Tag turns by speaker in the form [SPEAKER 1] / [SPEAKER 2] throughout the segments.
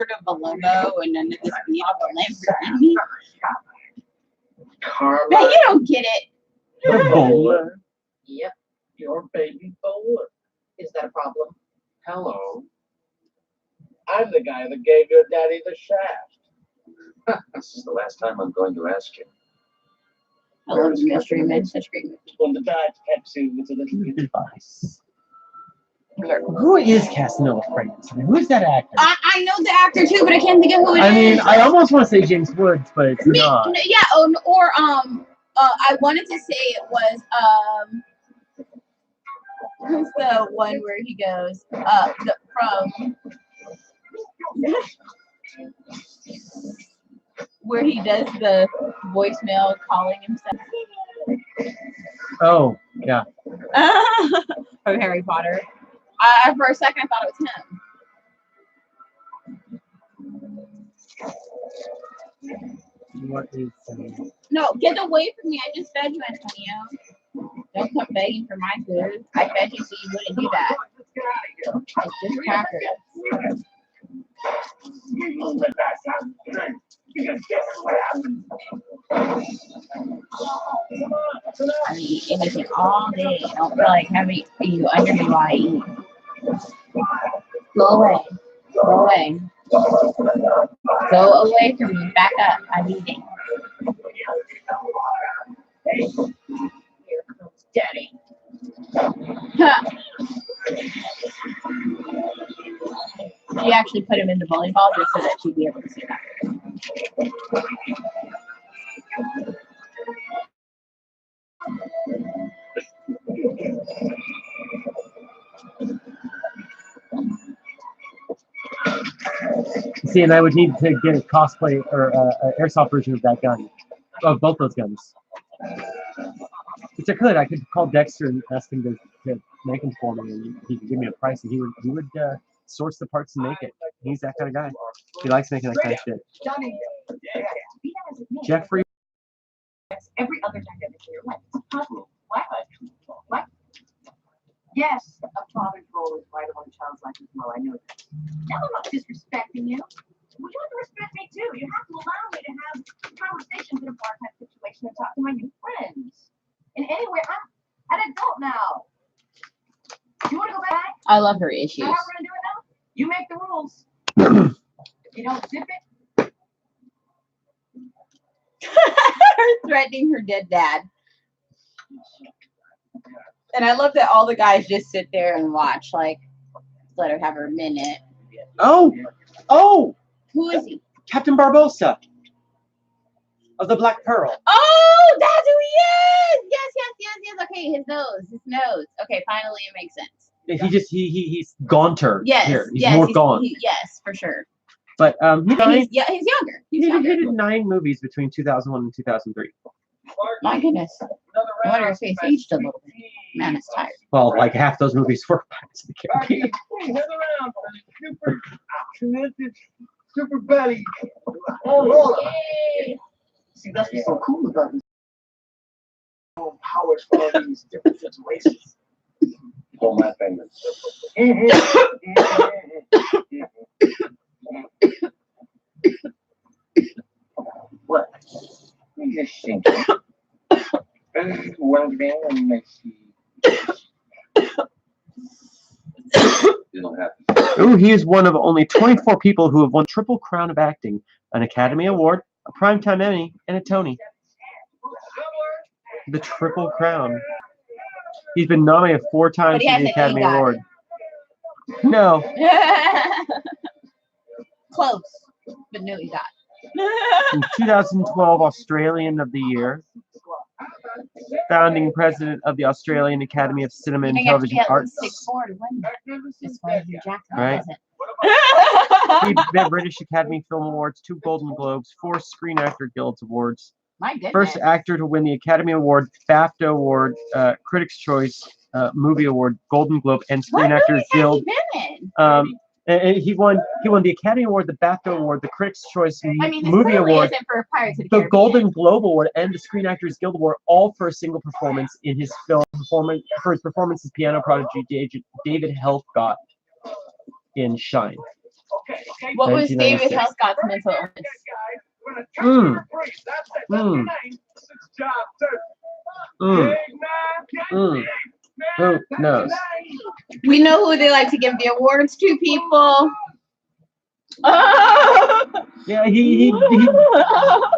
[SPEAKER 1] sort of a logo and then this beautiful Lamborghini.
[SPEAKER 2] Carla.
[SPEAKER 1] Man, you don't get it.
[SPEAKER 3] The bowler.
[SPEAKER 2] Yep, your baby bowler.
[SPEAKER 4] Is that a problem?
[SPEAKER 2] Hello. I'm the guy that gave your daddy the shaft.
[SPEAKER 5] This is the last time I'm going to ask you.
[SPEAKER 1] I love the mystery man. Such great movie.
[SPEAKER 2] When the diet Pepsi was a little
[SPEAKER 3] Device. Who is Casanova Frankenstein? Who is that actor?
[SPEAKER 1] I know the actor too, but I can't think of who it is.
[SPEAKER 3] I mean, I almost want to say James Woods, but it's not.
[SPEAKER 1] Yeah, or I wanted to say it was who's the one where he goes from where he does the voicemail calling himself.
[SPEAKER 3] Oh, yeah.
[SPEAKER 1] From Harry Potter. For a second, I thought it was him.
[SPEAKER 3] What is
[SPEAKER 1] No, get away from me. I just fed you, Antonio. Don't come begging for my food. I fed you so you wouldn't do that. It's just crackers. I eat anything all day. I don't feel like having you under me while I eat. Go away. Go away. Go away from me. Back up. I'm eating.
[SPEAKER 4] Here comes Daddy.
[SPEAKER 1] She actually put him into volleyball just so that she'd be able to see that.
[SPEAKER 3] See, and I would need to get a cosplay or an airsoft version of that gun, of both those guns. Which I could call Dexter and ask him to make them for me, and he could give me a price, and he would source the parts and make it. He's that kind of guy. He likes making that kind of shit.
[SPEAKER 4] Johnny. Be that as it may,
[SPEAKER 3] Jeffrey.
[SPEAKER 4] every other dynamic in your life. It's a puzzle. What? Yes, a father's role is vital in a child's life as well. I know that. Now I'm not disrespecting you. Well, you have to respect me too. You have to allow me to have conversations in a bar-type situation and talk to my new friends. And anyway, I'm an adult now. You want to go back?
[SPEAKER 1] I love her issues.
[SPEAKER 4] How we're gonna do it now? You make the rules. If you don't zip it,
[SPEAKER 1] Her threatening her dead dad. And I love that all the guys just sit there and watch, like, let her have her minute.
[SPEAKER 3] Oh!
[SPEAKER 1] Who is he?
[SPEAKER 3] Captain Barbossa of the Black Pearl.
[SPEAKER 1] Oh, that's who he is! Yes. Okay, his nose. Okay, finally it makes sense.
[SPEAKER 3] He's gaunter.
[SPEAKER 1] Yes,
[SPEAKER 3] here. He's
[SPEAKER 1] yes,
[SPEAKER 3] more gaunt.
[SPEAKER 1] yes, for sure.
[SPEAKER 3] But
[SPEAKER 1] He's younger.
[SPEAKER 3] He did 9 movies between 2001 and 2003.
[SPEAKER 1] My goodness. I wonder if he's aged a little bit. Man, it's tired.
[SPEAKER 3] Well, like half those movies were Pirates of the Caribbean.
[SPEAKER 2] Another round for the super buddy. Oh,
[SPEAKER 4] yay! See, that's what's so cool about this.
[SPEAKER 2] powers for all these different situations.
[SPEAKER 5] Pull my fingers.
[SPEAKER 2] What? You just think. One thing and makes you.
[SPEAKER 5] You don't have to.
[SPEAKER 3] Ooh, he is one of only 24 people who have won Triple Crown of Acting, an Academy Award, a Primetime Emmy, and a Tony. The Triple Crown. He's been nominated 4 times for the Academy Award. No.
[SPEAKER 1] Close, but no, he got.
[SPEAKER 3] In 2012, Australian of the Year. Founding president of the Australian Academy of Cinema and Television Arts. Right. He won British Academy Film Awards, 2 Golden Globes, 4 Screen Actor Guild Awards.
[SPEAKER 1] My goodness.
[SPEAKER 3] First actor to win the Academy Award, BAFTA Award, Critics' Choice Movie Award, Golden Globe, and Screen Actors Guild. And he won the Academy Award, the BAFTA Award, the Critics' Choice Movie Award,
[SPEAKER 1] for Pirates of
[SPEAKER 3] the Golden Globe Award, and the Screen Actors Guild Award, all for a single performance in his film performance as piano prodigy David Helfgott in Shine.
[SPEAKER 2] Okay.
[SPEAKER 1] What was David
[SPEAKER 3] 1996.
[SPEAKER 1] Helfgott's mental illness?
[SPEAKER 3] Mm. Mm. Who knows?
[SPEAKER 1] We know who they like to give the awards to, people.
[SPEAKER 3] Yeah, he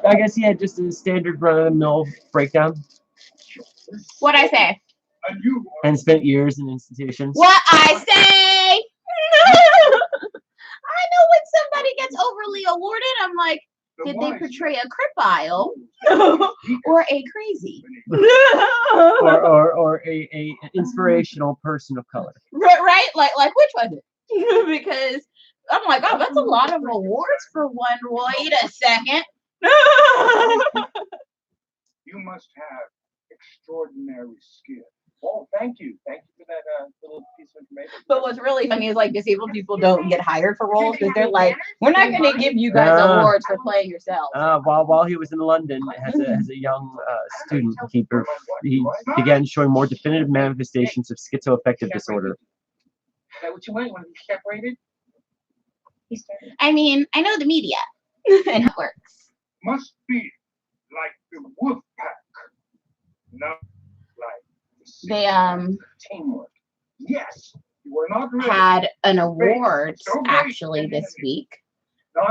[SPEAKER 3] I guess he had just a standard run-of-the-mill breakdown
[SPEAKER 1] What'd I say?
[SPEAKER 3] and spent years in institutions.
[SPEAKER 1] What I say? I know when somebody gets overly awarded, I'm like, did they portray a cripple or a crazy?
[SPEAKER 3] or a inspirational person of color.
[SPEAKER 1] Right? Like which was it? Because I'm like, oh, that's a lot of awards for one. Wait a second.
[SPEAKER 2] You must have extraordinary skill. Oh, thank you. Thank you for that little piece of information.
[SPEAKER 1] But what's really funny is like disabled people don't get hired for roles because they're like, we're not going to give you guys awards for playing yourself.
[SPEAKER 3] While he was in London as a young student, he began showing more definitive manifestations of schizoaffective disorder.
[SPEAKER 2] Is that what you want? You want to be separated?
[SPEAKER 1] I mean, I know the media and how it works.
[SPEAKER 2] Must be like the wolf pack, not like the
[SPEAKER 1] They
[SPEAKER 2] teamwork. Yes, you were not ready.
[SPEAKER 1] had an award actually this week
[SPEAKER 2] Not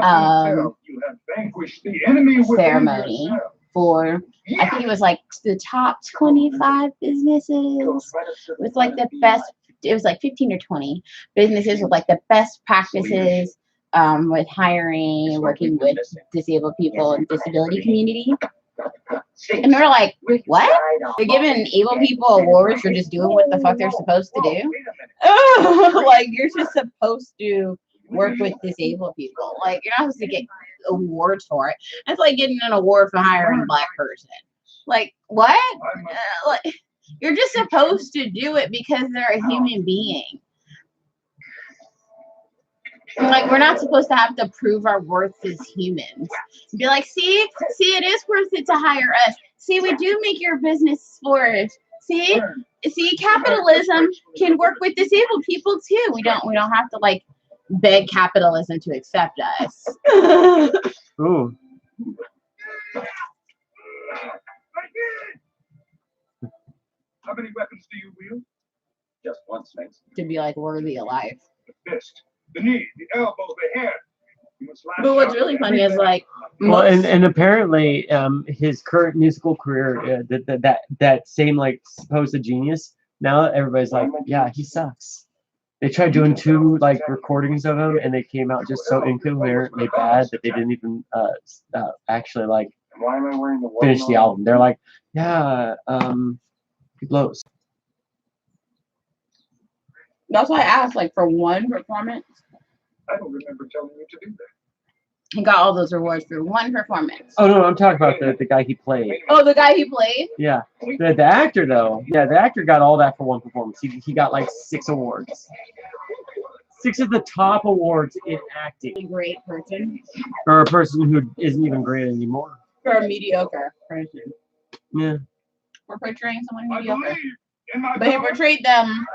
[SPEAKER 2] until you have vanquished the enemy within
[SPEAKER 1] ceremony
[SPEAKER 2] yourself.
[SPEAKER 1] for I think it was like the top 25 businesses with like the best. It was like 15 or 20 businesses with like the best practices with hiring, working with disabled people and disability community. And they're like, what? They're giving able people awards for just doing what the fuck they're supposed to do? Like, you're just supposed to work with disabled people. Like, you're not supposed to get awards for it. It's like getting an award for hiring a black person. Like, what? Like, you're just supposed to do it because they're a human being. And like, we're not supposed to have to prove our worth as humans. Be like, see, it is worth it to hire us. See, we do make your business flourish. See, capitalism can work with disabled people too. We don't have to like beg capitalism to accept us.
[SPEAKER 3] Ooh.
[SPEAKER 2] How many weapons do you wield?
[SPEAKER 5] Just one, Sphinx.
[SPEAKER 1] To be like worthy alive.
[SPEAKER 2] The fist, the knee, the elbow, the head. You must lash
[SPEAKER 1] But what's
[SPEAKER 2] out
[SPEAKER 1] really
[SPEAKER 2] at
[SPEAKER 1] funny is
[SPEAKER 2] everything.
[SPEAKER 1] like,
[SPEAKER 3] Well, and apparently, his current musical career, that same like supposed genius. Now everybody's like, yeah, he sucks. They tried doing 2 like recordings of him, and they came out just so incoherently bad that they didn't even actually like
[SPEAKER 2] Why am I wearing the
[SPEAKER 3] finish the album. They're like, yeah, he blows.
[SPEAKER 1] that's why I asked, like, for one performance.
[SPEAKER 2] I don't remember telling you to do that.
[SPEAKER 1] He got all those awards for one performance.
[SPEAKER 3] Oh no, I'm talking about the guy he played.
[SPEAKER 1] Oh, the guy he played?
[SPEAKER 3] Yeah, the actor though. Yeah, the actor got all that for one performance. He got like 6 awards. 6 of the top awards in acting.
[SPEAKER 1] A great person.
[SPEAKER 3] For a person who isn't even great anymore.
[SPEAKER 1] For a mediocre person.
[SPEAKER 3] Yeah.
[SPEAKER 1] We're portraying someone
[SPEAKER 2] I
[SPEAKER 1] mediocre.
[SPEAKER 2] believe in my
[SPEAKER 1] But he
[SPEAKER 2] power
[SPEAKER 1] portrayed them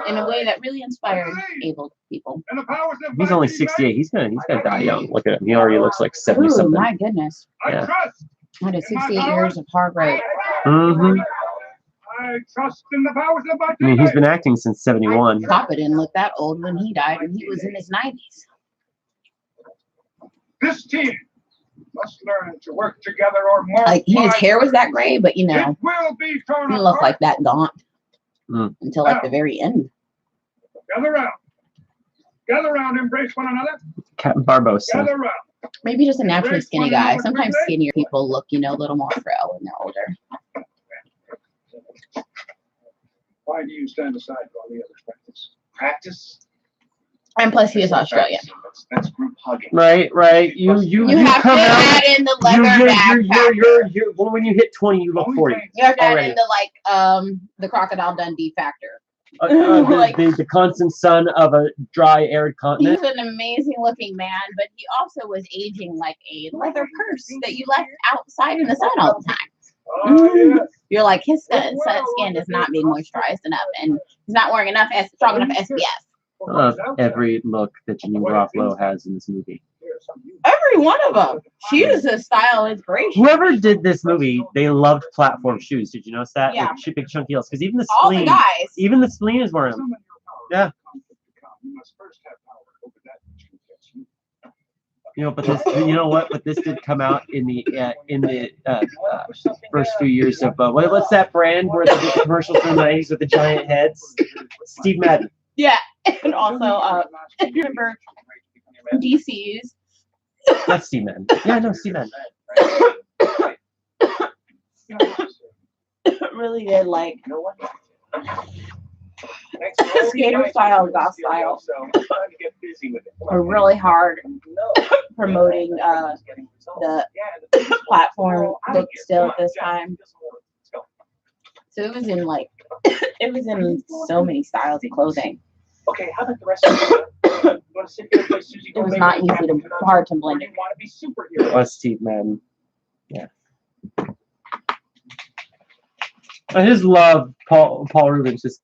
[SPEAKER 1] in a way that really inspired able people.
[SPEAKER 2] and the powers that
[SPEAKER 3] He's
[SPEAKER 2] bind
[SPEAKER 3] only
[SPEAKER 2] me
[SPEAKER 3] 68. He's gonna die young. Look at him. He already looks like 70
[SPEAKER 1] Ooh,
[SPEAKER 3] something.
[SPEAKER 1] my goodness.
[SPEAKER 2] back. I
[SPEAKER 3] Yeah.
[SPEAKER 2] trust.
[SPEAKER 1] That is 68 years of hard work.
[SPEAKER 3] Mm-hmm.
[SPEAKER 2] I trust in the powers that bind
[SPEAKER 3] I mean, he's
[SPEAKER 2] me.
[SPEAKER 3] been acting since 71.
[SPEAKER 1] Papa didn't look that old when he died, and he was in his 90s.
[SPEAKER 2] This team must learn to work together or more.
[SPEAKER 1] Like, his hair was that gray, but you know,
[SPEAKER 2] It will be torn
[SPEAKER 1] he didn't look
[SPEAKER 2] apart.
[SPEAKER 1] like that gaunt
[SPEAKER 3] Mm.
[SPEAKER 1] until like the very end.
[SPEAKER 2] Gather round. Gather round, embrace one another.
[SPEAKER 3] Captain Barbosa.
[SPEAKER 2] Gather round.
[SPEAKER 1] Maybe just a naturally skinny guy. Sometimes skinnier people look, you know, a little more frail when they're older.
[SPEAKER 2] Why do you stand aside while the others practice? Practice?
[SPEAKER 1] And plus, he is Australian.
[SPEAKER 5] That's group hugging.
[SPEAKER 3] Right. You
[SPEAKER 1] You have to
[SPEAKER 3] come out.
[SPEAKER 1] add in the leather backpack.
[SPEAKER 3] Well, when you hit 20, you look 40.
[SPEAKER 1] You have to add
[SPEAKER 3] already.
[SPEAKER 1] in the like the Crocodile Dundee factor. Like-
[SPEAKER 3] The constant sun of a dry, arid
[SPEAKER 1] He's
[SPEAKER 3] continent.
[SPEAKER 1] an amazing looking man, but he also was aging like a leather purse that you left outside in the sun all the time.
[SPEAKER 2] Oh, yes.
[SPEAKER 1] You're like, his skin is not being moisturized enough, and he's not wearing strong enough SPF.
[SPEAKER 3] I love every look that Janine Garofalo has in this movie.
[SPEAKER 1] Every one of them. She uses a style inspiration.
[SPEAKER 3] Whoever did this movie, they loved platform shoes. Did you notice that?
[SPEAKER 1] Yeah.
[SPEAKER 3] Like, big chunky heels. Because even the
[SPEAKER 1] All the
[SPEAKER 3] spleen,
[SPEAKER 1] guys.
[SPEAKER 3] even the spleen is wearing them. Yeah. You know, but this, you know what? But this did come out in the first few years of what's that brand where they did the commercials in the 90s with the giant heads? Steve Madden.
[SPEAKER 1] Yeah, and also, remember DC's?
[SPEAKER 3] Not Steve Madden. Yeah, no, Steve Madden.
[SPEAKER 1] Really did like skater style, goth style. Were really hard promoting the platform look still at this time. So it was in like it was in so many styles of clothing.
[SPEAKER 5] Okay, how about the rest of you? You want to sit here and play Susie?
[SPEAKER 1] It was not easy to hard to blend.
[SPEAKER 5] You want to be superheroes?
[SPEAKER 3] Was Steve Madden. Yeah. I just love Paul Rubens. Just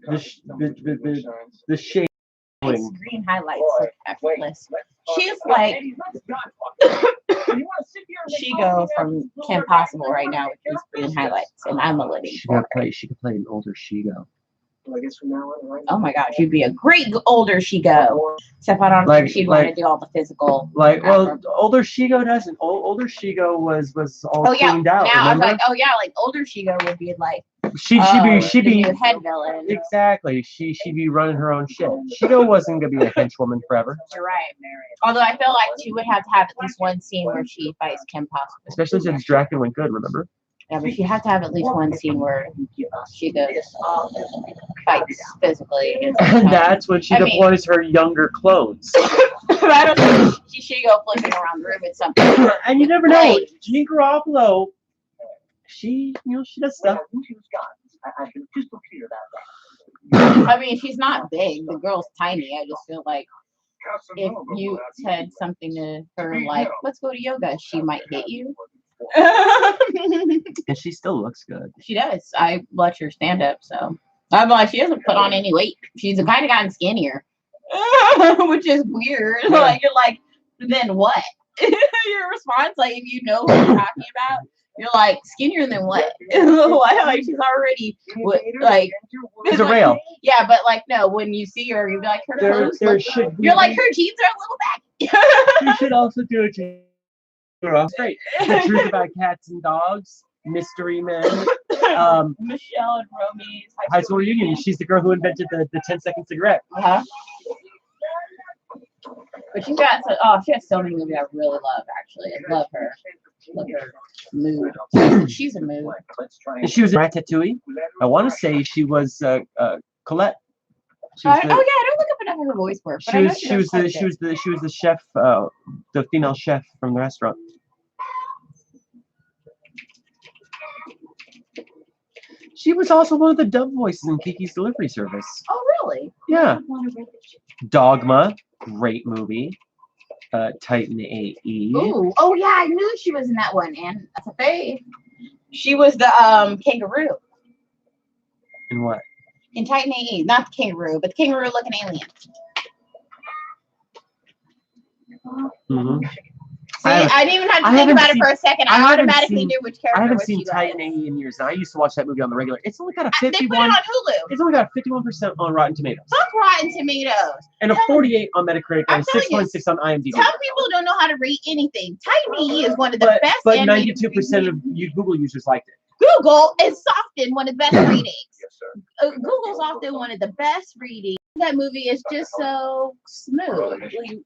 [SPEAKER 3] the shade.
[SPEAKER 1] Nice green highlights look effortless. She's like Shigo from Kim Possible right now with these green highlights, and I'm a living.
[SPEAKER 3] She could play an older Shigo.
[SPEAKER 5] I guess from now on, right?
[SPEAKER 1] Oh my God, she'd be a great older Shigo. Except I don't think she'd want to do all the physical.
[SPEAKER 3] Older Shigo doesn't. Older Shigo was all cleaned out.
[SPEAKER 1] Now
[SPEAKER 3] remember?
[SPEAKER 1] I was like, like older Shigo would be like
[SPEAKER 3] she'd be
[SPEAKER 1] the new head villain.
[SPEAKER 3] Exactly. She'd be running her own shit. Shigo wasn't gonna be a henchwoman forever.
[SPEAKER 1] You're right. Although I feel like she would have to have at least one scene where she fights Kim Possible.
[SPEAKER 3] Especially since Dracula went good, remember?
[SPEAKER 1] Yeah, but she has to have at least one scene where she goes fights physically against
[SPEAKER 3] And that's when she deploys her younger clones.
[SPEAKER 1] I don't think she go flipping around the room with something.
[SPEAKER 3] And you never know. Janine Garofalo, she does stuff.
[SPEAKER 5] I can just clear that.
[SPEAKER 1] I mean, she's not big. The girl's tiny. I just feel like if you said something to her like, let's go to yoga, she might hit you.
[SPEAKER 3] And she still looks good.
[SPEAKER 1] She does. I watch her stand up, so I'm like, she hasn't put on any weight. She's kind of gotten skinnier, which is weird.
[SPEAKER 3] Yeah.
[SPEAKER 1] Like you're like, then what? Your response, like if you know what you're talking about, you're like skinnier than what? Why? Like she's already like
[SPEAKER 3] She's a rail.
[SPEAKER 1] Yeah, but like no, when you see her, you'd be like her clothes. You're like her jeans are a little baggy.
[SPEAKER 3] You should also do a jeans. Great. The Truth About Cats and Dogs, Mystery Men,
[SPEAKER 1] Michelle and Romy's
[SPEAKER 3] High School Reunion. She's the girl who invented the 10-second cigarette.
[SPEAKER 1] But she has so many movies I really love. Actually, I love her. Love her mood. She's a mood.
[SPEAKER 3] And she was in Ratatouille. I want to say she was Colette.
[SPEAKER 1] I don't look up enough of her voice work.
[SPEAKER 3] She was the chef, the female chef from the restaurant. She was also one of the dub voices in Kiki's Delivery Service.
[SPEAKER 1] Oh, really?
[SPEAKER 3] Yeah. Dogma, great movie. Titan AE.
[SPEAKER 1] Ooh, oh yeah, I knew she was in that one. And that's a fave. She was the kangaroo.
[SPEAKER 3] In what?
[SPEAKER 1] In Titan AE, not the kangaroo, but the kangaroo-looking alien.
[SPEAKER 3] Mm-hmm.
[SPEAKER 1] See, I didn't even have to think about it for a second. I automatically knew which character.
[SPEAKER 3] I haven't seen Titan AE in years. Now I used to watch that movie on the regular. It's only got a 51.
[SPEAKER 1] They put it on Hulu.
[SPEAKER 3] It's only got a 51% on Rotten Tomatoes.
[SPEAKER 1] Fuck Rotten Tomatoes.
[SPEAKER 3] And a 48 on Metacritic and a 6.6 on IMDb.
[SPEAKER 1] Some people don't know how to rate anything. Titan AE is one of the best.
[SPEAKER 3] But 92% of Google users liked it.
[SPEAKER 1] Google is often one of the best ratings. Yes, sir. Google's often one of the best readings. That movie is just so smooth.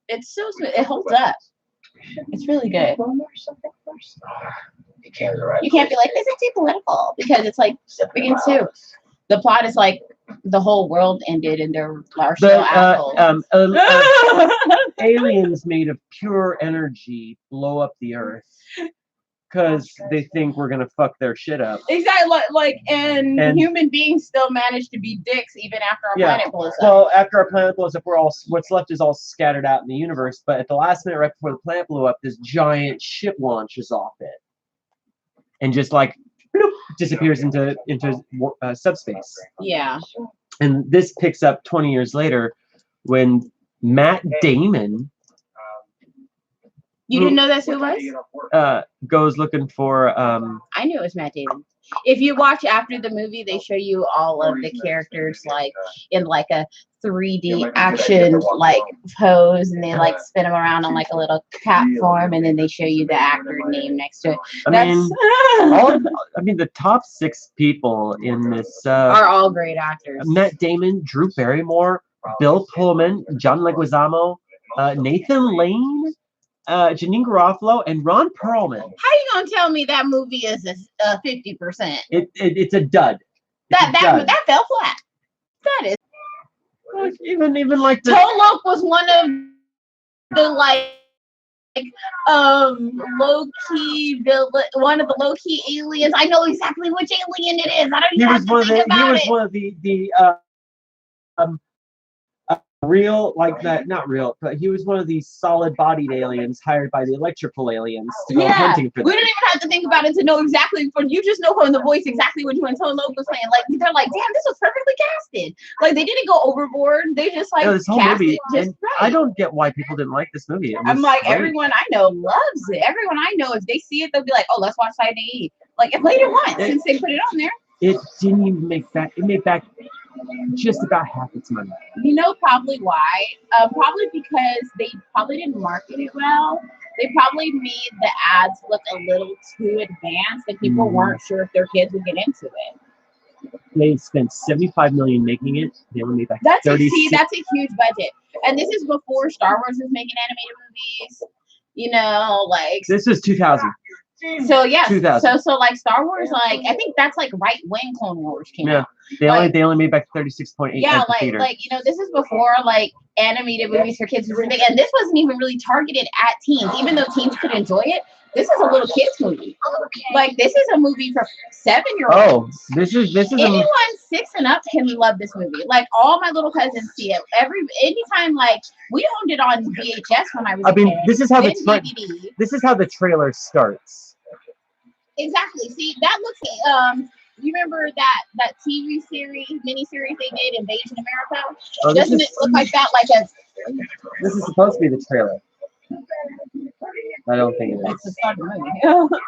[SPEAKER 1] It's so smooth. It holds up. It's really good. You can't be like, this is too political, because it's like begins too. The plot is like the whole world ended and there are still assholes.
[SPEAKER 3] Aliens made of pure energy blow up the earth because they think we're gonna fuck their shit up.
[SPEAKER 1] Exactly, and human beings still manage to be dicks even after our planet blows up.
[SPEAKER 3] Well, after our planet blows up, what's left is all scattered out in the universe. But at the last minute, right before the planet blew up, this giant ship launches off it, and just like bloop, disappears into subspace.
[SPEAKER 1] Yeah.
[SPEAKER 3] And this picks up 20 years later when Matt Damon
[SPEAKER 1] You didn't know that's who it was?
[SPEAKER 3] goes looking for
[SPEAKER 1] I knew it was Matt Damon. If you watch after the movie, they show you all of the characters like in like a 3D action like pose, and they like spin them around on like a little platform, and then they show you the actor name next to it.
[SPEAKER 3] I mean, the top 6 people in this
[SPEAKER 1] are all great actors.
[SPEAKER 3] Matt Damon, Drew Barrymore, Bill Pullman, John Leguizamo, Nathan Lane, Janine Garofalo, and Ron Perlman.
[SPEAKER 1] How you gonna tell me that movie is a 50%?
[SPEAKER 3] It's a dud.
[SPEAKER 1] That fell flat. That is.
[SPEAKER 3] Even like the
[SPEAKER 1] Tolok was one of the low key villain, one of the low key aliens. I know exactly which alien it is. I don't even have to think about it.
[SPEAKER 3] He was one of the real, like that, not real, but he was one of these solid-bodied aliens hired by the electrical aliens to go hunting for them.
[SPEAKER 1] We didn't even have to think about it to know exactly. You just know from the voice exactly what when Tolok was playing. Like they're like, damn, this was perfectly casted. Like they didn't go overboard. They just like
[SPEAKER 3] this whole
[SPEAKER 1] cast
[SPEAKER 3] movie.
[SPEAKER 1] it just right.
[SPEAKER 3] I don't get why people didn't like this movie.
[SPEAKER 1] I'm like,
[SPEAKER 3] great.
[SPEAKER 1] Everyone I know loves it. Everyone I know, if they see it, they'll be like, oh, let's watch Side A. Like it played it once since they put it on there.
[SPEAKER 3] It didn't even make back. It made back just about half its money.
[SPEAKER 1] You know probably why? Probably because they probably didn't market it well. They probably made the ads look a little too advanced, and people weren't sure if their kids would get into it.
[SPEAKER 3] They spent $75 million making it. They only made back
[SPEAKER 1] that's
[SPEAKER 3] 36.
[SPEAKER 1] That's a huge budget, and this is before Star Wars was making animated movies. You know, like
[SPEAKER 3] this was 2000.
[SPEAKER 1] So yeah,
[SPEAKER 3] 2000.
[SPEAKER 1] so like Star Wars, like I think that's like right when Clone Wars came out.
[SPEAKER 3] They only made back 36.8.
[SPEAKER 1] Yeah, like you know, this is before like animated movies for kids was really big, and this wasn't even really targeted at teens, even though teens could enjoy it. This is a little kids movie. Like this is a movie for 7-year-olds.
[SPEAKER 3] Oh, this is
[SPEAKER 1] anyone 6 and up can love this movie. Like all my little cousins see it. Anytime like we owned it on VHS when I was.
[SPEAKER 3] I mean,
[SPEAKER 1] kid,
[SPEAKER 3] this is how
[SPEAKER 1] DVD.
[SPEAKER 3] This is how the trailer starts.
[SPEAKER 1] Exactly. See, that looks. You remember that TV series, miniseries they did, Invasion America?
[SPEAKER 3] Oh,
[SPEAKER 1] Doesn't it look like that?
[SPEAKER 3] This is supposed to be the trailer. I don't think it
[SPEAKER 1] That's the
[SPEAKER 3] is.
[SPEAKER 1] start of the movie.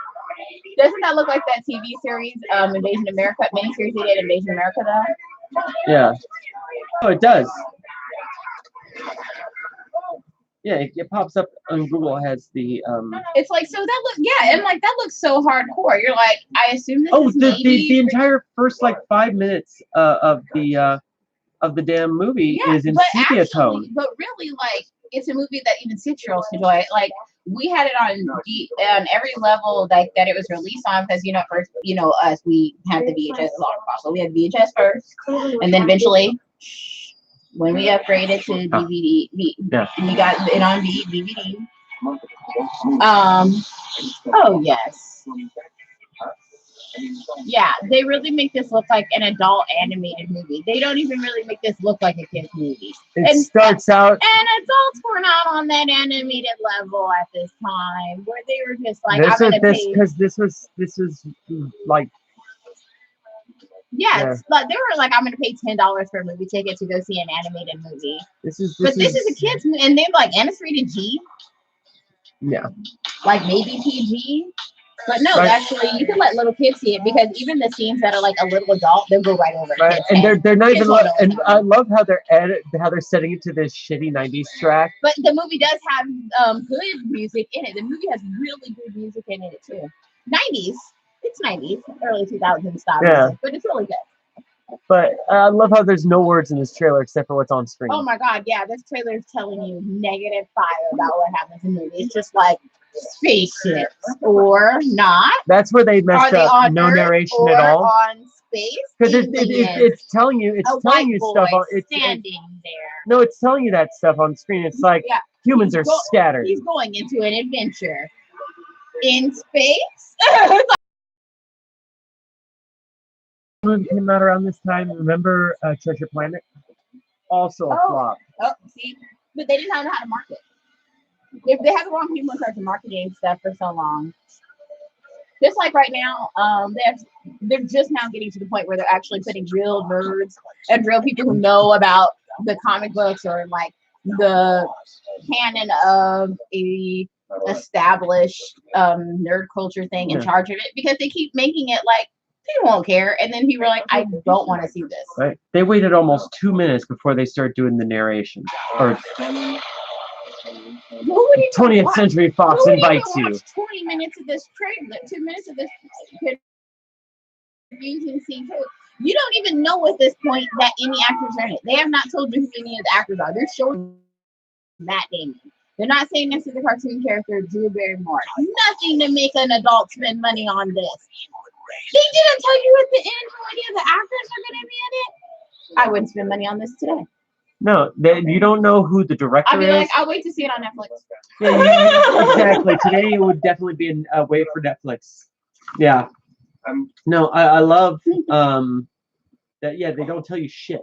[SPEAKER 1] Doesn't that look like that TV series, Invasion America miniseries they did, Invasion America though?
[SPEAKER 3] Yeah. Oh, it does. Yeah, it pops up on Google. It has the
[SPEAKER 1] It's like so that look and like that looks so hardcore. You're like, I assume this is
[SPEAKER 3] the entire first like 5 minutes of the damn movie is in sepia tone.
[SPEAKER 1] But really, like it's a movie that even 6-year-olds can enjoy. Like we had it on every level that it was released on because first us we had the VHS long so we had VHS first, and then eventually. When we upgraded to DVD, we got it on DVD. Oh yes. Yeah, they really make this look like an adult animated movie. They don't even really make this look like a kid's movie.
[SPEAKER 3] It starts out,
[SPEAKER 1] and adults were not on that animated level at this time, where they were just like,
[SPEAKER 3] this was like.
[SPEAKER 1] Yes, like they were like, I'm gonna pay $10 for a movie ticket to go see an animated movie. This is a kid's movie, and they're like, and it's rated G.
[SPEAKER 3] Yeah.
[SPEAKER 1] Like maybe PG, but no, actually, you can let little kids see it because even the scenes that are like a little adult, they'll go right over.
[SPEAKER 3] Right, and they're not even. And I love how they're setting it to this shitty '90s track.
[SPEAKER 1] But the movie does have good music in it. The movie has really good music in it too. '90s. It's 90s, early 2000s style music, but it's really good.
[SPEAKER 3] But I love how there's no words in this trailer except for what's on screen.
[SPEAKER 1] Oh my god, yeah, this trailer is telling you -5 about what happens in the movie. It's just like spaceships or not.
[SPEAKER 3] That's where they messed up. No narration at all.
[SPEAKER 1] On space.
[SPEAKER 3] Because it's telling you stuff on it's
[SPEAKER 1] standing there.
[SPEAKER 3] No, it's telling you that stuff on screen. It's like humans are scattered.
[SPEAKER 1] He's going into an adventure in space.
[SPEAKER 3] Movie came out around this time. Remember Treasure Planet? Also a flop.
[SPEAKER 1] Oh, see, but they didn't know how to market. If they had the wrong people in charge of marketing stuff for so long. Just like right now, they're just now getting to the point where they're actually putting real nerds and real people who know about the comic books or like the canon of a established nerd culture thing in charge of it, because they keep making it like people won't care, and then people are like, I don't want to see this.
[SPEAKER 3] Right. They waited almost 2 minutes before they started doing the narration. Or 20th Century Fox invites you.
[SPEAKER 1] 20 minutes of this trailer, 2 minutes of this confusing scene. You don't even know at this point that any actors are in it. They have not told you who any of the actors are. They're showing Matt Damon. They're not saying this is the cartoon character Drew Barrymore. Nothing to make an adult spend money on this. They didn't tell you at the end who any of the actors are going to be in it. I wouldn't spend money on this today.
[SPEAKER 3] No, you don't know who the director
[SPEAKER 1] I'd be
[SPEAKER 3] is.
[SPEAKER 1] like, I'll wait to see it on Netflix.
[SPEAKER 3] Yeah, exactly. Today it would definitely be a wait for Netflix. Yeah. No, I love that. Yeah, they don't tell you shit.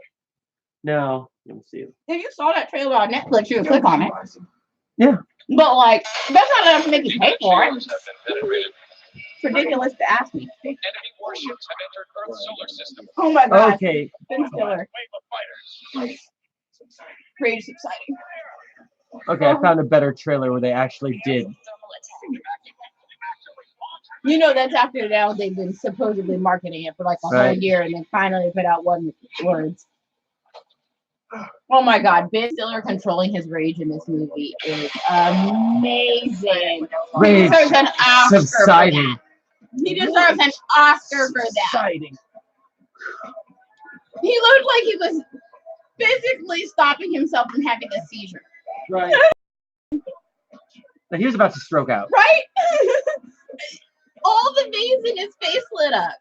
[SPEAKER 3] Now, let me see.
[SPEAKER 1] If you saw that trailer on Netflix, you would click on it.
[SPEAKER 3] Yeah.
[SPEAKER 1] But like, that's not enough to make you pay for it. It's ridiculous to ask me.
[SPEAKER 6] Enemy warships have entered Earth's solar system.
[SPEAKER 1] Oh my god.
[SPEAKER 3] Okay.
[SPEAKER 1] Ben Stiller.
[SPEAKER 6] Wave of
[SPEAKER 1] Pretty exciting.
[SPEAKER 3] Okay, I found a better trailer where they actually did.
[SPEAKER 1] You know, that's after now they've been supposedly marketing it for like a whole year, and then finally put out one words. Oh my god, Ben Stiller controlling his rage in this movie is amazing.
[SPEAKER 3] Rage
[SPEAKER 1] He deserves an Oscar
[SPEAKER 3] subsiding.
[SPEAKER 1] for that. He deserves an Oscar for that.
[SPEAKER 3] Subsiding.
[SPEAKER 1] He looked like he was physically stopping himself from having a seizure.
[SPEAKER 3] Right. Now he was about to stroke out.
[SPEAKER 1] Right? All the veins in his face lit up.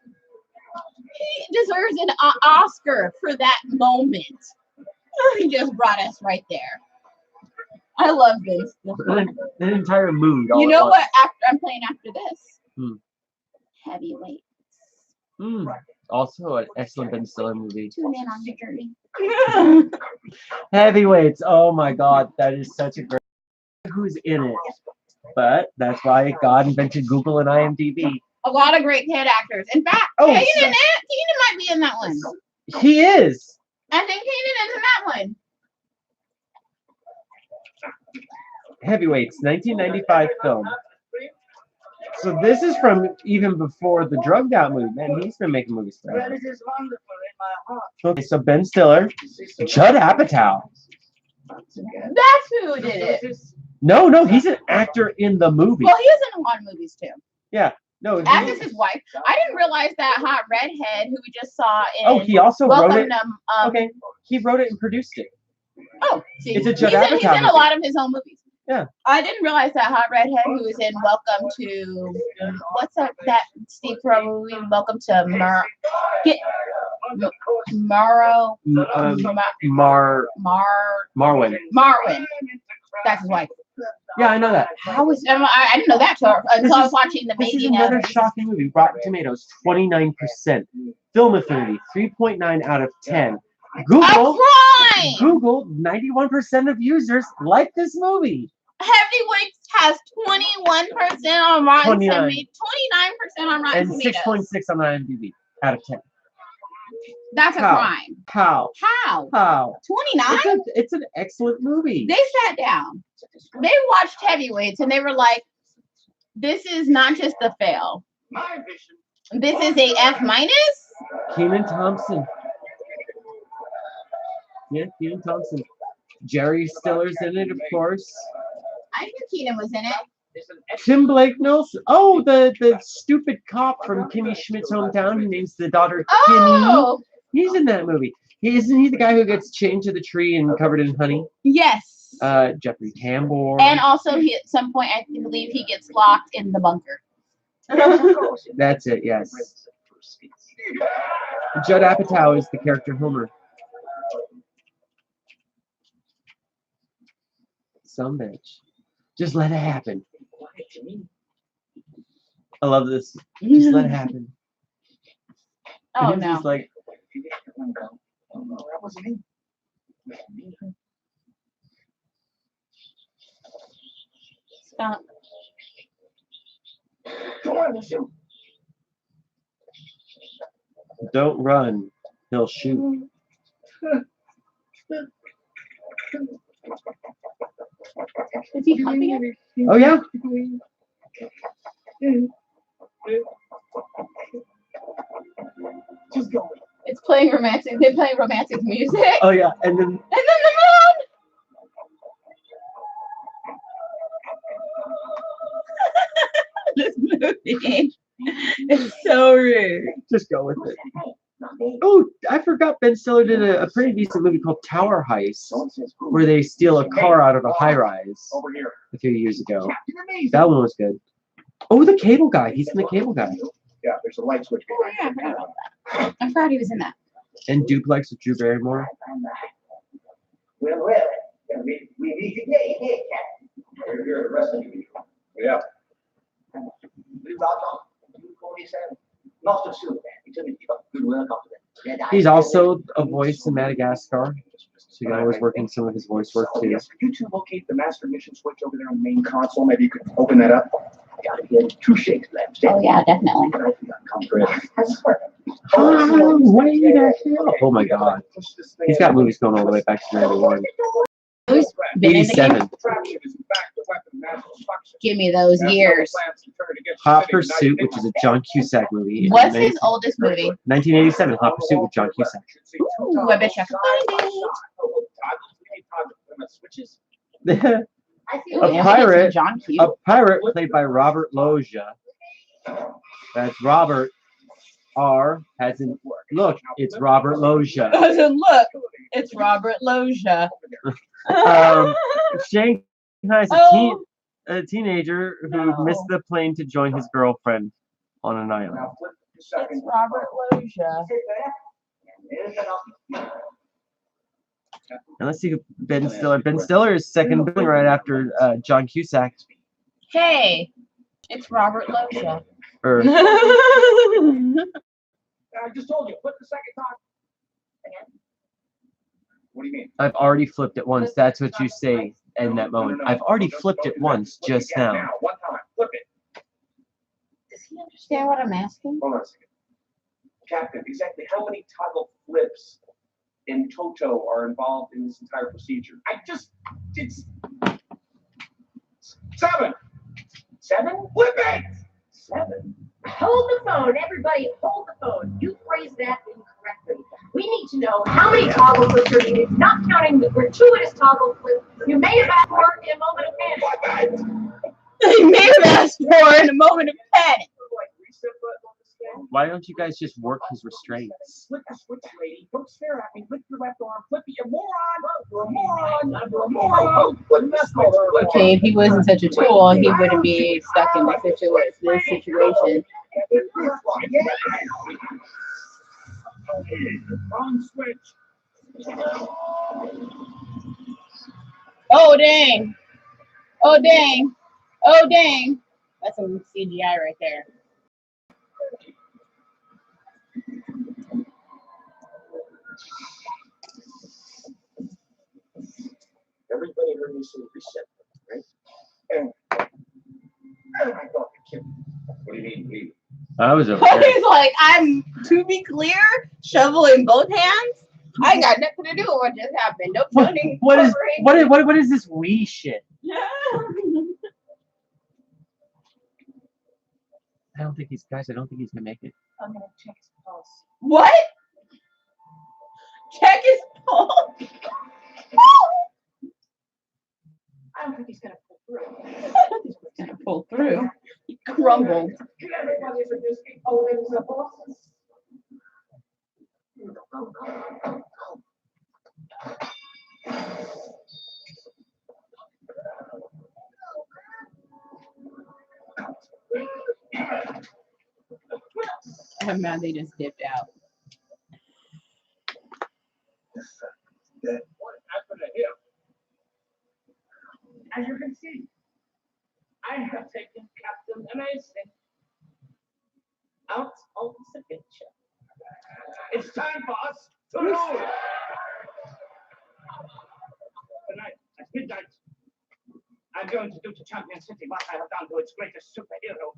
[SPEAKER 1] He deserves an Oscar for that moment. He just brought us right there. I love this.
[SPEAKER 3] The entire mood.
[SPEAKER 1] You know what actor I'm playing after this? Heavyweight.
[SPEAKER 3] Also an excellent Ben Stiller movie.
[SPEAKER 1] Tune in on your journey.
[SPEAKER 3] Heavyweights. Oh my god, that is such a great. Who's in it? But that's why God invented Google and IMDb.
[SPEAKER 1] A lot of great kid actors. In fact, Keenan might be in that one.
[SPEAKER 3] He is.
[SPEAKER 1] I think Keenan is in that one.
[SPEAKER 3] Heavyweights, 1995 film. So this is from even before the drugged out movie. Man, he's been making movies forever. Okay, so Ben Stiller, Judd Apatow.
[SPEAKER 1] That's who did it.
[SPEAKER 3] No, he's an actor in the movie.
[SPEAKER 1] Well, he is in a lot of movies too.
[SPEAKER 3] Yeah, no.
[SPEAKER 1] As is his wife. I didn't realize that hot redhead who we just saw in.
[SPEAKER 3] Oh, he also wrote it.
[SPEAKER 1] Okay,
[SPEAKER 3] he wrote it and produced it.
[SPEAKER 1] Oh, see,
[SPEAKER 3] it's a Judd
[SPEAKER 1] he's
[SPEAKER 3] Apatow
[SPEAKER 1] in a lot of his own movies.
[SPEAKER 3] Yeah.
[SPEAKER 1] I didn't realize that hot redhead who was in Welcome to what's that Steve Carell movie? Welcome to
[SPEAKER 3] Marwin.
[SPEAKER 1] That's his wife.
[SPEAKER 3] Yeah, I know that.
[SPEAKER 1] I didn't know that until I was watching the
[SPEAKER 3] This is
[SPEAKER 1] making
[SPEAKER 3] another
[SPEAKER 1] of.
[SPEAKER 3] shocking movie. Rotten Tomatoes, 29%. Film Affinity, 3.9 out of 10. Google, 91% of users like this movie.
[SPEAKER 1] Heavyweights has 21% on Rotten Tomatoes, 29% on Rotten
[SPEAKER 3] And
[SPEAKER 1] Tomatoes.
[SPEAKER 3] 6.6 on IMDb out of 10.
[SPEAKER 1] That's a crime.
[SPEAKER 3] How?
[SPEAKER 1] 29?
[SPEAKER 3] It's an excellent movie.
[SPEAKER 1] They sat down. They watched Heavyweights and they were like, this is not just a fail. This is a F-.
[SPEAKER 3] Kenan Thompson. Yeah, Kenan Thompson. Jerry Stiller's in it, of course.
[SPEAKER 1] I knew Kenan was in it.
[SPEAKER 3] Tim Blake Nelson. Oh, the stupid cop from Kimmy Schmidt's hometown who names the daughter Kimmy. He's in that movie. Isn't he the guy who gets chained to the tree and covered in honey?
[SPEAKER 1] Yes.
[SPEAKER 3] Jeffrey Tambor.
[SPEAKER 1] And also, at some point, I believe he gets locked in the bunker.
[SPEAKER 3] That's it, yes. Judd Apatow is the character Homer. Some bitch. Just let it happen. I love this. Just let it happen.
[SPEAKER 1] Oh,
[SPEAKER 3] and
[SPEAKER 1] no.
[SPEAKER 3] He's like,
[SPEAKER 1] Stop.
[SPEAKER 3] Don't run. He'll shoot.
[SPEAKER 1] Is he humping it?
[SPEAKER 3] Oh yeah.
[SPEAKER 5] Just go.
[SPEAKER 1] It's playing romantic. They're playing romantic music.
[SPEAKER 3] Oh yeah. And then
[SPEAKER 1] And then the moon. This movie is so rude.
[SPEAKER 3] just go with it. Oh, I forgot Ben Stiller did a pretty decent movie called Tower Heist, where they steal a car out of a high-rise
[SPEAKER 5] Over here.
[SPEAKER 3] a few years ago.
[SPEAKER 5] Captain Amazing.
[SPEAKER 3] That one was good. Oh, the Cable Guy. He's in the Cable Guy.
[SPEAKER 5] Yeah, there's a light switch
[SPEAKER 1] Oh
[SPEAKER 5] behind
[SPEAKER 1] yeah, I forgot about that. I forgot he was in that.
[SPEAKER 3] And Duplex with Drew Barrymore.
[SPEAKER 5] Well, we need to get here, Captain. You're here the rest of you. Yeah. We robbed off 247. Lost of soon, man. He took me to keep up good work after that.
[SPEAKER 3] He's also a voice in Madagascar, so you can always work in some of his voice work
[SPEAKER 5] So,
[SPEAKER 3] too.
[SPEAKER 5] yes, could you two locate the master mission switch over there on the main console? Maybe you could open that up. Got it. He had 2 shakes left.
[SPEAKER 1] Oh yeah, definitely.
[SPEAKER 3] Oh my God. He's got movies going all the way back to 91.
[SPEAKER 1] Who's been in the game?
[SPEAKER 3] 87.
[SPEAKER 1] Give me those years.
[SPEAKER 3] Hot Pursuit, which is a John Cusack movie.
[SPEAKER 1] What's his oldest movie?
[SPEAKER 3] 1987, Hot Pursuit with John Cusack.
[SPEAKER 1] Ooh, I bet you I can find it.
[SPEAKER 3] A pirate,
[SPEAKER 1] John Q.
[SPEAKER 3] a pirate played by Robert Loggia. That's Robert R. As in, look, it's Robert Loggia.
[SPEAKER 1] Doesn't look. It's Robert Loggia.
[SPEAKER 3] Shanghai's
[SPEAKER 1] Oh.
[SPEAKER 3] a teenager who
[SPEAKER 1] No.
[SPEAKER 3] missed the plane to join his girlfriend on an island.
[SPEAKER 1] It's Robert Loggia.
[SPEAKER 3] And let's see who Ben Stiller. Ben Stiller is second billing right after John Cusack.
[SPEAKER 1] Hey, it's Robert Loggia.
[SPEAKER 3] Or
[SPEAKER 5] I just told you, flip the second time. What do you mean?
[SPEAKER 3] I've already flipped it once. That's what you say in that moment. I've already flipped it once just now.
[SPEAKER 5] One time. Flip it.
[SPEAKER 1] Does he understand what I'm asking?
[SPEAKER 5] Hold on a second. Captain, exactly how many toggle flips in Toto are involved in this entire procedure? I just did 7. 7? Flip it! 7.
[SPEAKER 4] Hold the phone, everybody, hold the phone. You phrased that incorrectly. We need to know how many toggle flips are needed, not counting the gratuitous toggle flip you may have asked for in a moment of panic.
[SPEAKER 1] He may have asked for in a moment of panic.
[SPEAKER 3] Why don't you guys just work his restraints?
[SPEAKER 5] Flip the switch, lady. Don't stare at me. Lift your left arm. Flip it, you moron. You're a moron. You're a moron. Flip the switch.
[SPEAKER 1] Okay, if he wasn't such a tool, he wouldn't be stuck in this situation.
[SPEAKER 5] Wrong switch.
[SPEAKER 1] Oh dang! Oh dang! Oh dang! That's some CGI right there.
[SPEAKER 5] Everybody heard me say reset, right? And I thought you kidding. What do you mean, leave?
[SPEAKER 3] I was over there.
[SPEAKER 1] He's like, to be clear, shovel in both hands. I ain't got nothing to do with what just happened. No pointing.
[SPEAKER 3] What is this wee shit? I don't think he's gonna make it.
[SPEAKER 4] I'm gonna check his pulse.
[SPEAKER 1] What? Check his pulse.
[SPEAKER 4] I don't think he's gonna pull through.
[SPEAKER 1] He's gonna pull through. He crumbled.
[SPEAKER 4] Everybody is just holding the pulses.
[SPEAKER 1] I'm mad they just dipped out.
[SPEAKER 5] What happened to him?
[SPEAKER 4] As you can see,
[SPEAKER 5] I have taken Captain Amazing out of the picture. It's time for us to move. Tonight, at midnight, I'm going to do to Champion City what I have done to its greatest superhero.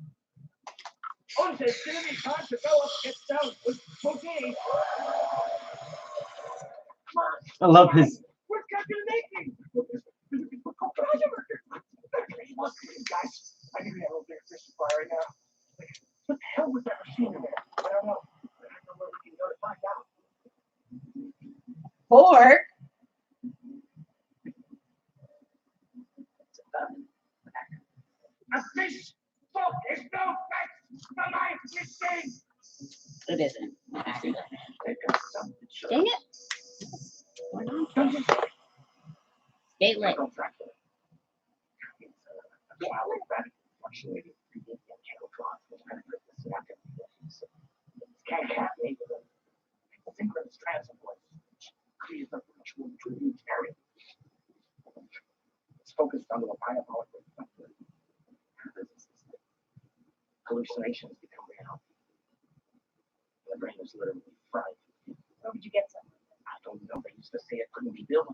[SPEAKER 5] Und it's gonna be time to go up, get down with Spooky.
[SPEAKER 3] I love his.
[SPEAKER 5] What's Captain making? Guys, I need to have a big fish supply right now. What the hell was that machine in there? I don't know. I don't know where we can go to find out.
[SPEAKER 1] Pork.
[SPEAKER 5] A fish book is no thanks for my fishing.
[SPEAKER 1] It isn't.
[SPEAKER 5] They got something to show.
[SPEAKER 1] Dang it. Stay lit.
[SPEAKER 5] It's focused on the diabolical hallucinations become reality. The brain is literally fried.
[SPEAKER 4] Where would you get some?
[SPEAKER 5] I don't know. They used to say it couldn't be built.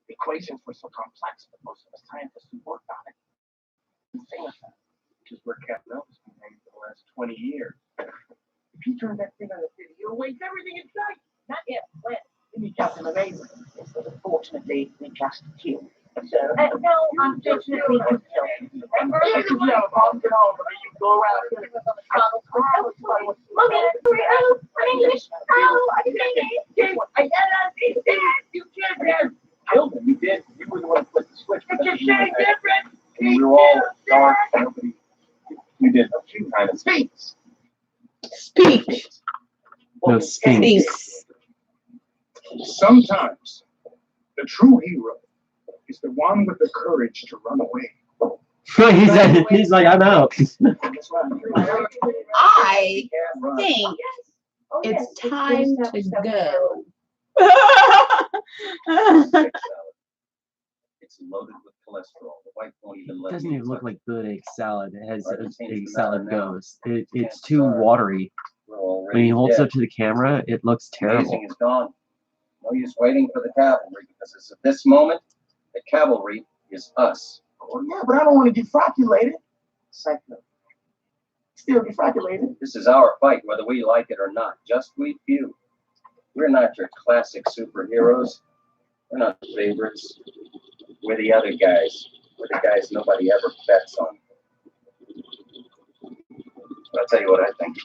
[SPEAKER 5] The equations were so complex that most of the scientists who worked on it didn't think of that, which is where Cap Mel's been made for the last 20 years. If you turn that thing on the video, it wastes everything in sight.
[SPEAKER 4] Not if, when.
[SPEAKER 5] Then you got them amazing. Unfortunately, they just killed. So,
[SPEAKER 4] No, unfortunately, you killed him. Remember?
[SPEAKER 5] you can yell, Mom, get on, but you go around here.
[SPEAKER 4] Mommy, I'm English. Oh, I can make it.
[SPEAKER 5] You can't kill them. You did. You were the one who flipped the switch. It's a shame difference. We were all dark. You did a few kind of speaks.
[SPEAKER 1] Speak.
[SPEAKER 3] No, Sphinx.
[SPEAKER 7] Sometimes the true hero is the one with the courage to run away.
[SPEAKER 3] He's like, I'm out.
[SPEAKER 1] I think it's time to go.
[SPEAKER 8] It's loaded with cholesterol. The wife won't even let
[SPEAKER 3] Doesn't
[SPEAKER 8] me
[SPEAKER 3] even look
[SPEAKER 8] touch
[SPEAKER 3] like good egg salad. It has
[SPEAKER 8] Right,
[SPEAKER 3] as
[SPEAKER 8] change
[SPEAKER 3] egg
[SPEAKER 8] the
[SPEAKER 3] salad
[SPEAKER 8] matter now.
[SPEAKER 3] goes. It's too watery.
[SPEAKER 8] it. We're already
[SPEAKER 3] When he holds
[SPEAKER 8] dead.
[SPEAKER 3] up to the camera, it looks terrible.
[SPEAKER 8] Amazing is gone. No use waiting for the cavalry because as of this moment, the cavalry is us.
[SPEAKER 5] Oh, yeah, but I don't want to get fraculated. Psycho. Still get fraculated.
[SPEAKER 8] This is our fight, whether we like it or not. Just we few. We're not your classic superheroes. We're not the favorites. We're the other guys. We're the guys nobody ever bets on. But I'll tell you what I think.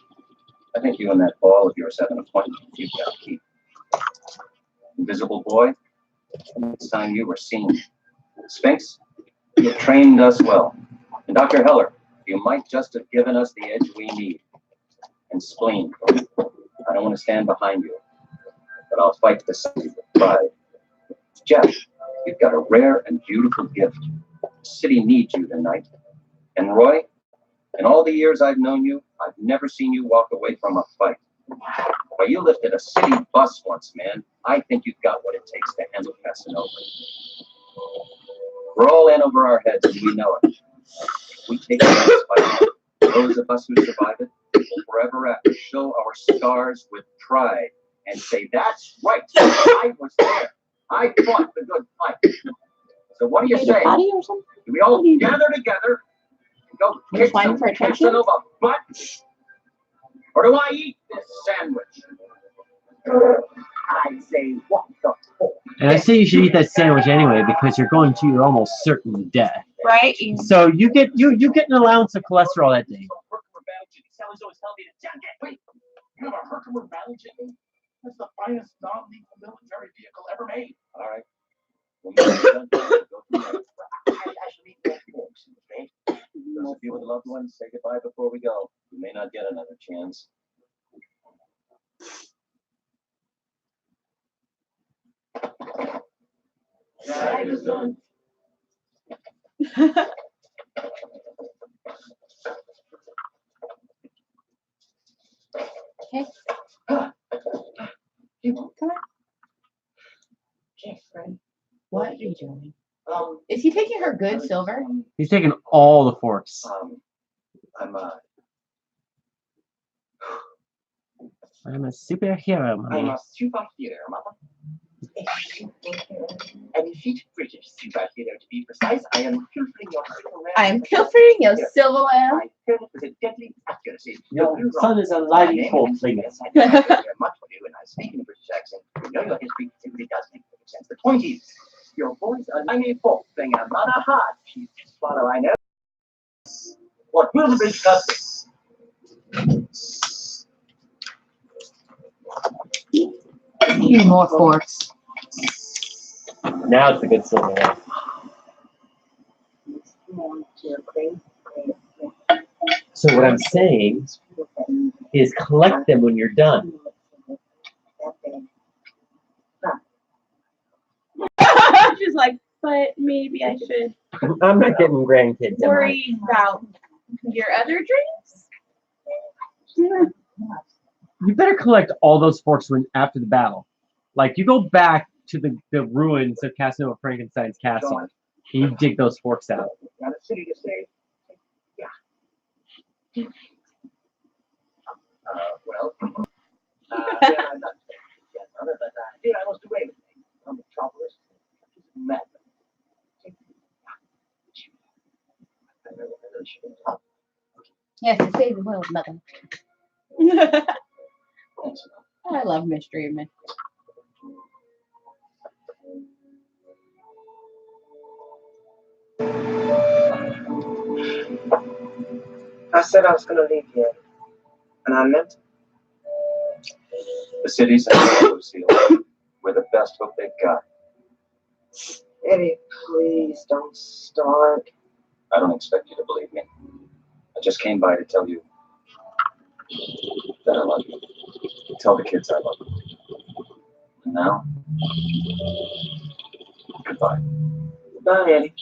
[SPEAKER 8] I think you and that ball of yours have an appointment you've got to keep. Invisible boy, it's time you were seen. Sphinx, you've trained us well. And Dr. Heller, you might just have given us the edge we need. And Spleen, I don't want to stand behind you, but I'll fight beside you with pride. Jeff, you've got a rare and beautiful gift. The city needs you tonight. And Roy, in all the years I've known you, I've never seen you walk away from a fight. Well, you lifted a city bus once, man. I think you've got what it takes to handle Casanova. We're all in over our heads, and we know it. If we take this fight, those of us who survive it will forever after show our scars with pride and say, that's right, I was there. I fought the good fight. So what do you say?
[SPEAKER 1] Potty or something?
[SPEAKER 8] Do we all gather together and go
[SPEAKER 1] You're
[SPEAKER 8] kick
[SPEAKER 1] fighting
[SPEAKER 8] some
[SPEAKER 1] for attention?
[SPEAKER 8] Casanova butt? Or do I eat this sandwich?
[SPEAKER 5] I say, what the fuck?
[SPEAKER 3] And I say you should eat that sandwich anyway because you're going to your almost certain death.
[SPEAKER 1] Right?
[SPEAKER 3] So you get an allowance of cholesterol that day.
[SPEAKER 5] Sally's always telling me to jacket. Wait, you have a Herkimer Valley chicken? That's the finest non-lethal military vehicle ever made.
[SPEAKER 8] All right. We'll make it done. Go from there.
[SPEAKER 5] I should eat that folks, okay?
[SPEAKER 8] Those of you with loved ones, say goodbye before we go. You may not get another chance.
[SPEAKER 1] Okay. Come on.
[SPEAKER 5] Jeffrey.
[SPEAKER 1] What are you doing?
[SPEAKER 5] Um,
[SPEAKER 1] Is he taking her good silver?
[SPEAKER 3] He's taking all the forks.
[SPEAKER 8] I'm
[SPEAKER 3] I'm a superhero,
[SPEAKER 5] I'm
[SPEAKER 3] mommy.
[SPEAKER 5] a superhero, mother. An efficient British superhero, to be precise. I am pilfering your silverware.
[SPEAKER 1] I am pilfering your silverware.
[SPEAKER 5] I turn it with a deadly accuracy.
[SPEAKER 3] Your son is a lightning bolt flinger.
[SPEAKER 5] Much for you, and I speak in a British accent. You know your history simply does make perfect sense. The point is, your boy's a lightning bolt flinger, not a hard cheese to swallow, I know. What will the bridge cut this?
[SPEAKER 1] Need more forks.
[SPEAKER 3] Now it's a good silverware. So what I'm saying is collect them when you're done.
[SPEAKER 9] She's like, but maybe I should
[SPEAKER 3] I'm not getting grandkids. am I?
[SPEAKER 9] worry about your other dreams.
[SPEAKER 3] You better collect all those forks when after the battle. Like you go back to the ruins of Casanova Frankenstein's castle and you dig those forks out.
[SPEAKER 5] Got a city to save. Yeah. Well, yeah, I'm not yet, mother, but here I must away with me. I'm a metropolis. It's madman.
[SPEAKER 1] Yes, to save the world, mother. I love mystery men.
[SPEAKER 5] I said I was going to leave here, and I meant it.
[SPEAKER 8] The cities and Lucille were the best hope they've got.
[SPEAKER 5] Eddie, please don't start.
[SPEAKER 8] I don't expect you to believe me. I just came by to tell you that I love you. Tell the kids I love them. And now, goodbye.
[SPEAKER 5] Goodbye, Eddie.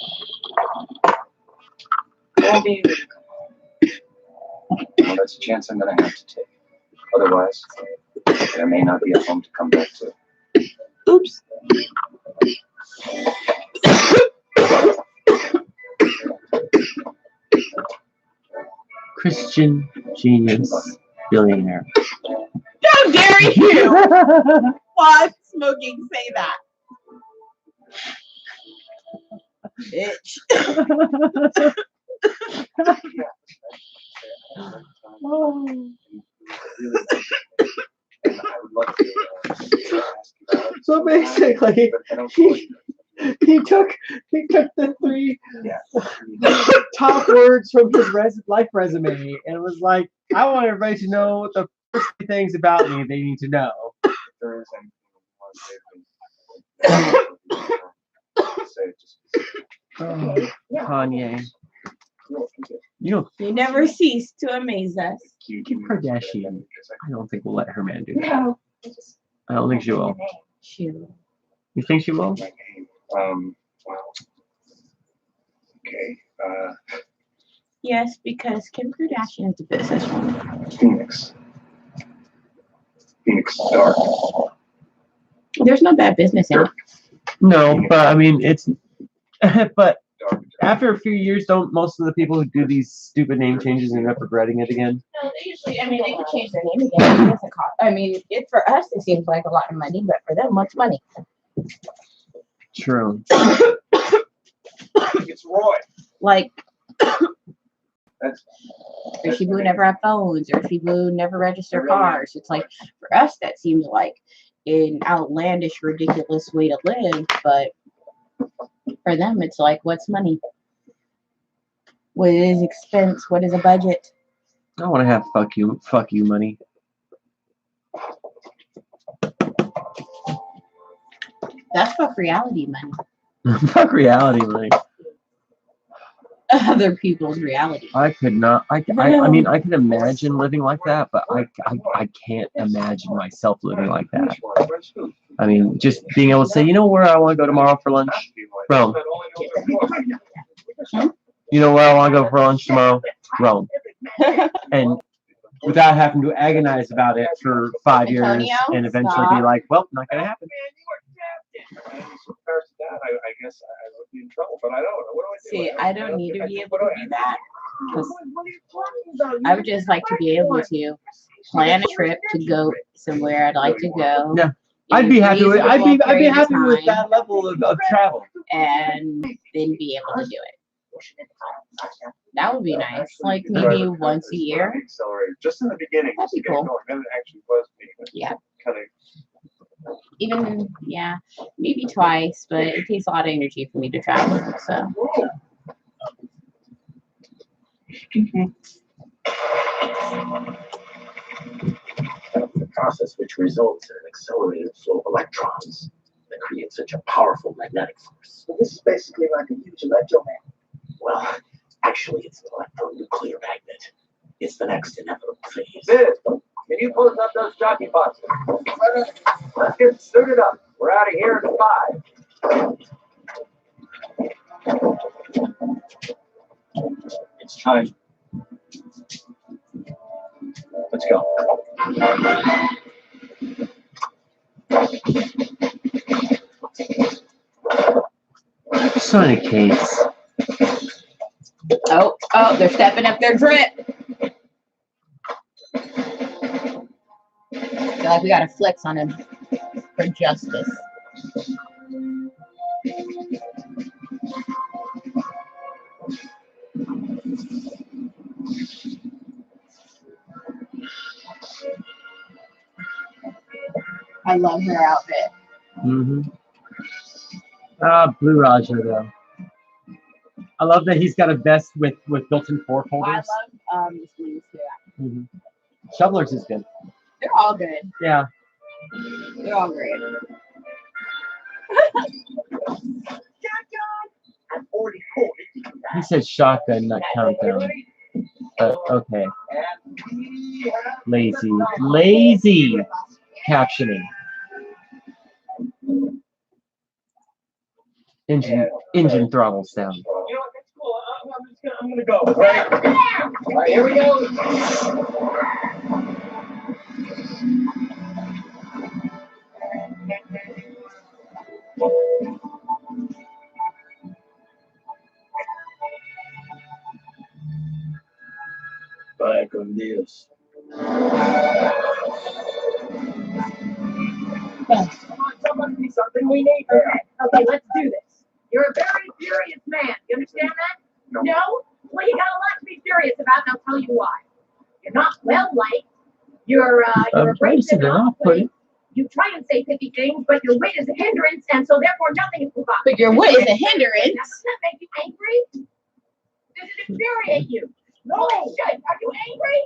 [SPEAKER 5] Won't be able to come home.
[SPEAKER 8] Well, that's a chance I'm going to have to take. Otherwise, there may not be a home to come back to.
[SPEAKER 9] Oops.
[SPEAKER 3] Christian genius billionaire.
[SPEAKER 9] How dare you, while smoking, say that? Bitch.
[SPEAKER 3] So basically, he took the three top words from his life resume and was like, I want everybody to know what the first three things about me they need to know. Oh, Kanye. You
[SPEAKER 9] never cease to amaze us.
[SPEAKER 3] Kim Kardashian, I don't think we'll let her man do that. I don't think she will. You think she will?
[SPEAKER 7] Well, okay.
[SPEAKER 9] Yes, because Kim Kardashian is a businesswoman.
[SPEAKER 7] Phoenix. Phoenix Dark.
[SPEAKER 1] There's no bad business in it.
[SPEAKER 3] No, but I mean, it's. But after a few years, don't most of the people who do these stupid name changes end up regretting it again?
[SPEAKER 1] No, they usually, I mean, they could change their name again. It doesn't cost. I mean, for us, it seems like a lot of money, but for them, what's money?
[SPEAKER 3] True.
[SPEAKER 7] It's Roy.
[SPEAKER 1] Like,
[SPEAKER 7] That's
[SPEAKER 1] or people who never have phones, or people who never register cars. It's like, for us, that seems like an outlandish, ridiculous way to live, but for them, it's like, what's money? What is expense? What is a budget?
[SPEAKER 3] I want to have fuck you money.
[SPEAKER 1] That's fuck reality money.
[SPEAKER 3] Fuck reality money.
[SPEAKER 1] Other people's reality.
[SPEAKER 3] I could not. I mean, I can imagine living like that, but I can't imagine myself living like that. I mean, just being able to say, you know where I want to go tomorrow for lunch? Rome. You know where I want to go for lunch tomorrow? Rome. And without having to agonize about it for 5 years
[SPEAKER 1] Antonio,
[SPEAKER 3] and eventually
[SPEAKER 1] stop.
[SPEAKER 3] be like, well, not gonna happen.
[SPEAKER 7] I guess I would be in trouble, but I don't know. What do I do?
[SPEAKER 9] See, I don't need to be able to do that.
[SPEAKER 1] I would just like to be able to plan a trip to go somewhere I'd like to go.
[SPEAKER 3] Yeah. I'd be happy with I'd be happy with
[SPEAKER 1] time,
[SPEAKER 3] that level of travel.
[SPEAKER 1] and then be able to do it. That would be nice. Like maybe once a year.
[SPEAKER 7] Accelerator. Just in the beginning.
[SPEAKER 1] That'd be
[SPEAKER 7] just to get it
[SPEAKER 1] cool.
[SPEAKER 7] going. Then it actually was me.
[SPEAKER 1] Yeah.
[SPEAKER 7] Kind of.
[SPEAKER 1] Even, yeah, maybe twice, but it takes a lot of energy for me to travel. So,
[SPEAKER 5] The process which results in an accelerated flow of electrons that creates such a powerful magnetic force. So this is basically like a huge electromagnet. Well, actually, it's an electronuclear magnet. It's the next inevitable phase.
[SPEAKER 2] Sid, can you close up those jockey boxes? Let's get suited up. We're out of here in 5.
[SPEAKER 8] It's time. Let's go.
[SPEAKER 3] Sonic case.
[SPEAKER 1] oh, they're stepping up their drip. Feel like we got to flex on him for justice. I love her outfit.
[SPEAKER 3] Mm-hmm. Blue Raja though. I love that he's got a vest with built-in fork
[SPEAKER 1] I
[SPEAKER 3] holders.
[SPEAKER 1] love the sleeves too.
[SPEAKER 3] Mm-hmm. Shovelers is good.
[SPEAKER 1] They're all good.
[SPEAKER 3] Yeah.
[SPEAKER 1] They're all great.
[SPEAKER 5] I've already called it.
[SPEAKER 3] He said shotgun, not countdown. Okay. Lazy captioning. Engine throttles down.
[SPEAKER 2] You know what? That's cool. I'm gonna go. Ready? All right, here we go.
[SPEAKER 5] Vaya con Dios.
[SPEAKER 2] Come on, someone do something. We need that.
[SPEAKER 4] Okay, let's do this. You're a very furious man. You understand that?
[SPEAKER 7] No.
[SPEAKER 4] Well, you got a lot to be furious about, and I'll tell you why. You're not well liked. You're abrasive and off-putting. You try and say pithy things, but your wit is a hindrance, and so therefore nothing is forgotten.
[SPEAKER 1] But your wit is a hindrance.
[SPEAKER 4] Now, does that make you angry? Does it infuriate you? No, it should. Are you angry?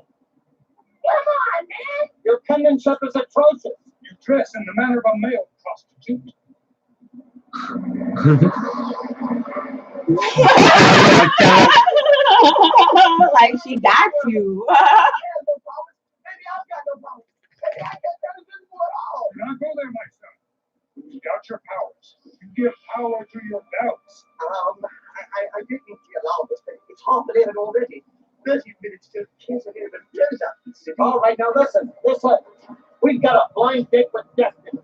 [SPEAKER 4] Come on, man.
[SPEAKER 2] Your penmanship is atrocious.
[SPEAKER 7] You dress in the manner of a male prostitute.
[SPEAKER 1] Like she got you.
[SPEAKER 5] Maybe I've got no problem. Maybe I can't get invisible at all.
[SPEAKER 7] Do not go there, my son. When you doubt your powers, you give power to your doubts.
[SPEAKER 5] I didn't mean to allow this, but it's half 11 already. 30 minutes till kids are even close up.
[SPEAKER 2] All right, now listen. We've got a blind date with Destiny.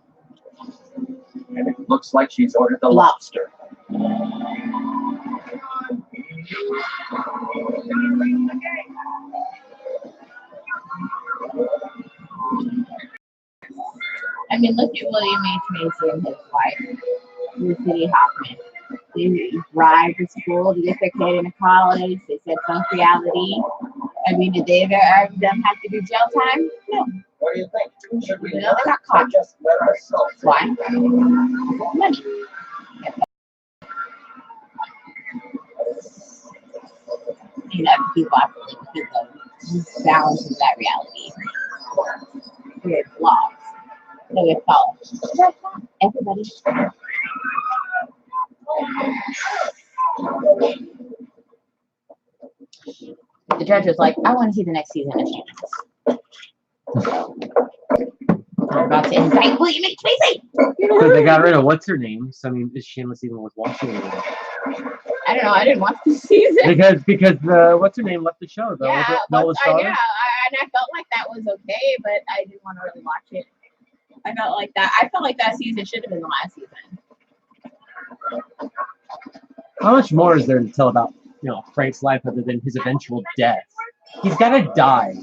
[SPEAKER 8] And it looks like she's ordered the lobster.
[SPEAKER 1] I mean, look at William H. Macy and his wife, Lucy Hoffman. They drive to school to get their kid into college. They said funk reality. I mean, did they ever them have to do jail time? No.
[SPEAKER 2] What do you think? Should we
[SPEAKER 1] No, they got caught.
[SPEAKER 2] just let ourselves?
[SPEAKER 1] Why? Money. You know, people have to live with the balance of that reality. Weird laws. So we follow. Everybody. The judge was like, I want to see the next season of Shameless. We're about to indict William H. Macy.
[SPEAKER 3] Because they got rid of what's her name. So I mean, is Shameless even worth watching anymore?
[SPEAKER 1] I don't know. I didn't watch the season.
[SPEAKER 3] Because what's her name left the show though.
[SPEAKER 1] Yeah,
[SPEAKER 3] Nola
[SPEAKER 1] I felt like that was okay, but I didn't want to really watch it. I felt like that season should have been the last season.
[SPEAKER 3] How much more is there to tell about Frank's life other than his eventual death? He's gotta die.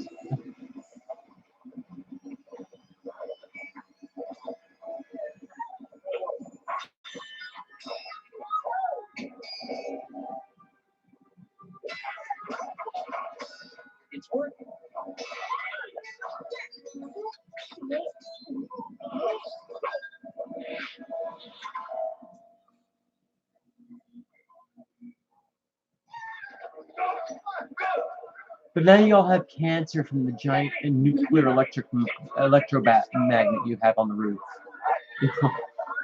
[SPEAKER 3] But now you all have cancer from the giant and nuclear electromagnet you have on the roof.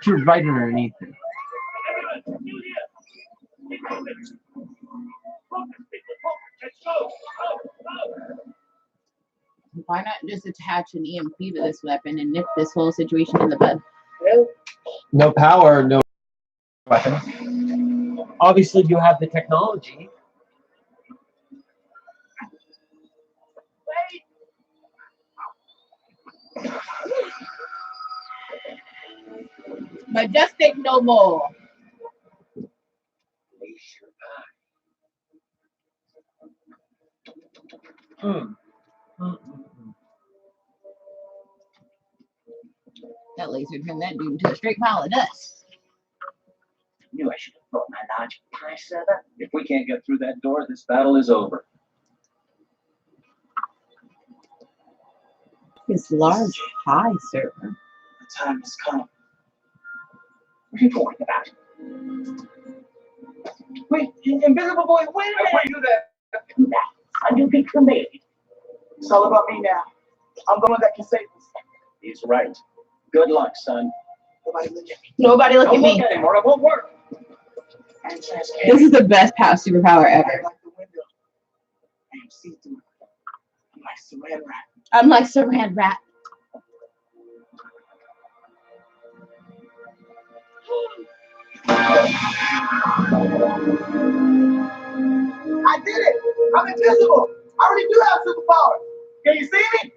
[SPEAKER 3] You're right underneath it.
[SPEAKER 1] Why not just attach an EMP to this weapon and nip this whole situation in the bud?
[SPEAKER 3] No power, no weapon. Obviously, you have the technology.
[SPEAKER 1] Majestic Noble. That laser turned that dude into a straight pile of dust.
[SPEAKER 5] Knew I should have brought my large pie server.
[SPEAKER 8] If we can't get through that door, this battle is over.
[SPEAKER 1] His large pie server.
[SPEAKER 5] The time has come. What are you talking about? Wait, Invisible Boy, wait a minute!
[SPEAKER 7] Do that.
[SPEAKER 5] That's a new beat for me. It's all about me now. I'm the one that can save us.
[SPEAKER 8] He's right. Good luck, son.
[SPEAKER 5] Nobody look at me.
[SPEAKER 1] Nobody look at
[SPEAKER 5] Don't
[SPEAKER 1] me.
[SPEAKER 5] look anymore, it won't work. And
[SPEAKER 1] This is the best power superpower ever.
[SPEAKER 5] like the window. I am see-through. I'm like Saran wrap.
[SPEAKER 1] I'm like Saran wrap.
[SPEAKER 5] I did it! I'm invisible! I already do have superpowers! Can you see me?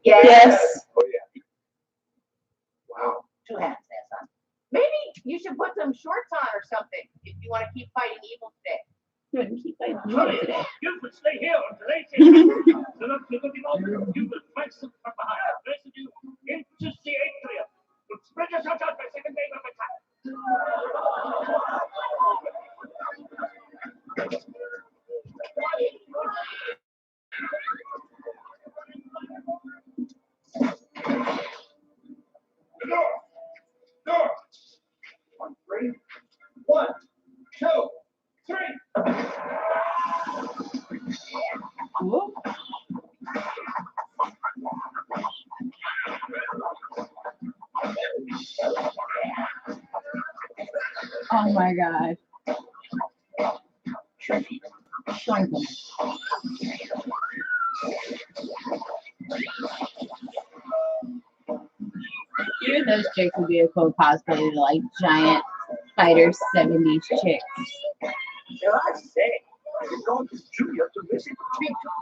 [SPEAKER 1] Yes.
[SPEAKER 7] Oh, yeah. Wow.
[SPEAKER 4] 2 hands there, son. Maybe you should put some shorts on or something if you want to keep fighting evil today.
[SPEAKER 1] You wouldn't keep fighting evil today.
[SPEAKER 6] You will stay here until they take you. So that you will be over. You will fight some from behind. The rest of you into the atrium. You'll spread yourself out by second wave of attack.
[SPEAKER 7] Door. 3. 1, 2, 3.
[SPEAKER 1] Whoop. Oh my god. Shrink them. Here, those chicks would be a cool cosplay to like giant fighter 70s chicks.
[SPEAKER 5] Shall I say, you're going to Julia to visit the teacher.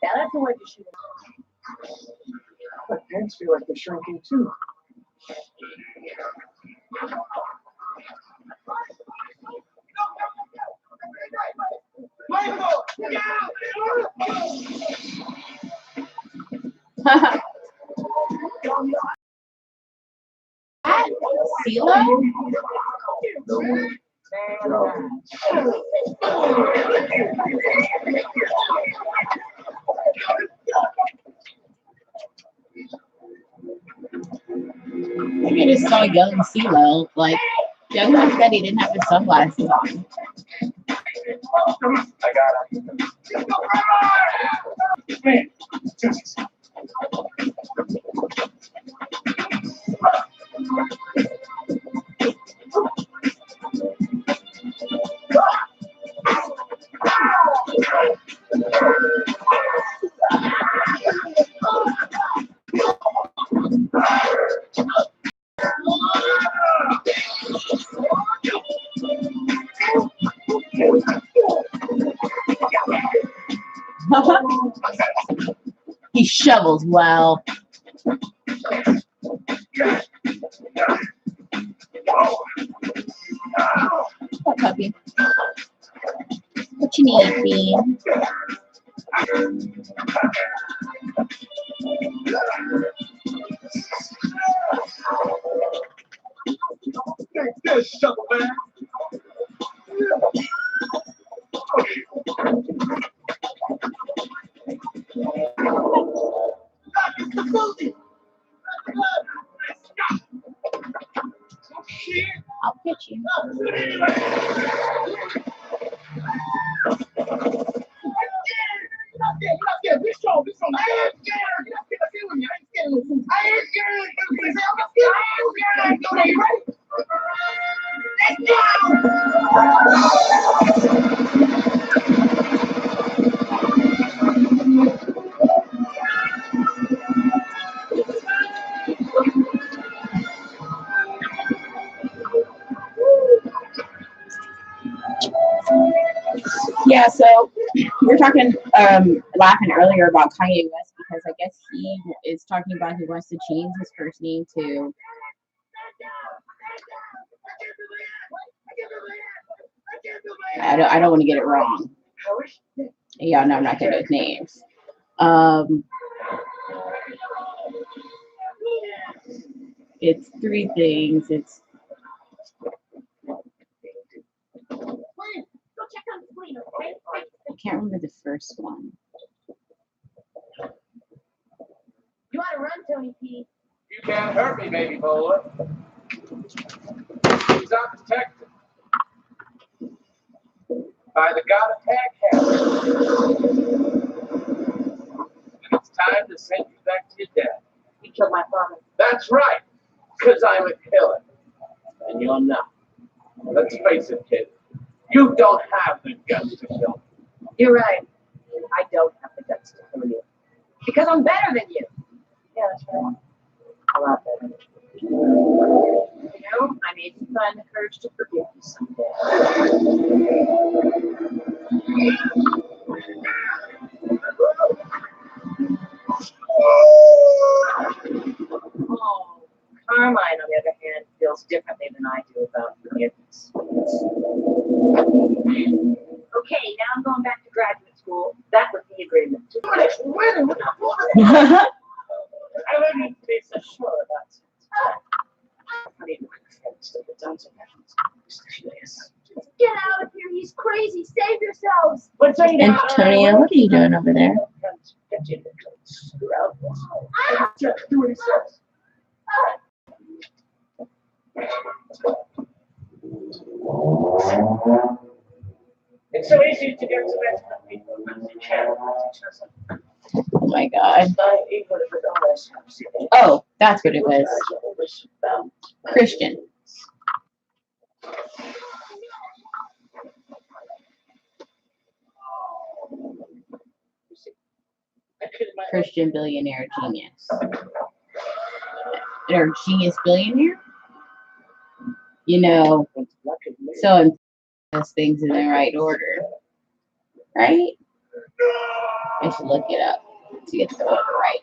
[SPEAKER 4] Now that's the way to shoot.
[SPEAKER 5] My pants feel like they're shrinking too.
[SPEAKER 1] CeeLo? You just saw young CeeLo, like young said he didn't have his sunglasses on.
[SPEAKER 7] I got it. Man.
[SPEAKER 1] He shovels well. Oh, puppy. What you need, Bean?
[SPEAKER 7] Take this, shovel man.
[SPEAKER 1] Yeah, so we were talking, laughing earlier about Kanye West because I guess he is talking about he wants to change his first name to. I don't want to get it wrong. Yeah, no, I'm not good with names. It's three things. It's. I can't remember the first one.
[SPEAKER 4] You want to run, Tony P?
[SPEAKER 2] You can't hurt me, baby boy. He's unprotected. By the god of tag hammer. And it's time to send you back to your dad.
[SPEAKER 4] You killed my father.
[SPEAKER 2] That's right, because I'm a killer. And you're not. Let's face it, kid. You don't have the guts to kill me.
[SPEAKER 4] You're right. I don't have the guts to kill you. Because I'm better than you. Yeah, that's right. A lot better. You know, I may even find the courage to forgive you someday. Oh, Carmine, on the other hand, feels differently than I do about forgiveness. Okay, now I'm going back to graduate school. That was the agreement.
[SPEAKER 2] I didn't be so sure about it.
[SPEAKER 4] Get out of here, he's crazy. Save yourselves.
[SPEAKER 1] Antonio, what are you doing over there?
[SPEAKER 2] Do what he says. It's so easy to get to that people when you can.
[SPEAKER 1] Oh my god. Oh, that's what it was. Christian. Christian billionaire genius. Or genius billionaire? You know, so those things in the right order. Right? I should look it up to get the order right.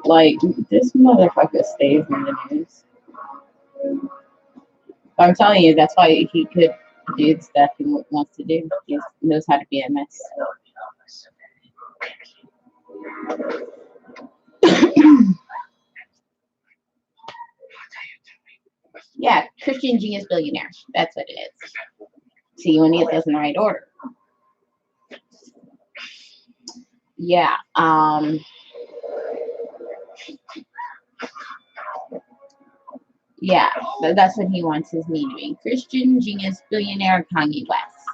[SPEAKER 1] Like, this motherfucker stays in the news. I'm telling you, that's why he could do the stuff he wants to do. He knows how to be a mess. Yeah, Christian genius billionaire. That's what it is. See, when he does in the right order. Yeah. Yeah, that's what he wants his name to be. Christian genius billionaire Kanye West.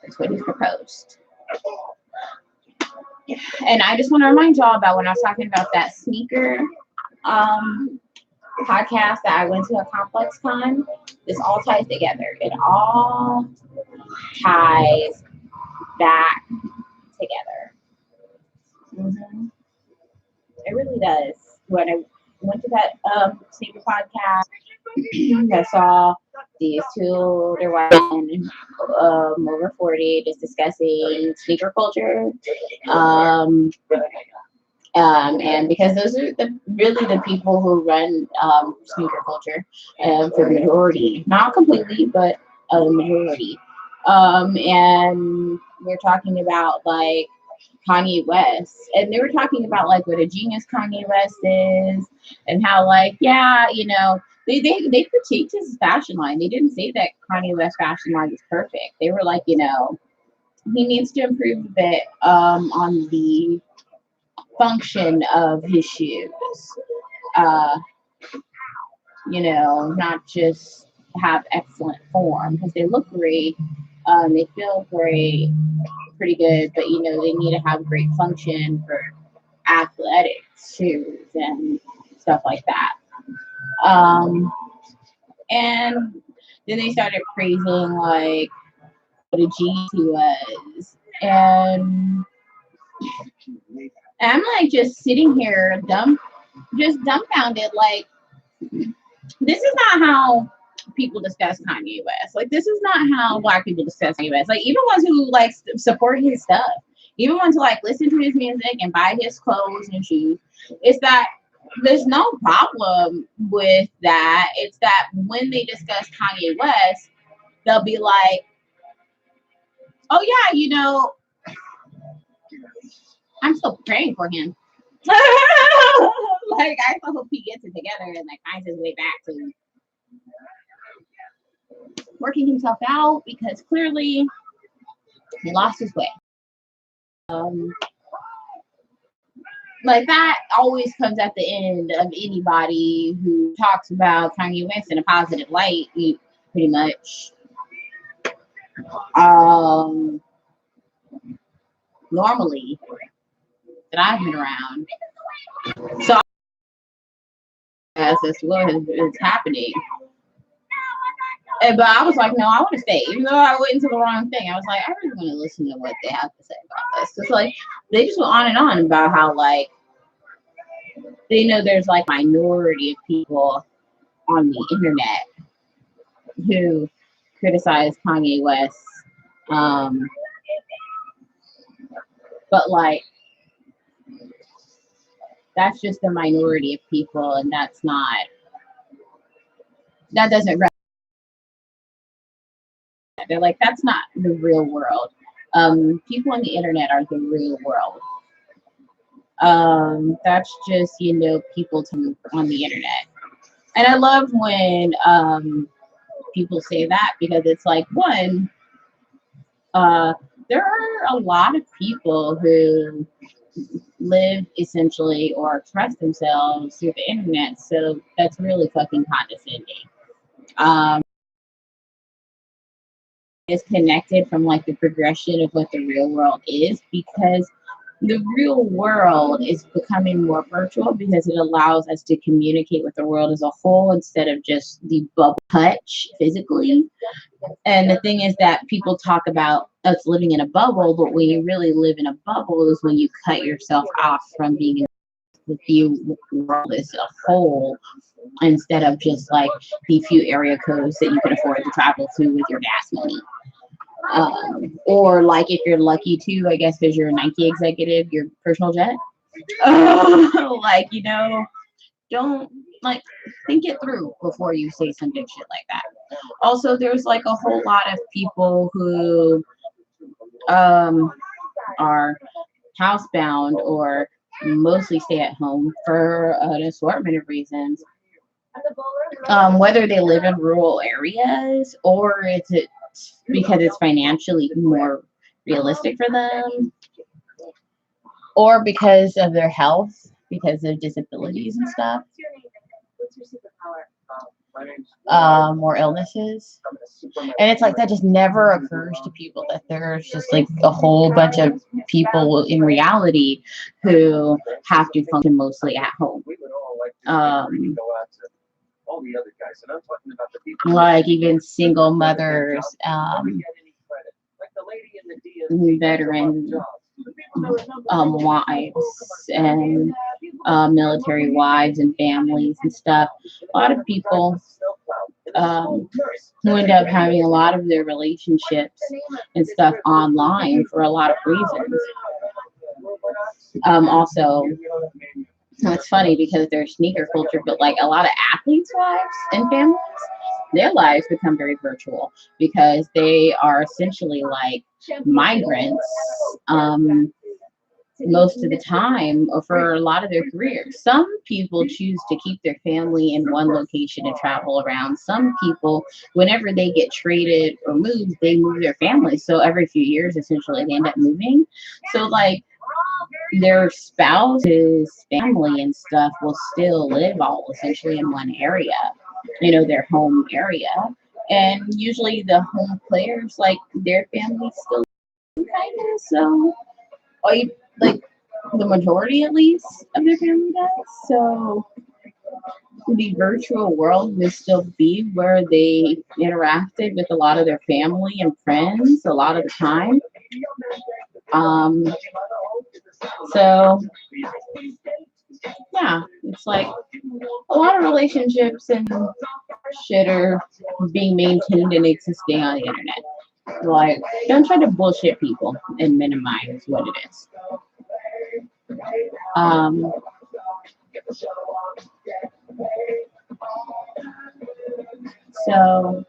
[SPEAKER 1] That's what he's proposed. And I just want to remind y'all about when I was talking about that sneaker podcast that I went to a Complex Con. This all ties together. It all ties back together. Mm-hmm. It really does. When I went to that sneaker podcast, I saw these two older white men over 40 just discussing sneaker culture. And because those are really the people who run sneaker culture for the majority, not completely, but a majority. And we're talking about like Kanye West, and they were talking about like what a genius Kanye West is, and how like you know they critiqued his fashion line. They didn't say that Kanye West fashion line is perfect. They were like, you know, he needs to improve a bit on the function of his shoes. Uh, not just have excellent form because they look great, they feel great, pretty good, but they need to have great function for athletic shoes and stuff like that. And then they started praising like what a genius he was, and I'm like just sitting here just dumbfounded, like this is not how people discuss Kanye West. Like this is not how Black people discuss Kanye West. Like even ones who like support his stuff, even ones who like listen to his music and buy his clothes and shoes, it's that there's no problem with that. It's that when they discuss Kanye West, they'll be like, oh yeah, I'm still praying for him. Like I hope he gets it together and like finds his way back to working himself out because clearly he lost his way. Like that always comes at the end of anybody who talks about Kanye West in a positive light, pretty much. Normally that I've been around. So as to what is happening. But I was like, no, I want to stay. Even though I went into the wrong thing, I was like, I really want to listen to what they have to say about this. It's like they just went on and on about how like they know there's like minority of people on the internet who criticize Kanye West. But like that's just a minority of people, and that doesn't. They're like, that's not the real world. People on the internet are the real world. That's just, people on the internet. And I love when people say that because it's like, one, there are a lot of people who live essentially or express themselves through the internet. So that's really fucking condescending. Disconnected from like the progression of what the real world is, because the real world is becoming more virtual because it allows us to communicate with the world as a whole instead of just the bubble touch physically. And the thing is that people talk about us living in a bubble, but when you really live in a bubble is when you cut yourself off from being with the world as a whole, instead of just like the few area codes that you can afford to travel to with your gas money. Or like if you're lucky too, I guess because you're a Nike executive, your personal jet. Like, don't like think it through before you say some big shit like that. Also, there's like a whole lot of people who are housebound or mostly stay at home for an assortment of reasons. Whether they live in rural areas or it's because it's financially more realistic for them, or because of their health, because of disabilities and stuff, or illnesses. And it's like that just never occurs to people that there's just like a whole bunch of people in reality who have to function mostly at home.
[SPEAKER 8] All the other guys, and I'm talking about the people
[SPEAKER 1] like even single mothers, veteran wives and military wives and families and stuff. A lot of people who end up having a lot of their relationships and stuff online for a lot of reasons. Also, it's funny because there's sneaker culture, but like a lot of athletes' wives and families, their lives become very virtual because they are essentially like migrants most of the time or for a lot of their careers. Some people choose to keep their family in one location and travel around. Some people, whenever they get traded or moved, they move their family. So every few years, essentially, they end up moving. So, like, their spouse's family and stuff will still live all essentially in one area, their home area. And usually the home players, like, their family still kind of, so, like, the majority at least of their family does. So the virtual world would still be where they interacted with a lot of their family and friends a lot of the time. So yeah, it's like a lot of relationships and shit are being maintained and existing on the internet. Like, don't try to bullshit people and minimize what it is. So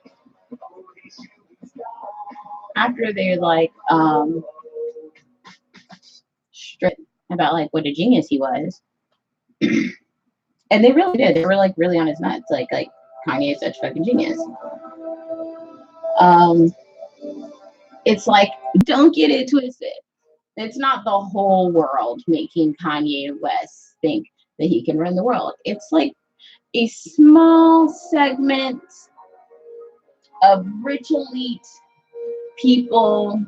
[SPEAKER 1] after they like stripped about like what a genius he was, and they really did. They were like really on his nuts. Like Kanye is such fucking genius. It's like, don't get it twisted. It's not the whole world making Kanye West think that he can run the world. It's like a small segment of rich elite people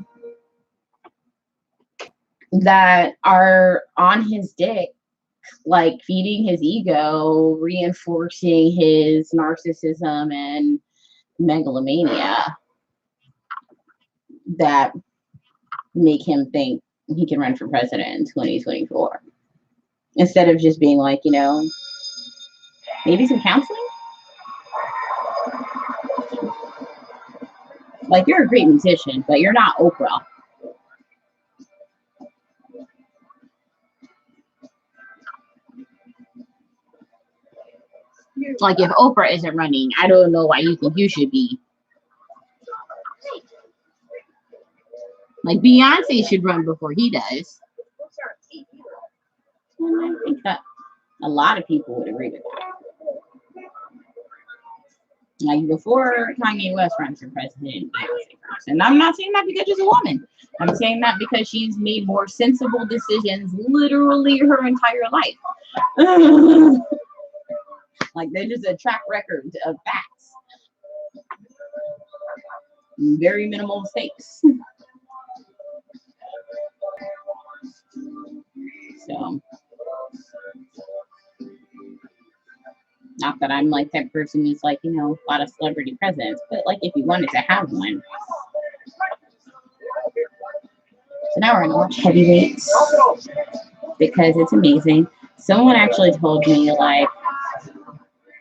[SPEAKER 1] that are on his dick, like feeding his ego, reinforcing his narcissism and megalomania, that make him think he can run for president in 2024. Instead of just being like, maybe some counseling? Like, you're a great musician, but you're not Oprah. Like, if Oprah isn't running, I don't know why you think you should be. Like, Beyonce should run before he does. And I think that a lot of people would agree with that. Like, before Kanye West runs for president, Beyonce first. And I'm not saying that because she's a woman. I'm saying that because she's made more sensible decisions literally her entire life. Like, there's just a track record of facts. Very minimal mistakes. So, not that I'm like that person who's like, a lot of celebrity presidents, but like if you wanted to have one. So now we're gonna watch Heavyweights because it's amazing. Someone actually told me like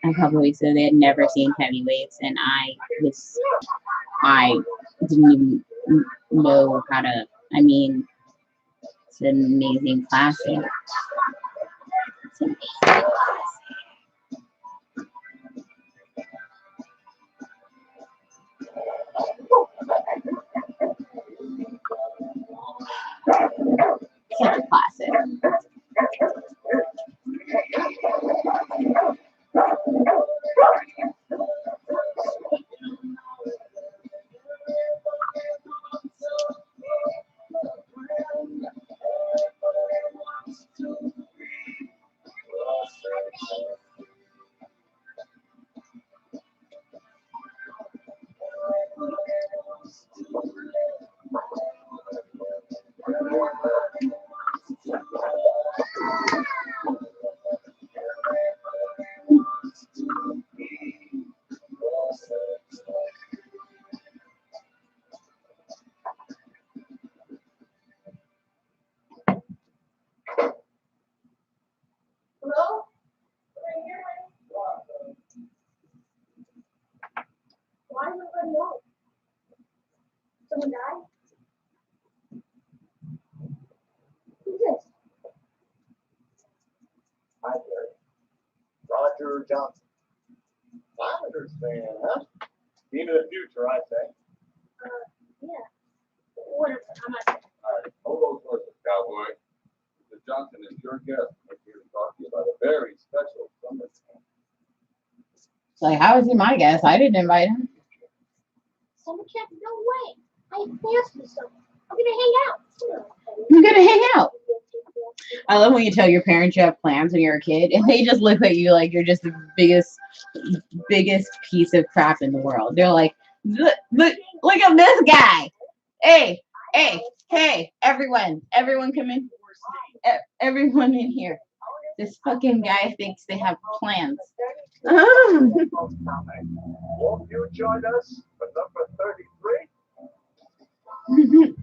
[SPEAKER 1] a couple weeks ago they had never seen Heavyweights, and I didn't even know how to. I mean, it's an amazing classic. It's amazing classic. Such a classic.
[SPEAKER 10] Someone died? Who's this?
[SPEAKER 5] Hi, Gary. Roger Johnson. Islanders fan, huh? Team of the future, I say.
[SPEAKER 10] Yeah. Whatever. I'm not.
[SPEAKER 5] All right, hold those horses, cowboy.
[SPEAKER 8] Johnson is your guest. I'm here to talk to you about a very special summer camp.
[SPEAKER 1] It's like, how is he my guest? I didn't invite him.
[SPEAKER 10] Summer camp? No way. I have plans for the summer. I'm gonna hang out.
[SPEAKER 1] I'm gonna hang out. I love when you tell your parents you have plans when you're a kid, and they just look at you like you're just the biggest piece of crap in the world. They're like, look at this guy. Hey, everyone come in. Everyone in here. This fucking guy thinks they have plans.
[SPEAKER 6] Won't you join us for number 33?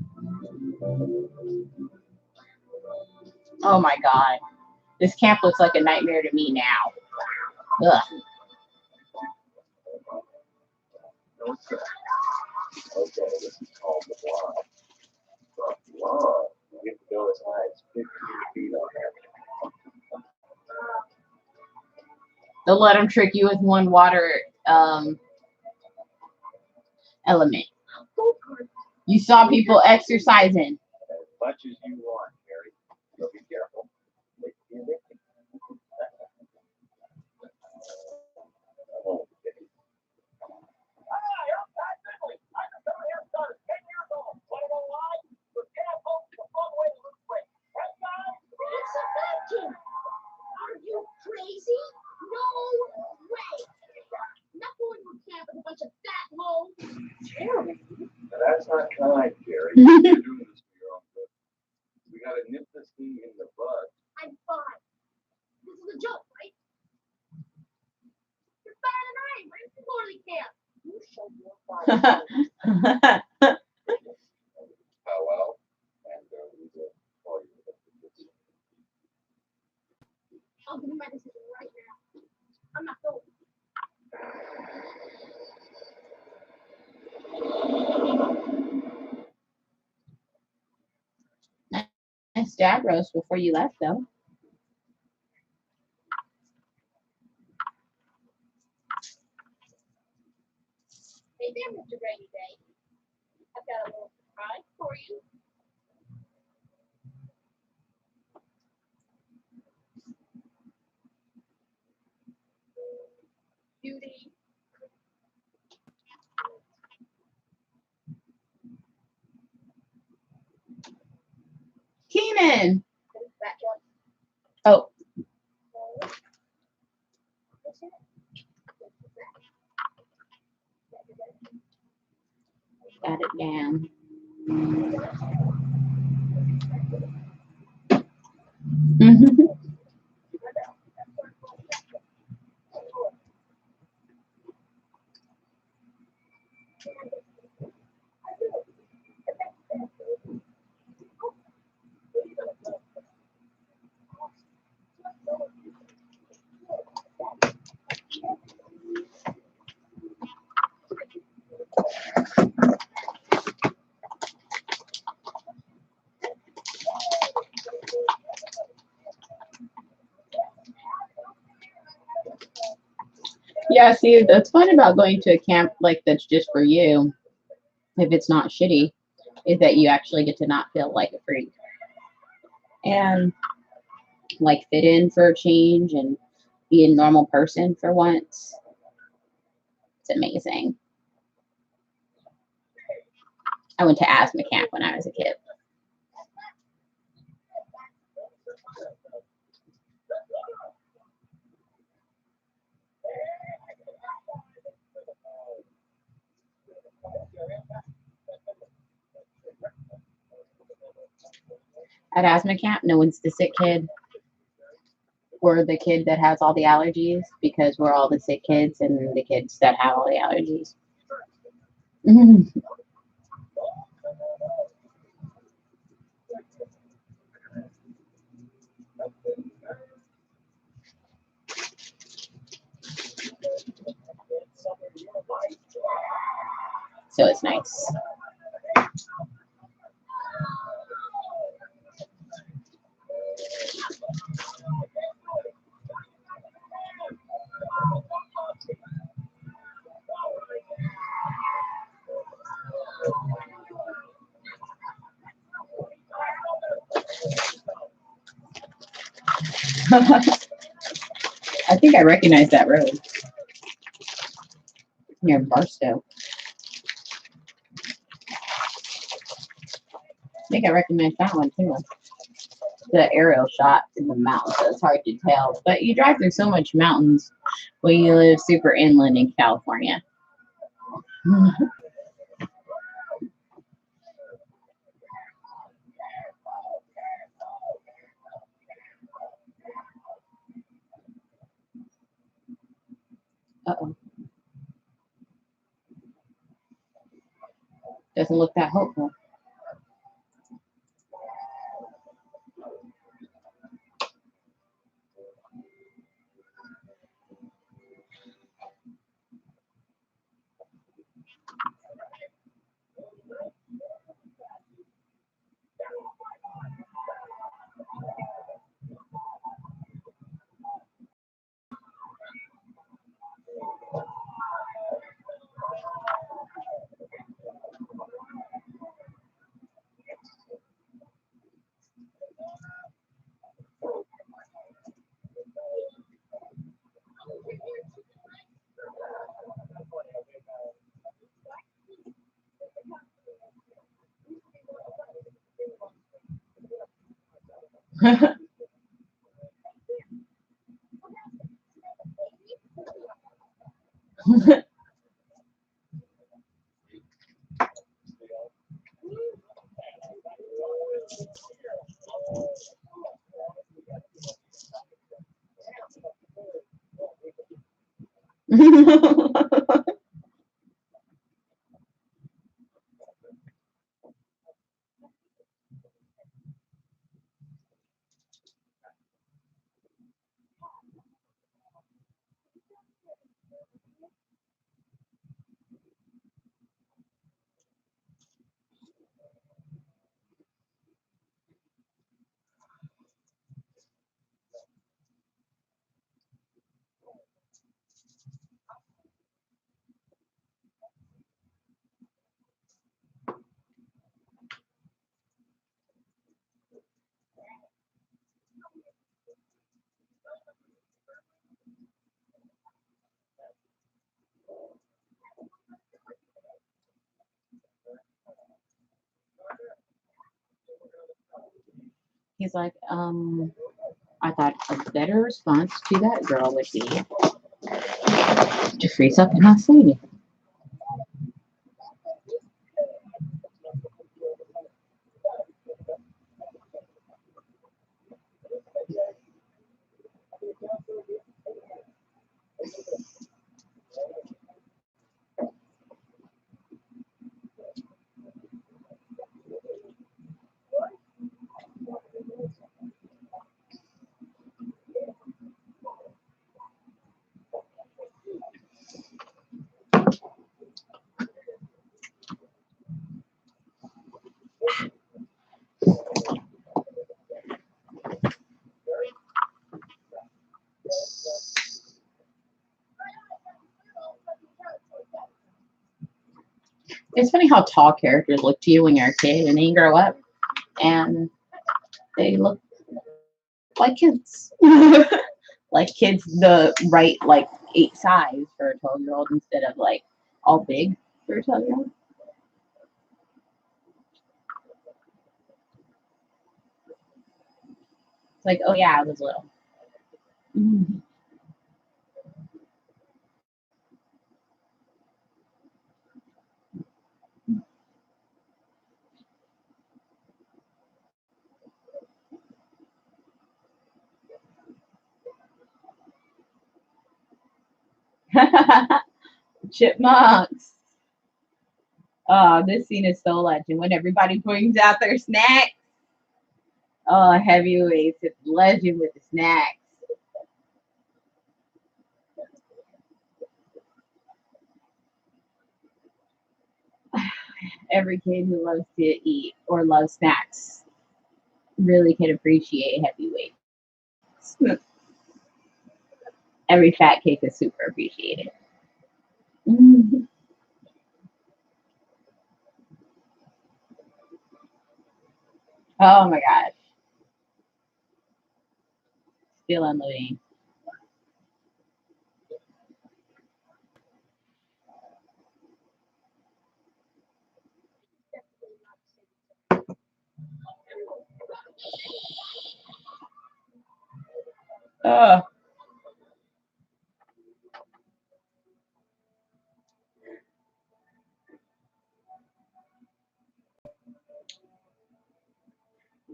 [SPEAKER 1] Oh my god. This camp looks like a nightmare to me now. Ugh.
[SPEAKER 8] Okay, this is called the blonde. The blonde. You get to go as high as 15 feet on that.
[SPEAKER 1] They'll let them trick you with one water element. You saw people exercising.
[SPEAKER 8] As much as you want, Harry. So be careful. Make you addicted. Oh, okay.
[SPEAKER 10] It's a vacuum. Are you crazy? No way. Not going to camp with a bunch of fat loaves. Terrible.
[SPEAKER 8] Now that's not kind, Jerry. You're doing this for your own good. We gotta nip this thing in the bud.
[SPEAKER 10] I'm fine. This is a joke, right? You're better than I am. I'm totally camp. You show your fire.
[SPEAKER 8] Powwow. And we will call you.
[SPEAKER 10] I'll give you my decision right now. I'm not going.
[SPEAKER 1] Nice dad roast before you left, though.
[SPEAKER 10] Hey there, Mr. Rainy Day. I've got a little surprise for you. Beauty.
[SPEAKER 1] Keenan.
[SPEAKER 10] Back up.
[SPEAKER 1] Oh, got it down. Yeah, see, that's fun about going to a camp like that's just for you, if it's not shitty, is that you actually get to not feel like a freak. And like fit in for a change and be a normal person for once. It's amazing. I went to asthma camp when I was a kid. At asthma camp, no one's the sick kid. We're the kid that has all the allergies because we're all the sick kids and the kids that have all the allergies. So it's nice. I think I recognize that road near Barstow. I think I recognize that one too. The aerial shot in the mountains, so it's hard to tell. But you drive through so much mountains when you live super inland in California. Uh-oh. Doesn't look that hopeful. He's like, I thought a better response to that girl would be to freeze up and not say anything. It's funny how tall characters look to you when you're a kid and then you grow up and they look like kids. Like kids the right like 8 size for a 12-year-old instead of like all big for a 12-year-old. It's like, oh yeah, I was little. Chipmunks. Oh, this scene is so legend when everybody brings out their snacks. Oh, heavyweights, it's legend with the snacks. Every kid who loves to eat or loves snacks really can appreciate heavyweights. Every fat kid is super appreciated. Mhm. Oh my gosh. Still unloading. Oh.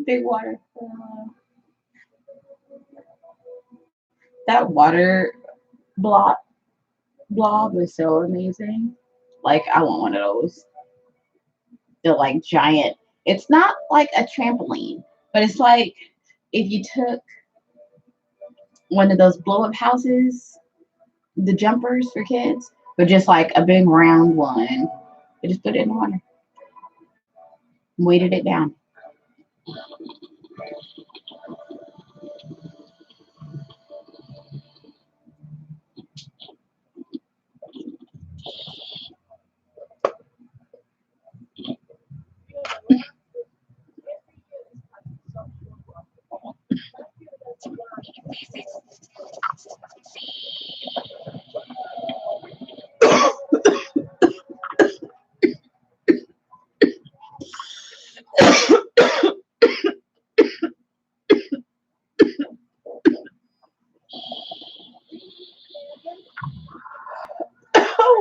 [SPEAKER 1] Big water. That water blob was so amazing. Like, I want one of those. They're like giant. It's not like a trampoline, but it's like if you took one of those blow up houses, the jumpers for kids, but just like a big round one. You just put it in the water, weighted it down.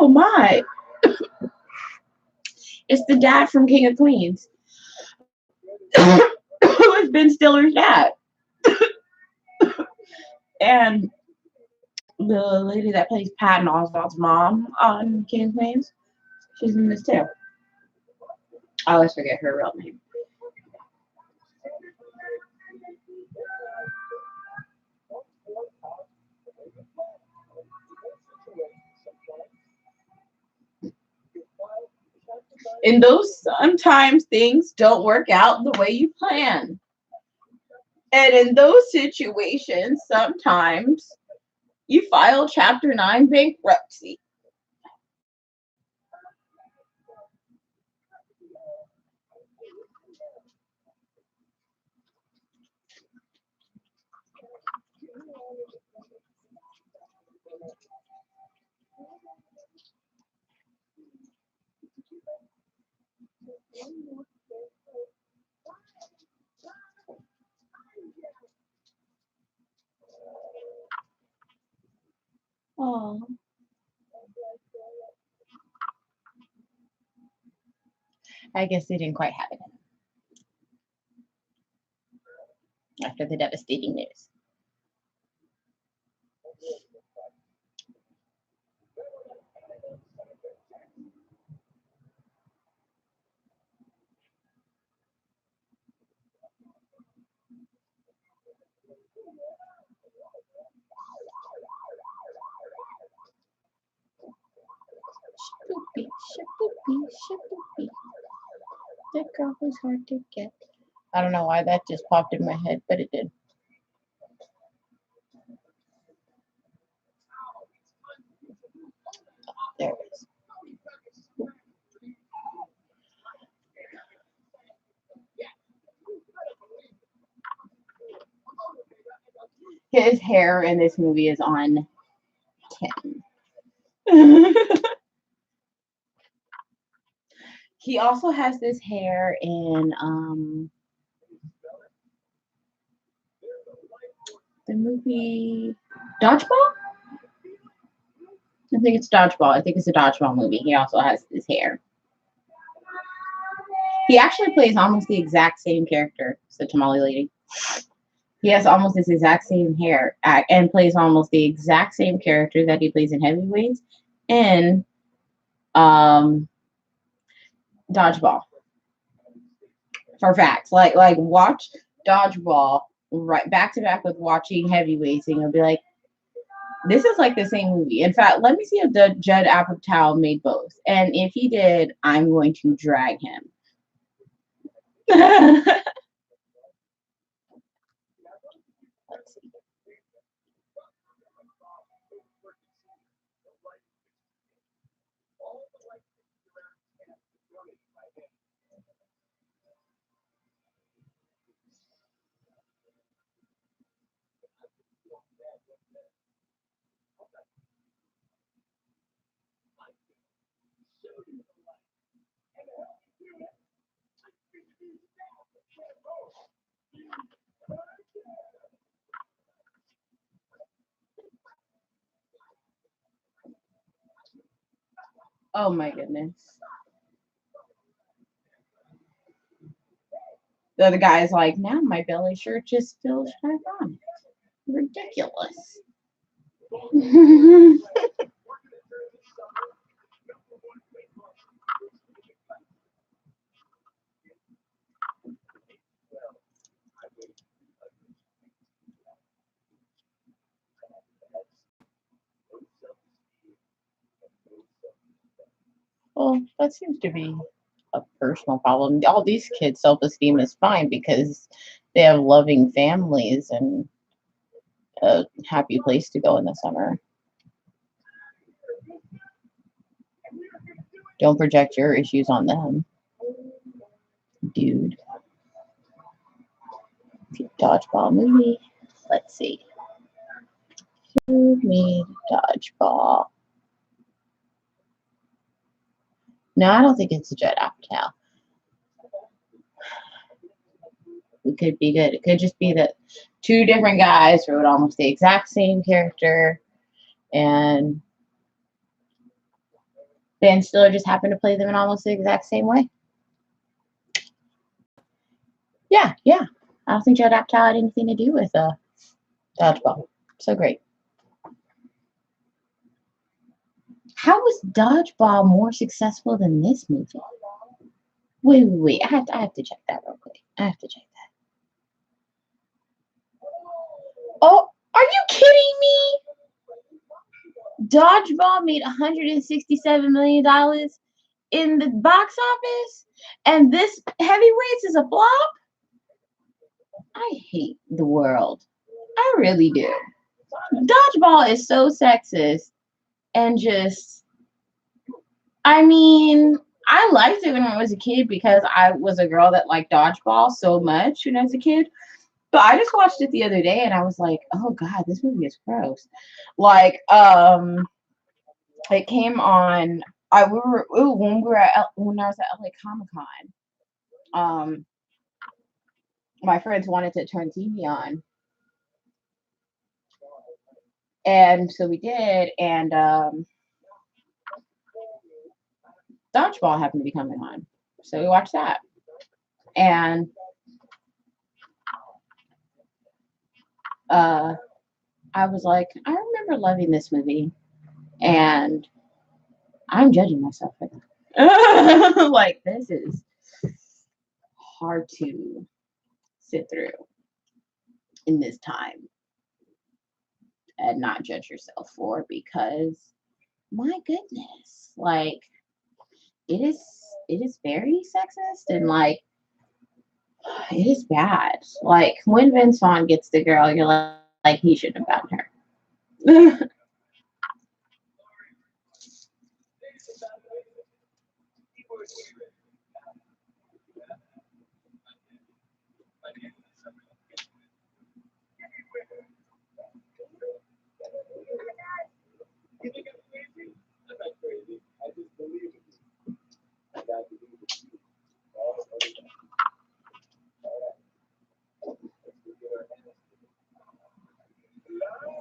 [SPEAKER 1] Oh my! It's the dad from King of Queens. Who has Ben Stiller's dad? And the lady that plays Patton Oswalt's mom on King of Queens, she's in this too. I always forget her real name. In those sometimes things don't work out the way you plan. And in those situations, sometimes you file Chapter 9 bankruptcy. Oh. I guess they didn't quite have it after the devastating news. Shapoopy, shapoopy, shapoopy. That girl was hard to get. I don't know why that just popped in my head, but it did. There it is. His hair in this movie is on 10. He also has this hair in the movie Dodgeball? I think it's Dodgeball. I think it's a Dodgeball movie. He also has this hair. He actually plays almost the exact same character as the Tamale Lady. He has almost this exact same hair and plays almost the exact same character that he plays in Heavyweights in Dodgeball. For facts, like watch Dodgeball right back to back with watching Heavyweights, and you'll be like, this is like the same movie. In fact, let me see if Judd Apatow made both, and if he did, I'm going to drag him. Let's see. Oh my goodness. The other guy's like, now my belly shirt just feels back on. Ridiculous. Well, that seems to be a personal problem. All these kids' self-esteem is fine because they have loving families and a happy place to go in the summer. Don't project your issues on them, dude. Dodgeball movie. Let's see. Who made Dodgeball? No, I don't think it's a Judd Apatow. It could be good. It could just be that two different guys wrote almost the exact same character, and Ben Stiller just happened to play them in almost the exact same way. Yeah. I don't think Judd Apatow had anything to do with Dodgeball. So great. How was Dodgeball more successful than this movie? Wait. I have to check that real quick. I have to check that. Oh, are you kidding me? Dodgeball made $167 million in the box office, and this Heavyweights is a flop? I hate the world. I really do. Dodgeball is so sexist and just, I mean, I liked it when I was a kid because I was a girl that liked dodgeball so much when I was a kid. But I just watched it the other day and I was like, oh God, this movie is gross. Like, it came on. When I was at LA Comic Con, my friends wanted to turn TV on, and so we did. And Dodgeball happened to be coming on, so we watched that. And I was like, I remember loving this movie, and I'm judging myself for that. Like, this is hard to sit through in this time and not judge yourself for, because my goodness, like, it is very sexist, and like, it is bad. Like, when Vince Vaughn gets the girl, you're like he shouldn't have gotten her.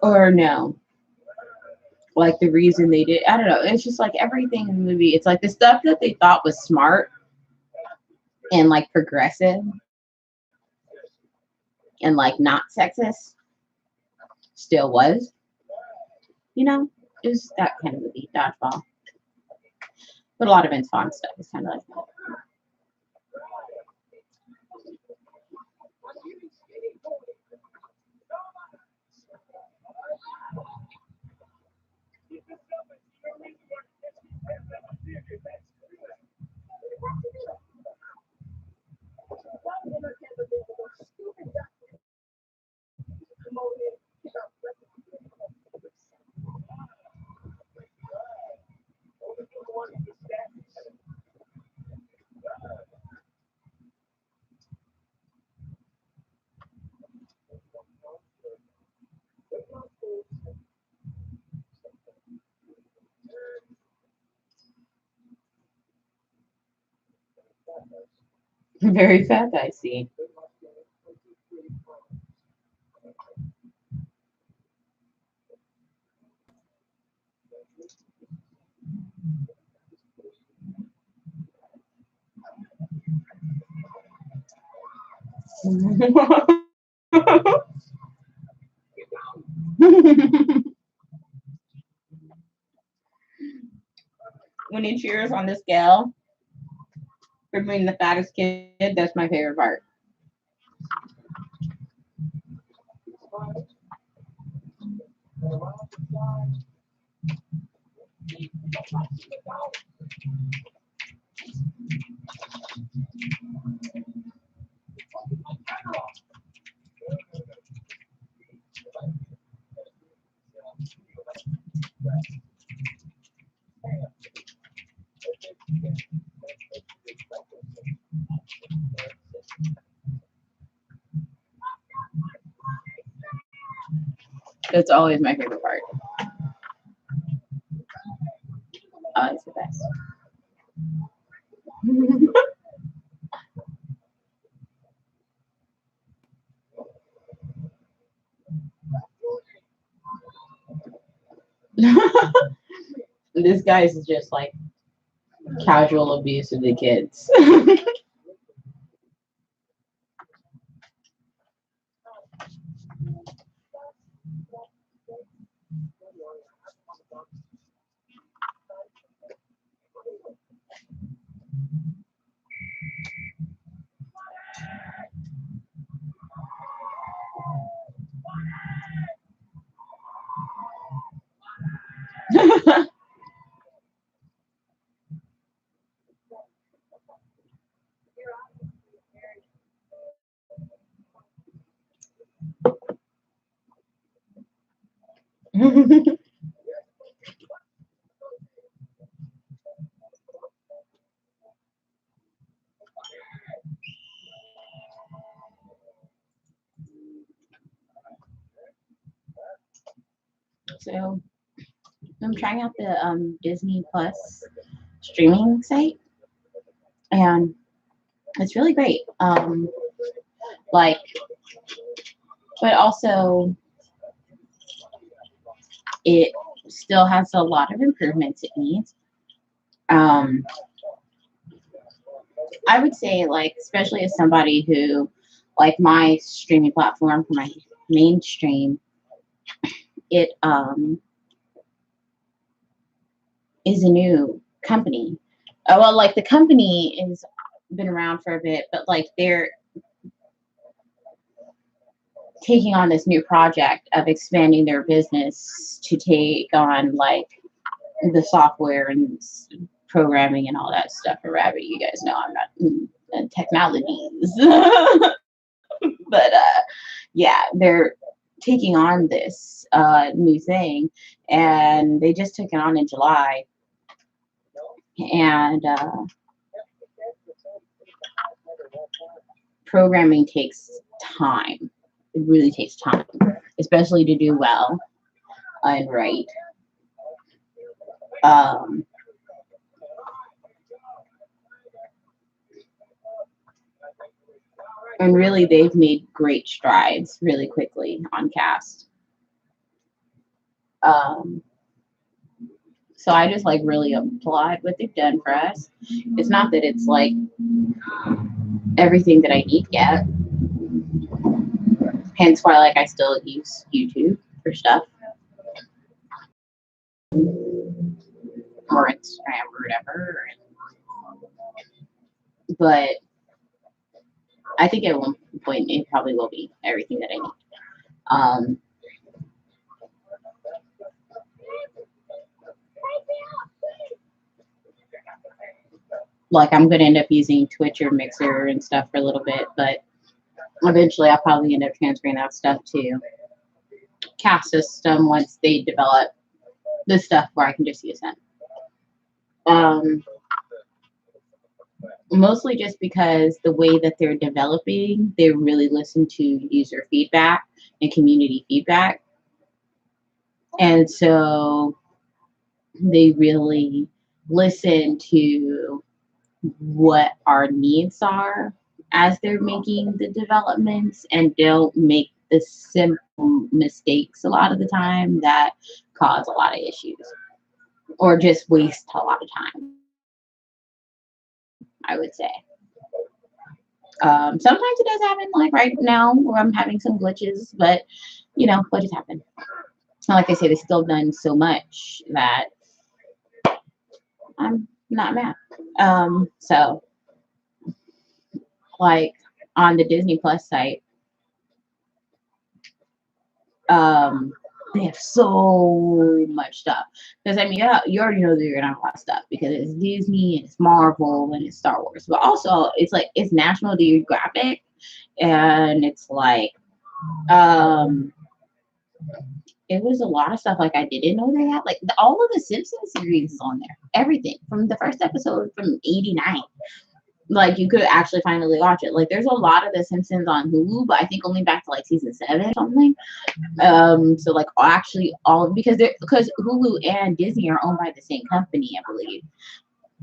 [SPEAKER 1] Or no, like the reason they did, I don't know. It's just like everything in the movie. It's like the stuff that they thought was smart and like progressive and like not sexist still was, you know, it was that kind of movie, Dodgeball. But a lot of Vince Vaughn stuff is kind of like that. Very fat, I see. When he cheers on the scale for being the fattest kid, that's my favorite part. It's always my favorite part. Oh, it's the best. This guy's just like casual abuse of the kids. So I'm trying out the Disney Plus streaming site, and it's really great. Like, but also it still has a lot of improvements it needs. Um, I would say, like, especially as somebody who, like, my streaming platform for my mainstream, it is a new company. Well, like the company has been around for a bit, but like they're taking on this new project of expanding their business to take on like the software and programming and all that stuff for Rabbit. You guys know I'm not in technologies, but yeah, they're taking on this new thing, and they just took it on in July, and programming takes time. It really takes time, especially to do well and right. Um, and really, they've made great strides really quickly on cast. Um, so I just like really applaud what they've done for us. It's not that it's like everything that I need yet. Hence why like I still use YouTube for stuff. Or Instagram or whatever. But I think at one point it probably will be everything that I need. Like I'm gonna end up using Twitch or Mixer and stuff for a little bit, but eventually I'll probably end up transferring that stuff to Cast System once they develop the stuff where I can just use them. Mostly just because the way that they're developing, they really listen to user feedback and community feedback. And so they really listen to what our needs are as they're making the developments and don't make the simple mistakes a lot of the time that cause a lot of issues or just waste a lot of time, I would say. Sometimes it does happen, like right now where I'm having some glitches, but you know, glitches happen. Like I say, they've still done so much that I'm not mad. So like on the Disney Plus site, they have so much stuff. Because I mean, yeah, you already know that you're gonna have a lot of stuff because it's Disney and it's Marvel and it's Star Wars, but also it's like it's National Geographic, and it's like it was a lot of stuff like I didn't know they had. Like all of the Simpsons series is on there. Everything from the first episode from '89. Like you could actually finally watch it. Like there's a lot of The Simpsons on Hulu, but I think only back to like season 7 or something. So like actually all because Hulu and Disney are owned by the same company, I believe,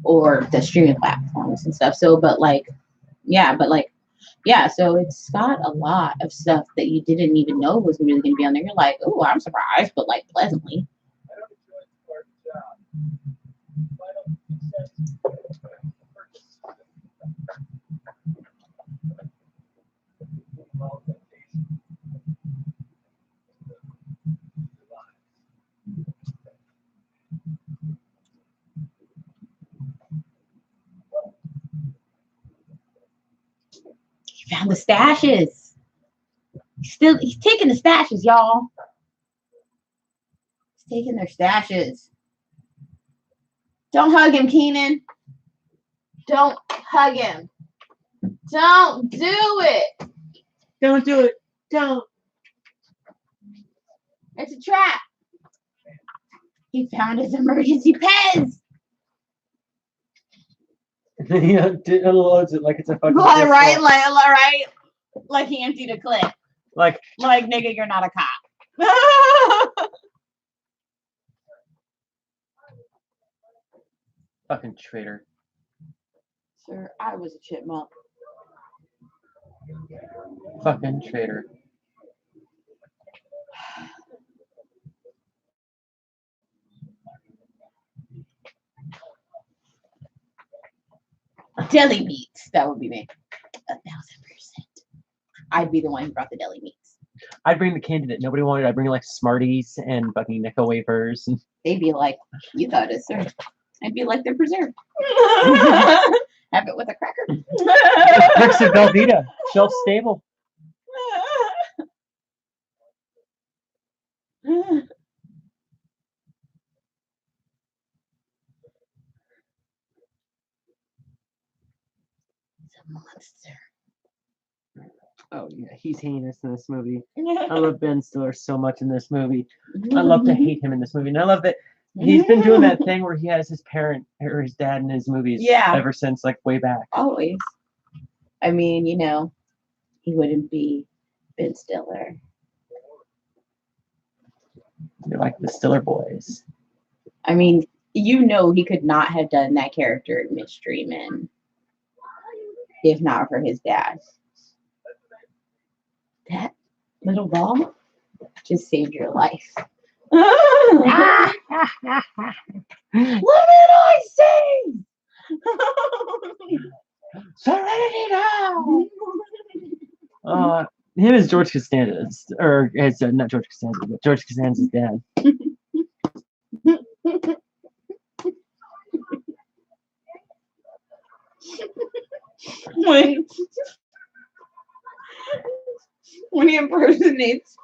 [SPEAKER 1] or the streaming platforms and stuff. So, but like, yeah. So it's got a lot of stuff that you didn't even know was really gonna be on there. You're like, oh, I'm surprised, but like pleasantly. He found the stashes. He's taking the stashes, y'all. He's taking their stashes. Don't hug him, Keenan. Don't hug him. Don't do it.
[SPEAKER 3] Don't do it. Don't.
[SPEAKER 1] It's a trap. He found his emergency pens.
[SPEAKER 3] He unloads it like it's a fucking.
[SPEAKER 1] Right. Like he emptied a clip.
[SPEAKER 3] Like
[SPEAKER 1] nigga, you're not a cop.
[SPEAKER 3] fucking traitor.
[SPEAKER 1] Sir, I was a chipmunk.
[SPEAKER 3] Fucking traitor.
[SPEAKER 1] Deli meats. That would be me. 1,000%. I'd be the one who brought the deli meats.
[SPEAKER 3] I'd bring the candy that nobody wanted. I'd bring like Smarties and fucking nickel wafers.
[SPEAKER 1] They'd be like, you thought it, sir. I'd be like, they're preserved. Have it with a cracker.
[SPEAKER 3] Bricks of Velveeta, shelf stable.
[SPEAKER 1] It's a monster.
[SPEAKER 3] Oh yeah, he's heinous in this movie. I love Ben Stiller so much in this movie. I love to hate him in this movie, and I love that he's been doing that thing where he has his parent or his dad in his movies ever since like way back.
[SPEAKER 1] Always. I mean, you know, he wouldn't be Ben Stiller.
[SPEAKER 3] They're like the Stiller boys.
[SPEAKER 1] I mean, you know, he could not have done that character in Mystery Men if not for his dad. That little ball just saved your life. What did I say?
[SPEAKER 3] Serenity now. Him as George Costanza, or as not George Costanza, but George Costanza's dad.
[SPEAKER 1] When he impersonates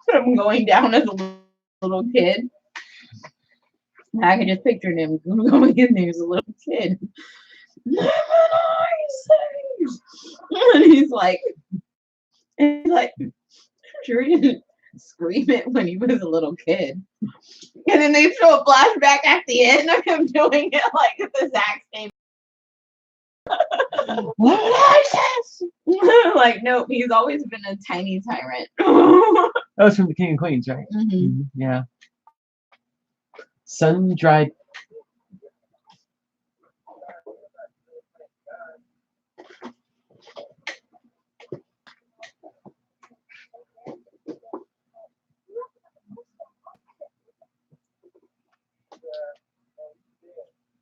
[SPEAKER 1] him going down as a little kid, I can just picture him going in there as a little kid. And he's like, sure he didn't scream it when he was a little kid. And then they show a flashback at the end of him doing it like the exact same. Like, nope, he's always been a tiny tyrant.
[SPEAKER 3] That was from the King and Queens, right?
[SPEAKER 1] Mm-hmm.
[SPEAKER 3] Yeah. Sun-dried.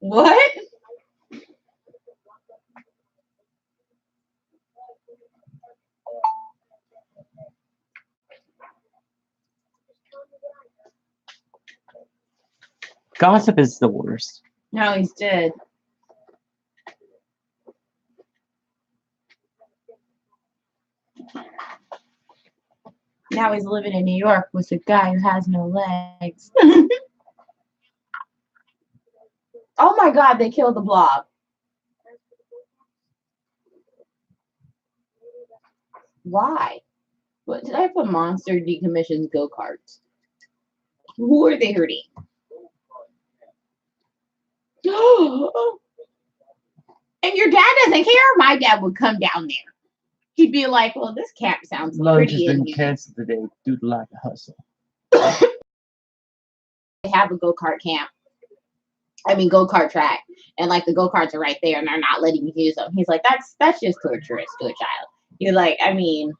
[SPEAKER 1] What?
[SPEAKER 3] Gossip is the worst.
[SPEAKER 1] No, he's dead. Now he's living in New York with a guy who has no legs. Oh my God, they killed the blob. Why? What type of monster decommissions go-karts? Who are they hurting? And your dad doesn't care? My dad would come down there. He'd be like, well, this camp sounds
[SPEAKER 3] Lunch has
[SPEAKER 1] pretty in
[SPEAKER 3] been
[SPEAKER 1] here.
[SPEAKER 3] canceled today due to lack of hustle.
[SPEAKER 1] They have a go-kart camp. I mean, go-kart track. And like the go-karts are right there and they're not letting you use them. He's like, that's just torturous to a child. You're like, I mean,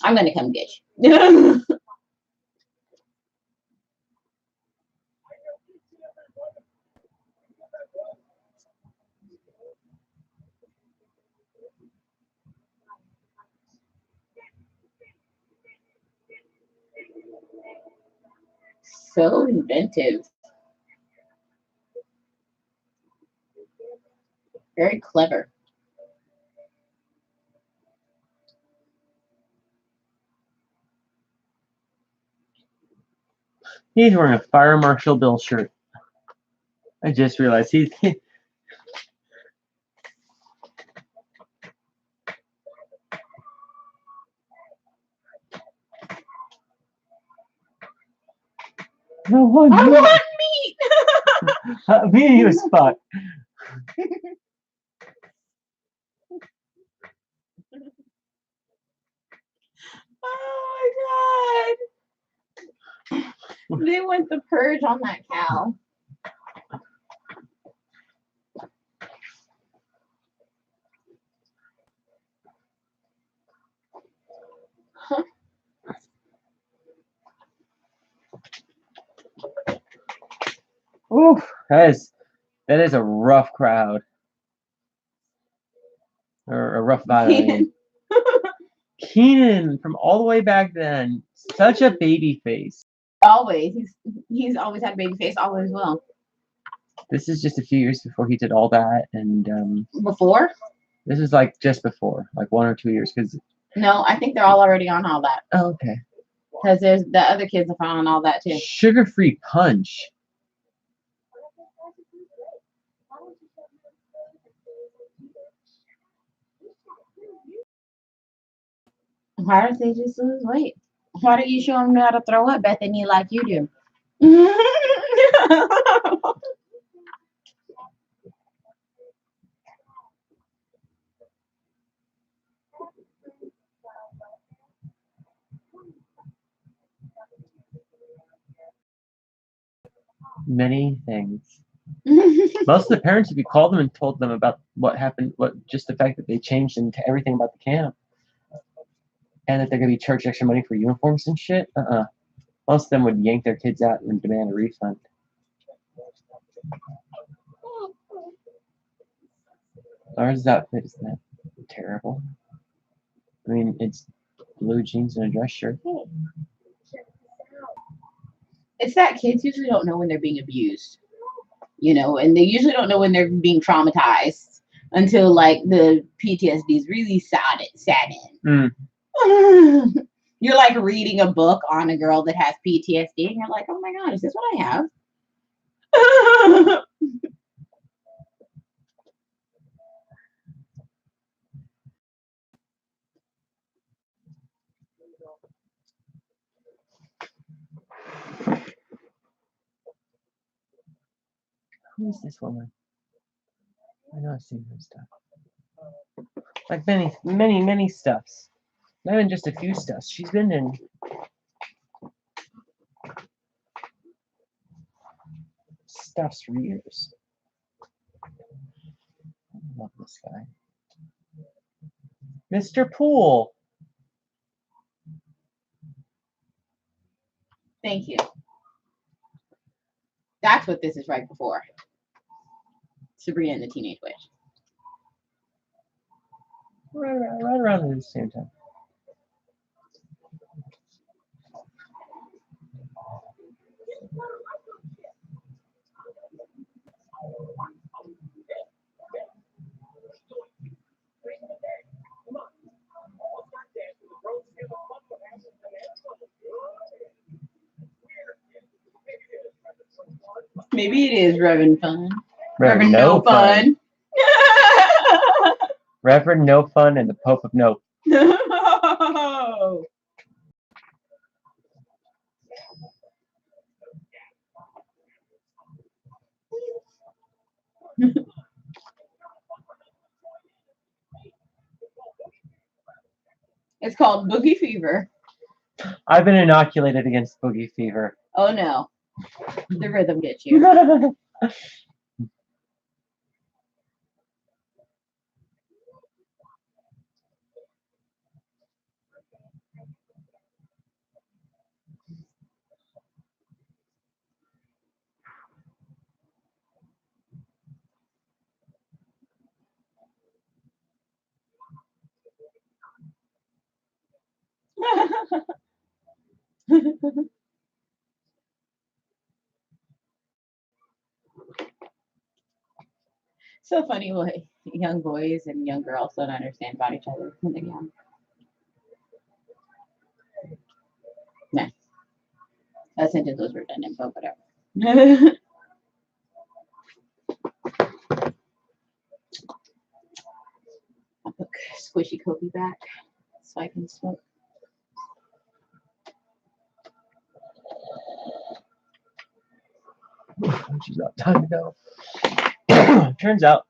[SPEAKER 1] I'm going to come get you. So inventive. Very clever.
[SPEAKER 3] He's wearing a Fire Marshal Bill shirt. I just realized he's. No one.
[SPEAKER 1] I want meat.
[SPEAKER 3] Me and you spot.
[SPEAKER 1] Oh my God. They went the purge on that cow.
[SPEAKER 3] Oof, that is a rough crowd. Or a rough vibe. I mean. Keenan from all the way back then, such a baby face.
[SPEAKER 1] Always. He's always had baby face, always will.
[SPEAKER 3] This is just a few years before he did all that, and
[SPEAKER 1] Before?
[SPEAKER 3] this is like just before, like 1 or 2 years, because.
[SPEAKER 1] No, I think they're all already on all that.
[SPEAKER 3] Oh, okay.
[SPEAKER 1] Because there's the other kids are on all that too.
[SPEAKER 3] Sugar-free punch.
[SPEAKER 1] Why don't they just lose weight? Why don't you show them how to throw up, Bethany, like you do?
[SPEAKER 3] Many things. Most of the parents, if you called them and told them about what happened, just the fact that they changed into everything about the camp, and that they're gonna be charged extra money for uniforms and shit, most of them would yank their kids out and demand a refund. Ours outfit is that terrible. I mean, it's blue jeans and a dress shirt.
[SPEAKER 1] It's that kids usually don't know when they're being abused, you know, and they usually don't know when they're being traumatized until like the PTSD is really set in. You're like reading a book on a girl that has PTSD, and you're like, oh my God, is this what I have?
[SPEAKER 3] Who is this woman? I know I've seen her stuff. Like many stuffs. Not even just a few stuffs. She's been in stuffs for years. I love this guy. Mr. Poole.
[SPEAKER 1] Thank you. That's what this is right before. Sabrina and the Teenage Witch.
[SPEAKER 3] Right around the same time.
[SPEAKER 1] Maybe it is Reverend Fun.
[SPEAKER 3] Reverend No Fun. Reverend No Fun and the Pope of Nope.
[SPEAKER 1] No. It's called Boogie Fever.
[SPEAKER 3] I've been inoculated against boogie fever.
[SPEAKER 1] Oh no. The rhythm gets you. So funny what young boys and young girls don't understand about each other when they're young. No. That sentence was redundant, but whatever. I'll put Squishy Kobe back so I can smoke.
[SPEAKER 3] She's got time to go. Turns out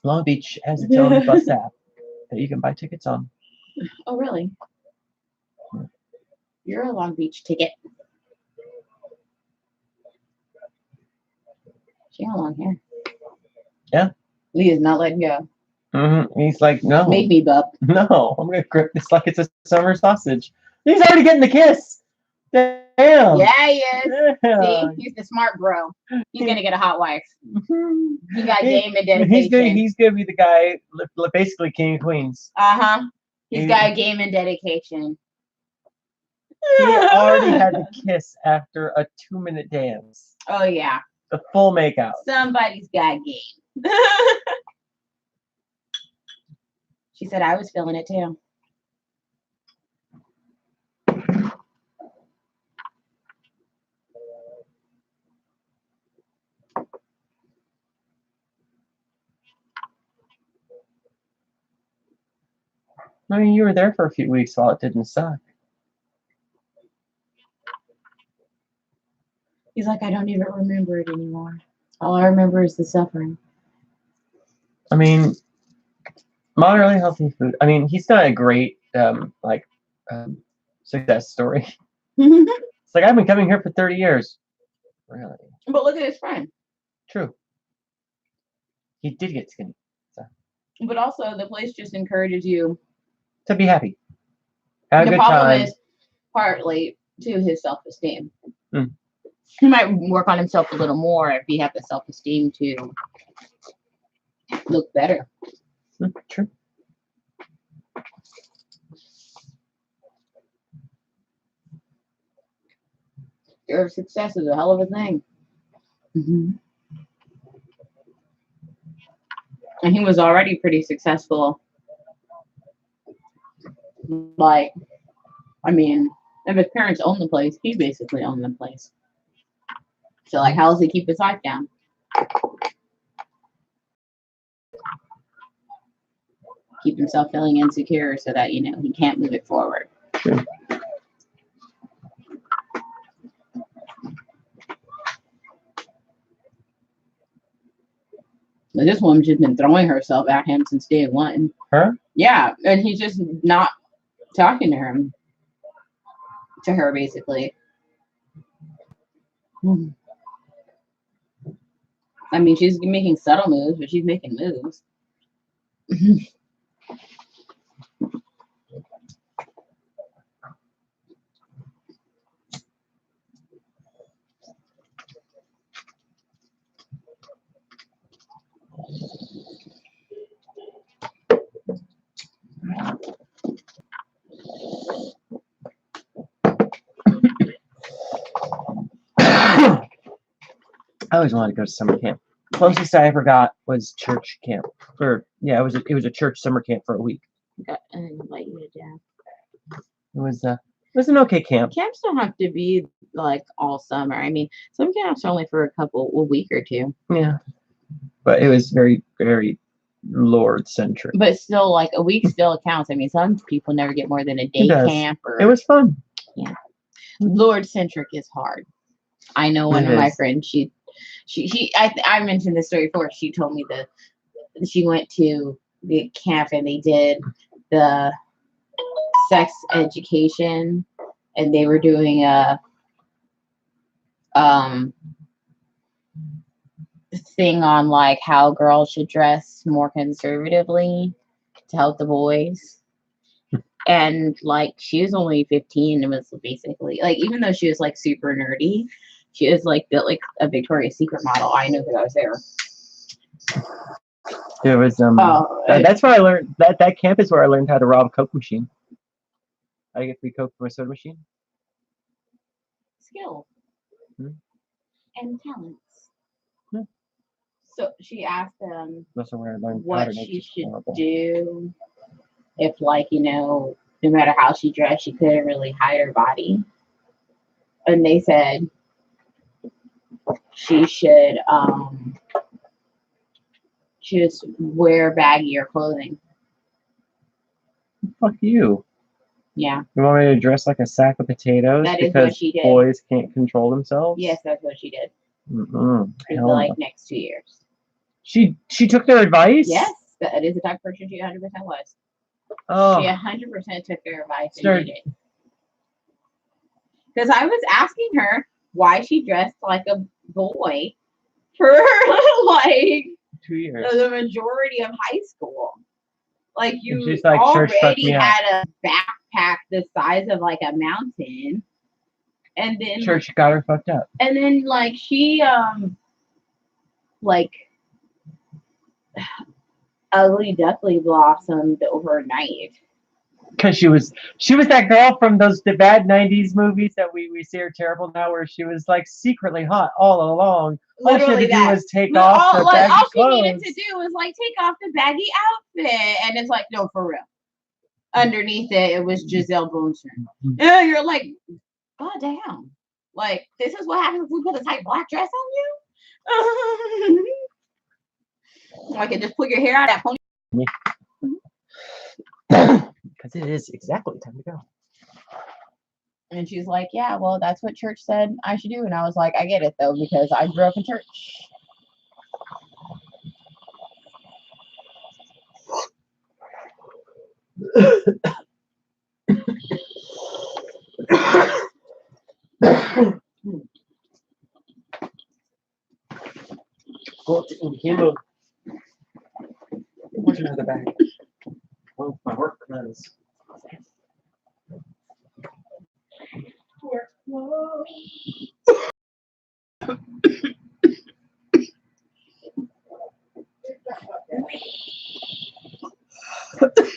[SPEAKER 3] Long Beach has its own bus app that you can buy tickets on.
[SPEAKER 1] Oh, really? You're a Long Beach ticket. She got long hair.
[SPEAKER 3] Yeah.
[SPEAKER 1] Leah's not letting go.
[SPEAKER 3] He's like, no.
[SPEAKER 1] Make me, bub.
[SPEAKER 3] No, I'm going to grip this like it's a summer sausage. He's already getting the kiss. Damn.
[SPEAKER 1] Yeah, he is.
[SPEAKER 3] Yeah.
[SPEAKER 1] See, he's the smart bro. He's going to get a hot wife. He got game and dedication.
[SPEAKER 3] He's going to be the guy, basically king of queens.
[SPEAKER 1] Uh-huh. He's got game and dedication.
[SPEAKER 3] He already had the kiss after a 2-minute dance.
[SPEAKER 1] Oh, yeah.
[SPEAKER 3] The full makeout.
[SPEAKER 1] Somebody's got game. She said I was feeling it too.
[SPEAKER 3] I mean, you were there for a few weeks while it didn't suck.
[SPEAKER 1] He's like, I don't even remember it anymore. All I remember is the suffering.
[SPEAKER 3] I mean, moderately healthy food. I mean, he's not a great success story. It's like, I've been coming here for 30 years. Really?
[SPEAKER 1] But look at his friend.
[SPEAKER 3] True. He did get skinny. So.
[SPEAKER 1] But also, the place just encourages you
[SPEAKER 3] to be happy. Have a good
[SPEAKER 1] problem
[SPEAKER 3] time.
[SPEAKER 1] is partly to his self-esteem. He might work on himself a little more if he had the self-esteem to look better.
[SPEAKER 3] True.
[SPEAKER 1] Your success is a hell of a thing. And he was already pretty successful. Like, I mean, if his parents owned the place, he basically owned the place. So, like, how does he keep his life down? Keep himself feeling insecure so that, you know, he can't move it forward.
[SPEAKER 3] True.
[SPEAKER 1] But this woman's just been throwing herself at him since day one.
[SPEAKER 3] Her?
[SPEAKER 1] Yeah, and he's just not talking to her, basically. I mean, she's making subtle moves, but she's making moves.
[SPEAKER 3] I always wanted to go to summer camp. Closest I ever got was church camp. It was a church summer camp for a week.
[SPEAKER 1] And like you down.
[SPEAKER 3] It was an okay camp.
[SPEAKER 1] Camps don't have to be like all summer. I mean, some camps are only for a week or two.
[SPEAKER 3] Yeah, but it was very, very Lord centric.
[SPEAKER 1] But still, like a week still counts. I mean, some people never get more than a day camp.
[SPEAKER 3] It was fun.
[SPEAKER 1] Yeah, Lord centric is hard. I know one of my friends. I mentioned this story before. She told me that she went to the camp and they did the sex education, and they were doing a thing on like how girls should dress more conservatively to help the boys. And like she was only 15 and was basically like, even though she was like super nerdy, she was like built like a Victoria's Secret model. I know that I was there.
[SPEAKER 3] There was that's where I learned that camp is where I learned how to rob a Coke machine. I get free Coke from a soda machine.
[SPEAKER 1] Skill
[SPEAKER 3] Hmm.
[SPEAKER 1] and talents. Hmm. So she asked them
[SPEAKER 3] That's where I learned
[SPEAKER 1] what she should do if, like, you know, no matter how she dressed, she couldn't really hide her body. And they said she should just wear baggier clothing.
[SPEAKER 3] Fuck you.
[SPEAKER 1] Yeah.
[SPEAKER 3] You want me to dress like a sack of potatoes
[SPEAKER 1] That is
[SPEAKER 3] because
[SPEAKER 1] what she did.
[SPEAKER 3] Boys can't control themselves?
[SPEAKER 1] Yes, that's what she did.
[SPEAKER 3] For
[SPEAKER 1] the like next 2 years.
[SPEAKER 3] She took their advice?
[SPEAKER 1] Yes, that is the type of person she 100% was.
[SPEAKER 3] Oh.
[SPEAKER 1] She 100% took their advice and did it. Because I was asking her why she dressed like a boy for like
[SPEAKER 3] 2 years.
[SPEAKER 1] the majority of high school. Like you
[SPEAKER 3] like,
[SPEAKER 1] already had a backpack the size of like a mountain. And then
[SPEAKER 3] Church got her fucked up.
[SPEAKER 1] And then like she like ugly duckly blossomed overnight.
[SPEAKER 3] Because she was that girl from the bad 90s movies that we see are terrible now, where she was like secretly hot all along. All she had to do was take off the baggy
[SPEAKER 1] all
[SPEAKER 3] clothes.
[SPEAKER 1] She needed to do was like take off the baggy outfit, and it's like, no, for real. Underneath it was Giselle Bundchen. Yeah, you're like, god damn. Like, this is what happens if we put a tight black dress on you? Like, it just put your hair out that pony.
[SPEAKER 3] Because it is exactly time to go.
[SPEAKER 1] And she's like, yeah, well, that's what church said I should do. And I was like, I get it, though, because I grew up in church.
[SPEAKER 3] Where's another bag? Oh, my work clothes.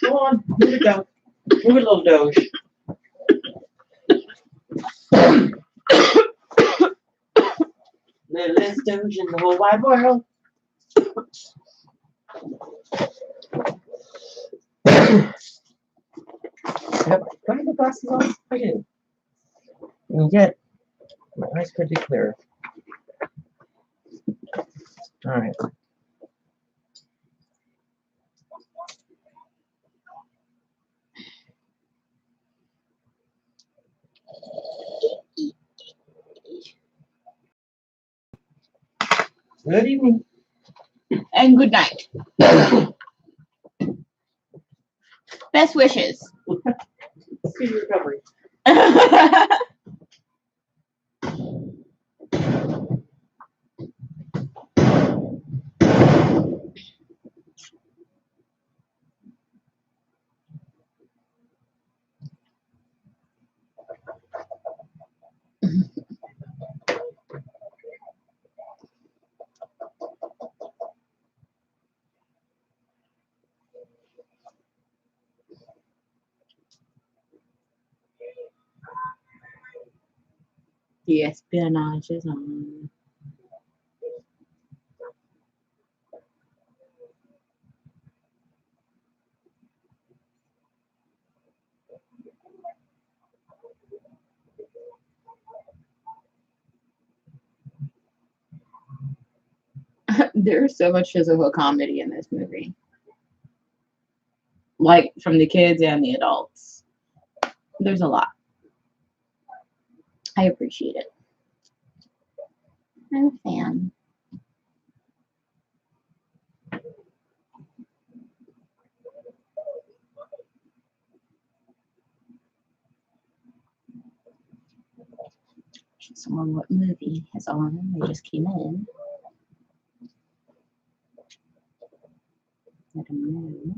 [SPEAKER 3] Go on, move it down. Move it a little doge. Littlest doge in the whole wide world. Yep, do I have the glasses on? I do. And yet, my eyes pretty clear. Alright. Good evening.
[SPEAKER 1] And good night. Best wishes.
[SPEAKER 3] Speedy recovery.
[SPEAKER 1] The espionage is on. There's so much physical comedy in this movie. Like, from the kids and the adults. There's a lot. I appreciate it. I'm a fan. Someone what movie is on. They just came in. I don't know.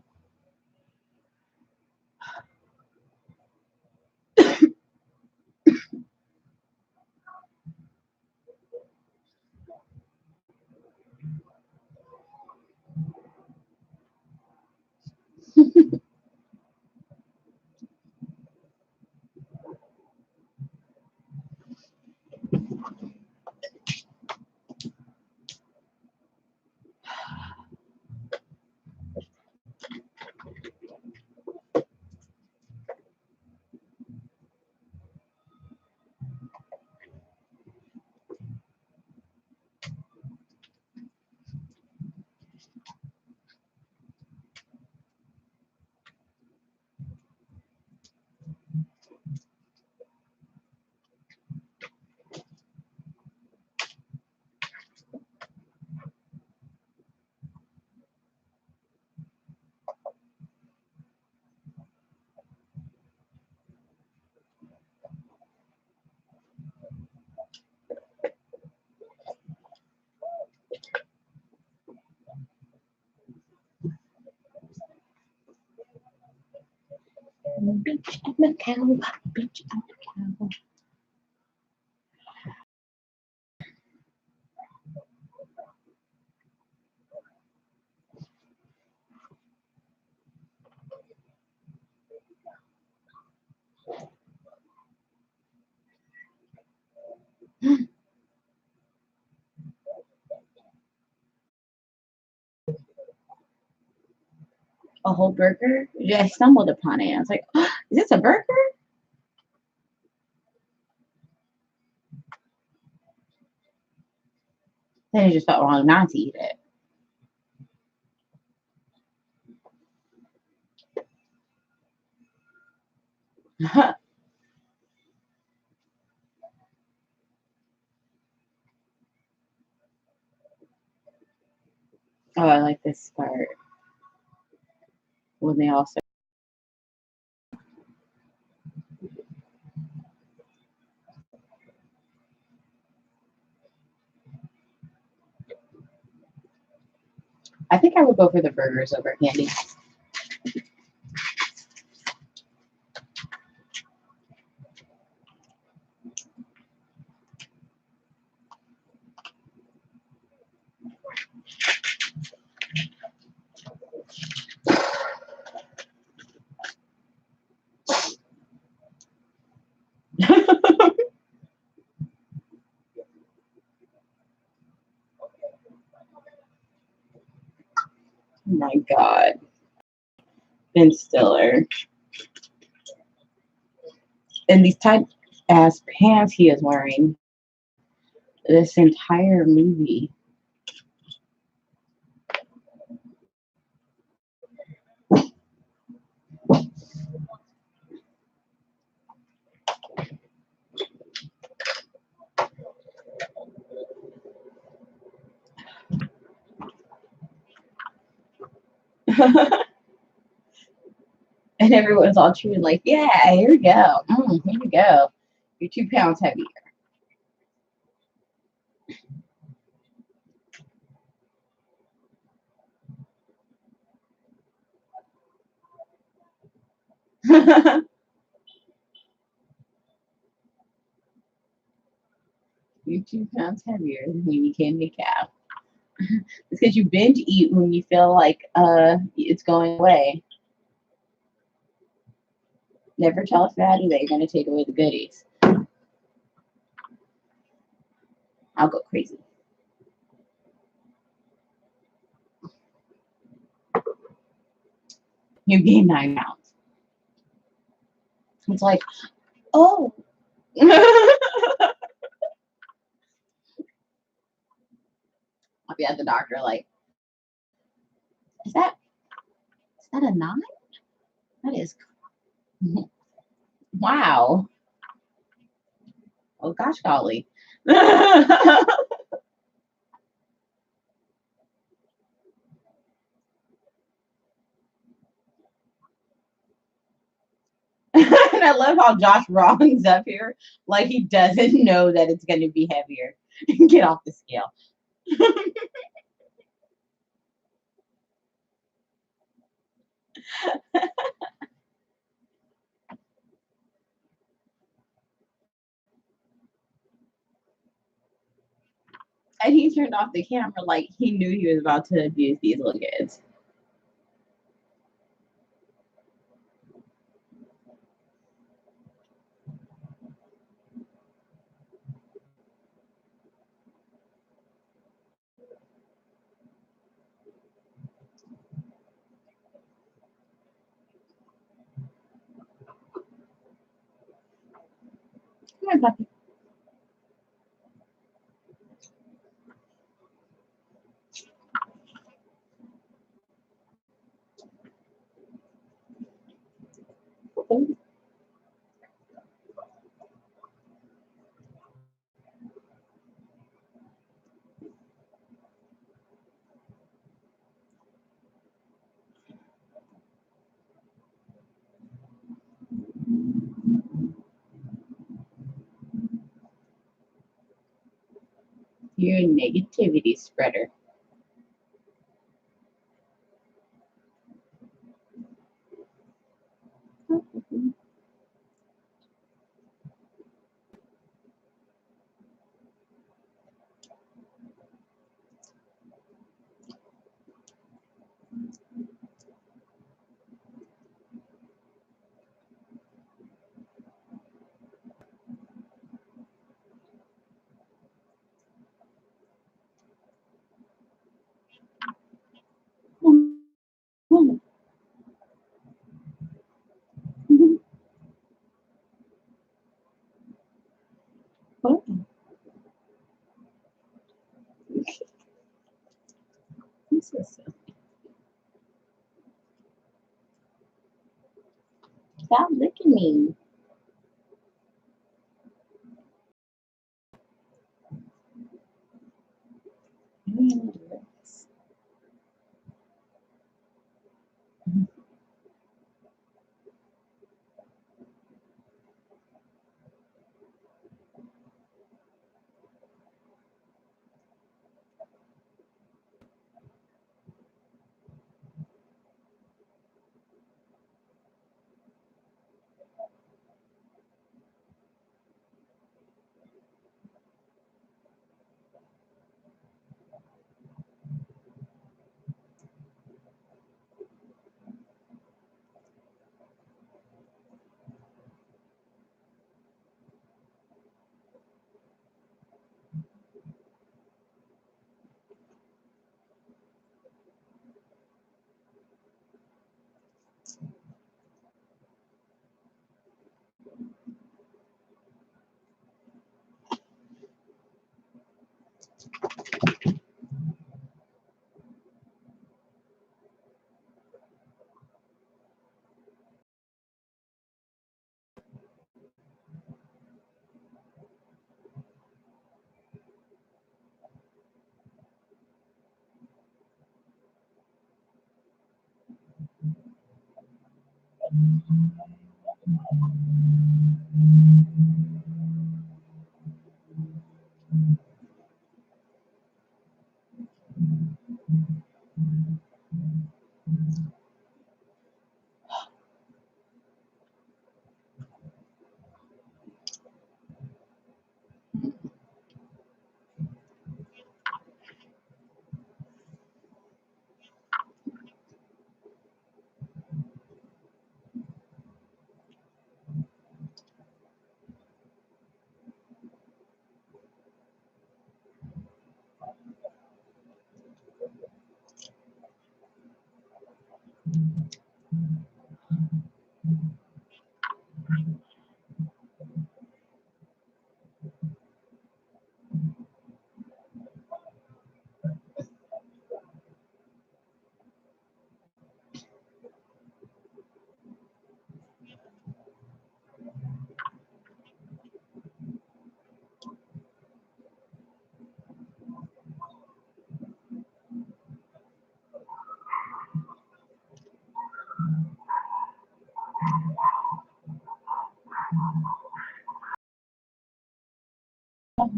[SPEAKER 1] Beach at Macau. Beach at Macau. A whole burger? Yeah, I stumbled upon it. I was like, oh, is this a burger? Then it just felt wrong not to eat it. Oh, I like this part. When they also. I think I would go for the burgers over candy. Oh my God. Ben Stiller. And these tight ass pants he is wearing this entire movie. And everyone's all cheering like, yeah, here we go. Here we go. You're 2 pounds heavier. You're 2 pounds heavier than when you came to cow. It's because you binge eat when you feel like it's going away. Never tell a fatty that you're going to take away the goodies. I'll go crazy. You gain 9 pounds. It's like, oh. be at the doctor like, is that a 9? That is wow. Oh gosh golly. And I love how Josh Rawlings up here, like he doesn't know that it's going to be heavier. Get off the scale. And he turned off the camera like he knew he was about to abuse these little kids. Come on, puppy. You're a negativity spreader. Stop licking me.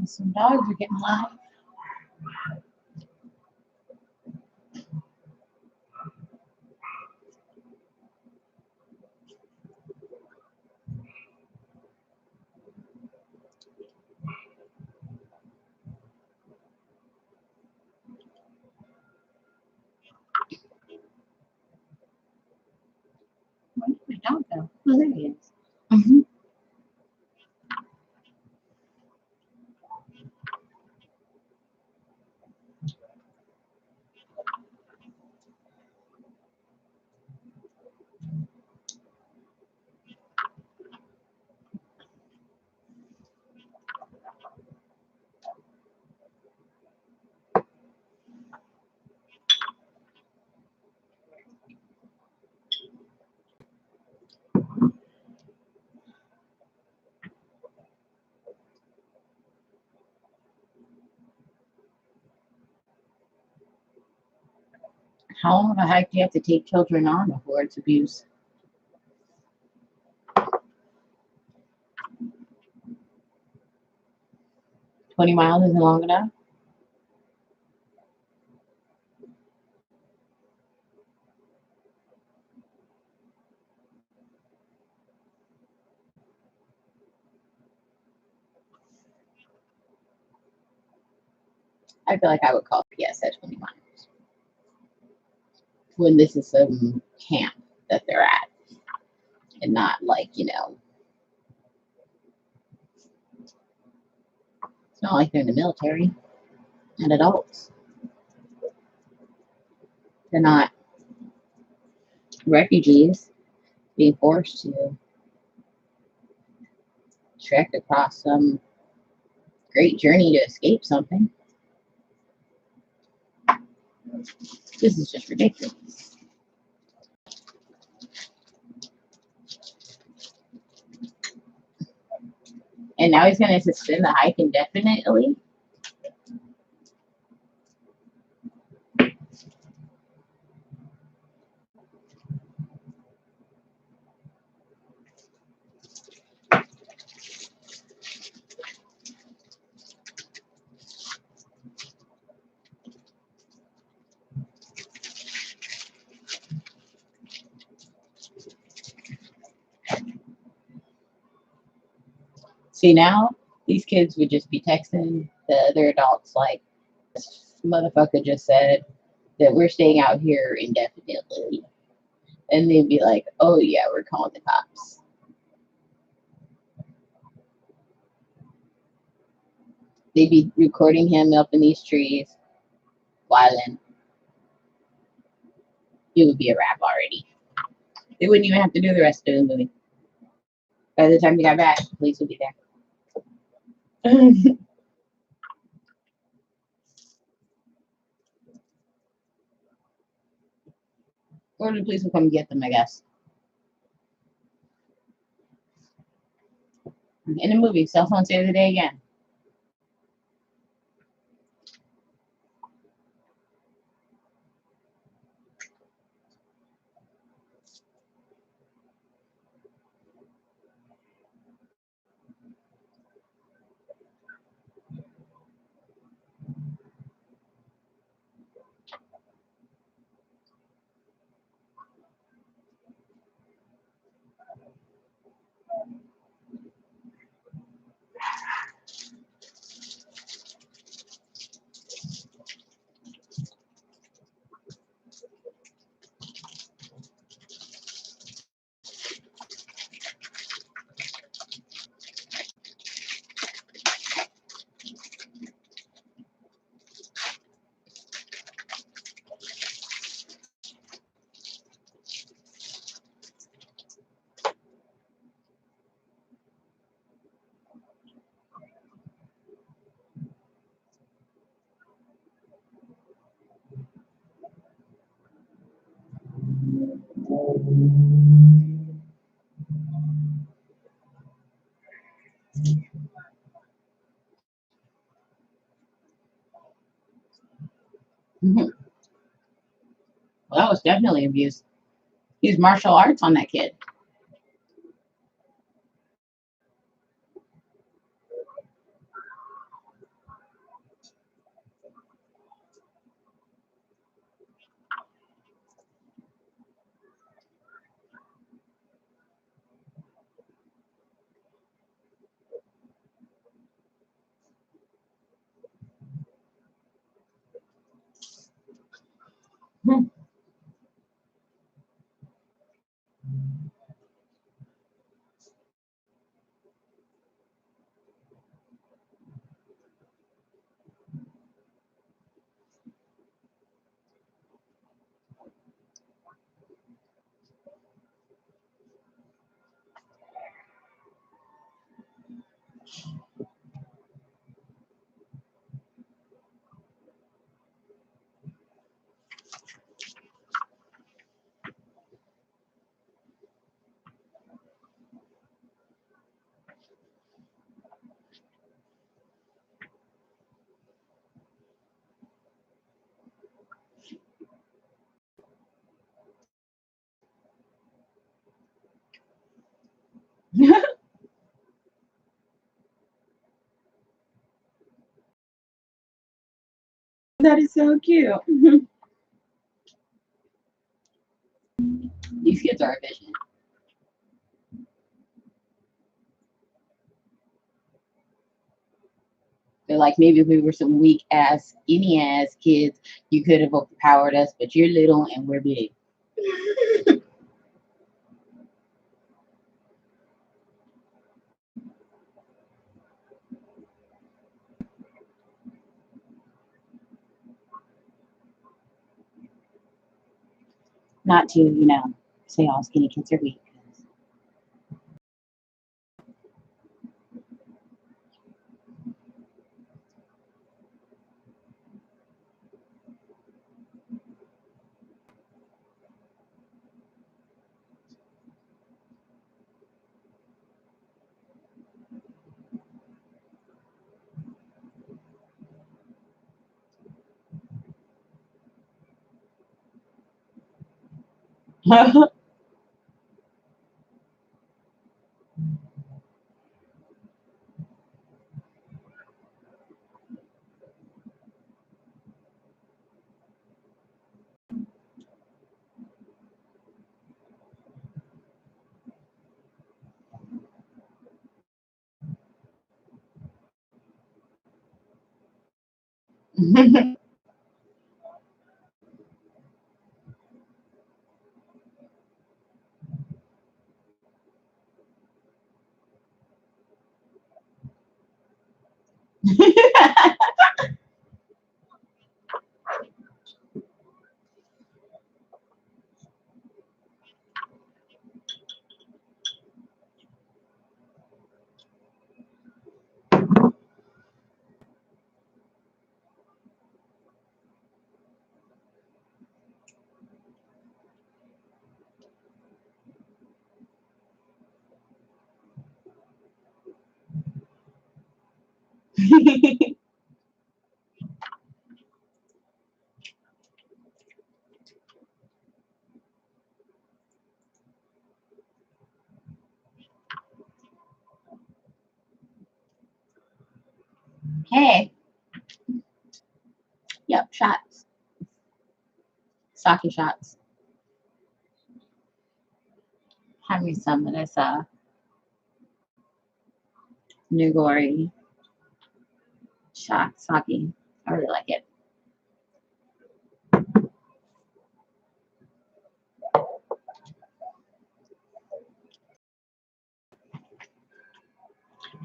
[SPEAKER 1] Some dogs are getting live. Where did my dog go? Oh, there he is. How long of a hike do you have to take children on before it's abuse? $20 miles isn't long enough? I feel like I would call PS at 20 miles. When this is some camp that they're at. And not like, you know, it's not like they're in the military and adults. They're not refugees being forced to trek across some great journey to escape something. This is just ridiculous. And now he's going to suspend the hike indefinitely? See, now these kids would just be texting the other adults like, this motherfucker just said that we're staying out here indefinitely. And they'd be like, oh yeah, we're calling the cops. They'd be recording him up in these trees, whiling. It would be a wrap already. They wouldn't even have to do the rest of the movie. By the time you got back, the police would be there. Or the police will come get them, I guess. In the movie, cell phone save the day again. Well, that was definitely abuse. He used martial arts on that kid.
[SPEAKER 9] That is so cute.
[SPEAKER 1] These kids are efficient. They're like, maybe if we were some weak ass, skinny ass kids, you could have overpowered us, but you're little and we're big. Not to, say all skinny kids are weak. Hey. Yep, shots. Sake shots. Hand me some of this Nugori shot sake. I really like it.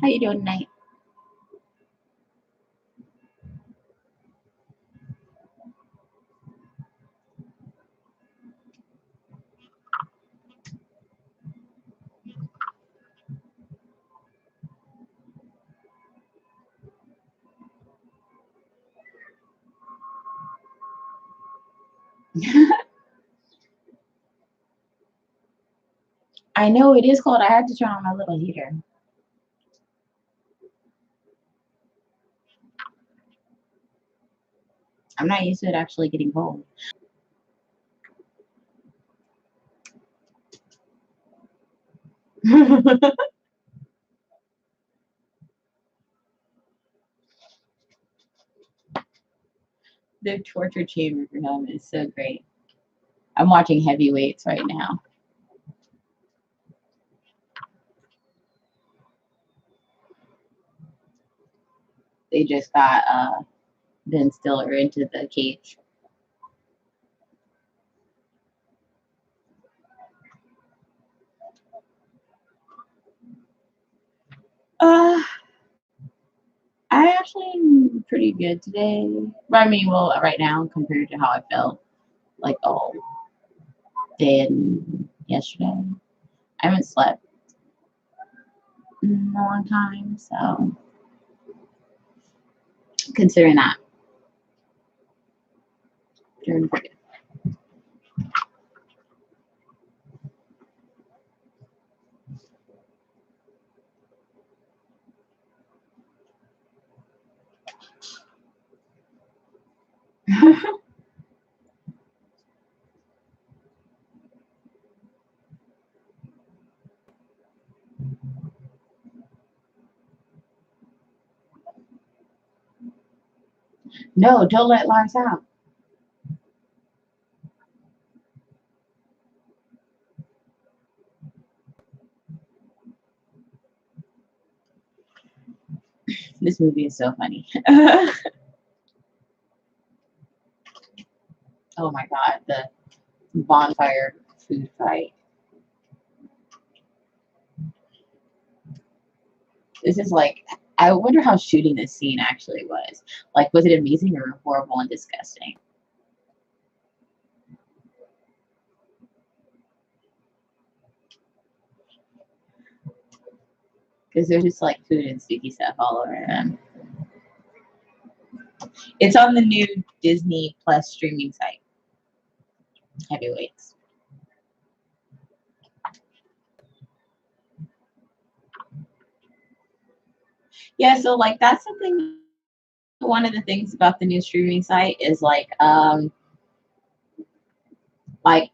[SPEAKER 1] How you doing tonight? I know it is cold. I had to turn on my little heater. I'm not used to it actually getting cold. The torture chamber for him is so great. I'm watching Heavyweights right now. They just got Ben Stiller into the cage. Uh, I actually am pretty good today. I mean, well, right now compared to how I felt like all day and yesterday. I haven't slept in a long time, so considering that, doing pretty good. No, don't let Lars out. This movie is so funny. Oh my god, the bonfire food fight. This is like, I wonder how shooting this scene actually was. Like, was it amazing or horrible and disgusting? Because there's just like food and sticky stuff all over them. It's on the new Disney Plus streaming site. Heavyweights. Yeah, so like that's the thing. One of the things about the new streaming site is like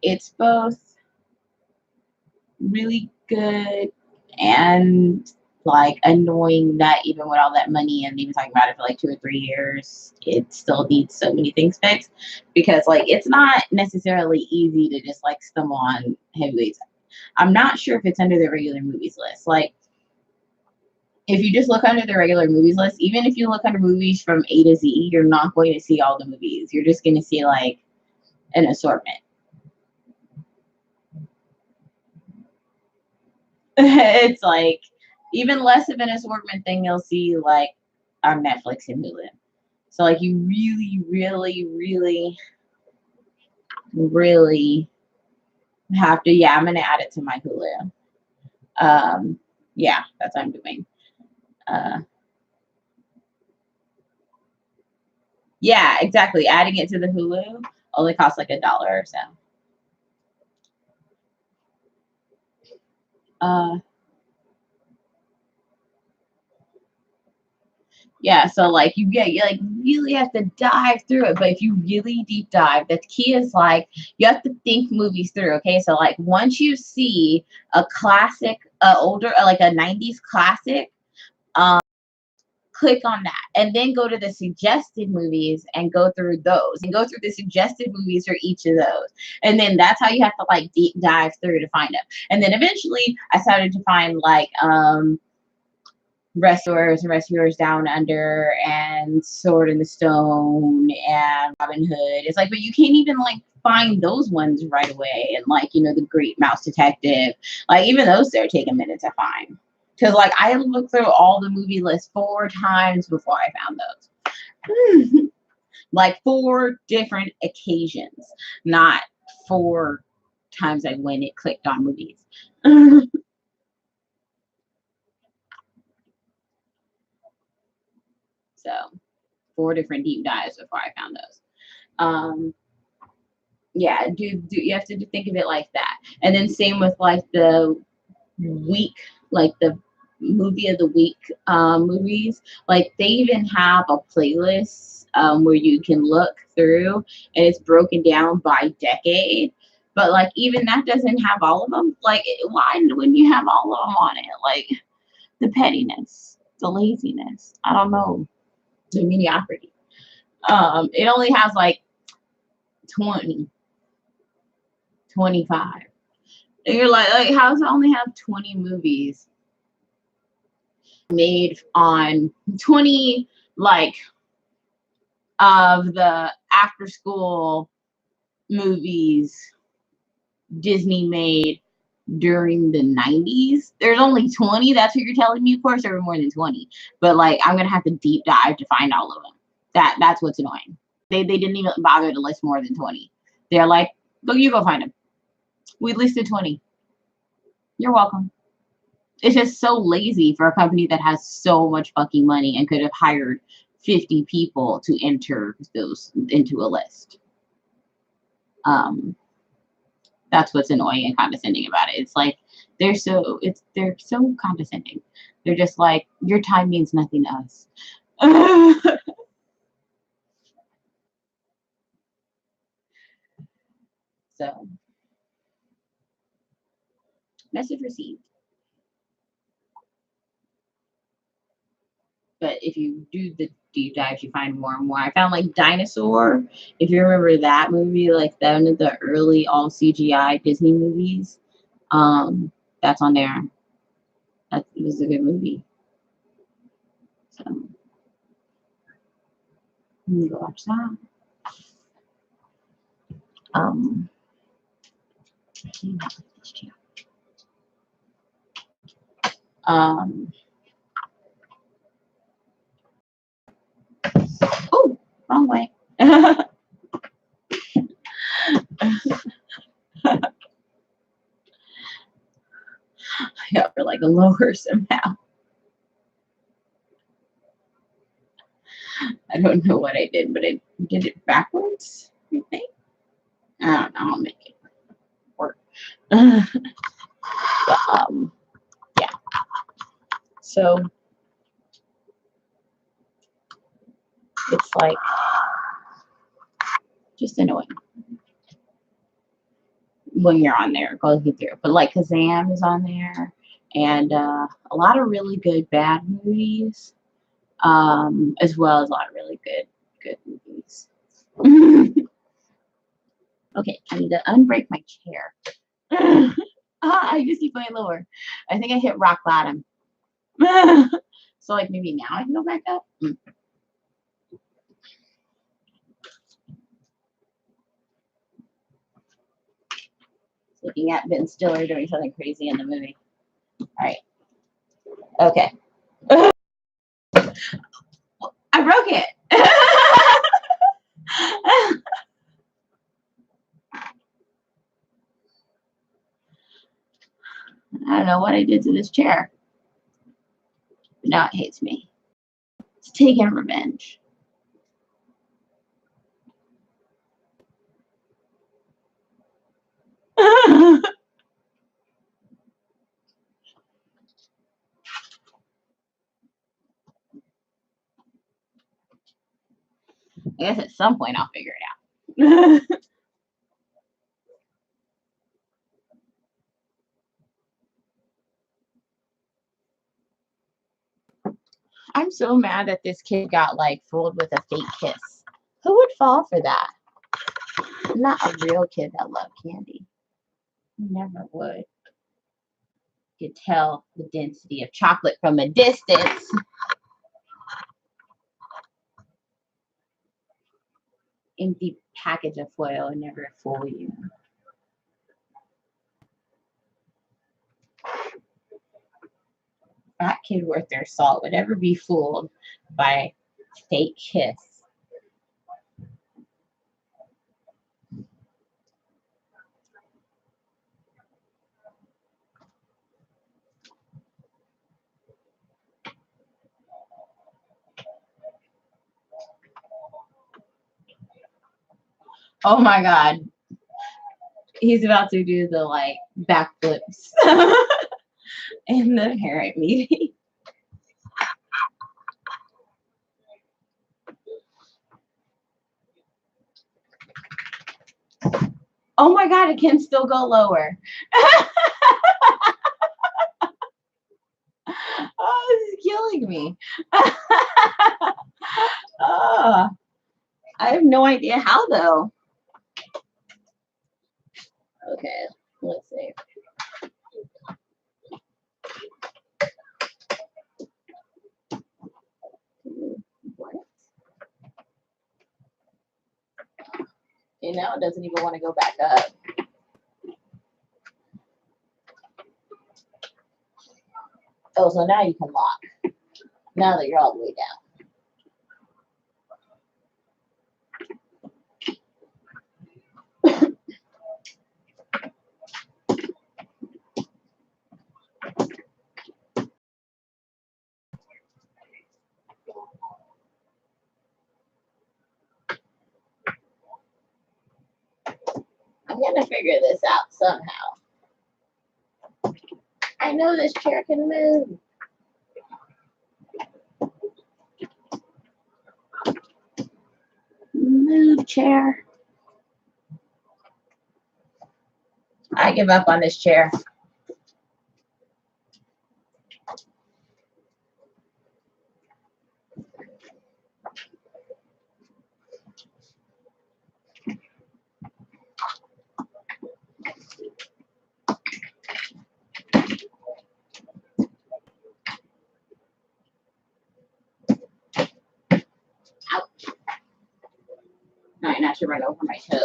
[SPEAKER 1] it's both really good and like annoying that even with all that money and even talking about it for like 2 or 3 years, it still needs so many things fixed because like it's not necessarily easy to just like stumble on Heavyweights. I'm not sure if it's under the regular movies list. Like if you just look under the regular movies list, even if you look under movies from A to Z, you're not going to see all the movies. You're just going to see like an assortment. It's like even less of an assortment thing you'll see like on Netflix and Hulu. So like you really, really, really, really have to. Yeah, I'm gonna add it to my Hulu. Yeah, that's what I'm doing. Yeah, exactly. Adding it to the Hulu only costs like $1 or so. Yeah, so like you like really have to dive through it. But if you really deep dive, the key is like you have to think movies through. Okay, so like once you see a classic, older like a '90s classic, click on that, and then go to the suggested movies and go through those, and go through the suggested movies for each of those, and then that's how you have to like deep dive through to find them. And then eventually, I started to find like Rescuers and Rescuers Down Under and Sword in the Stone and Robin Hood. It's like, but you can't even like find those ones right away. And like, you know, The Great Mouse Detective, like even those there take a minute to find. Because like I looked through all the movie lists 4 times before I found those. Like 4 different occasions, not 4 times I went and clicked on movies. So 4 different deep dives before I found those. Yeah, do you have to think of it like that. And then same with like the week, like the movie of the week movies. Like they even have a playlist where you can look through and it's broken down by decade. But like even that doesn't have all of them. Like why wouldn't you have all of them on it? Like the pettiness, the laziness, I don't know, the mediocrity. It only has like 20, 25. And you're like how does it only have 20 movies made on 20 like of the after school movies Disney made during the 90s. There's only 20. That's what you're telling me. Of course, there were more than 20. But like, I'm gonna have to deep dive to find all of them. That's what's annoying. They didn't even bother to list more than 20. They're like, go, you go find them. We listed 20. You're welcome. It's just so lazy for a company that has so much fucking money and could have hired 50 people to enter those into a list. That's what's annoying and condescending about it. It's like they're so condescending. They're just like, your time means nothing to us. So, message received. But if you do the deep dive, you find more and more. I found like Dinosaur. If you remember that movie, like one of the early all CGI Disney movies, that's on there. It was a good movie. So let me go watch that. Oh, wrong way. I got for like a lower somehow. I don't know what I did, but I did it backwards, I think. I don't know. I'll make it work. But, yeah. So it's like just annoying when you're on there going through. But like Kazam is on there, and a lot of really good bad movies, as well as a lot of really good movies. Okay, I need to unbreak my chair. I just keep going lower. I think I hit rock bottom. So like maybe now I can go back up. Looking at Ben Stiller doing something crazy in the movie. All right. Okay. I broke it. I don't know what I did to this chair. But now it hates me. It's taking revenge. I guess at some point I'll figure it out. I'm so mad that this kid got like fooled with a fake kiss. Who would fall for that? I'm not a real kid that loved candy. Never would. You could tell the density of chocolate from a distance. Empty package of foil and never fool you. That kid worth their salt would ever be fooled by fake kiss. Oh my God. He's about to do the like backflips in the parent meeting. Oh my God, it can still go lower. Oh, this is killing me. Oh, I have no idea how though. Okay, let's see. What? You know, it doesn't even want to go back up. Oh, so now you can lock. Now that you're all the way down. I'm gonna figure this out somehow. I know this chair can move. Move, chair. I give up on this chair. Ouch. Alright, not to run over my toes.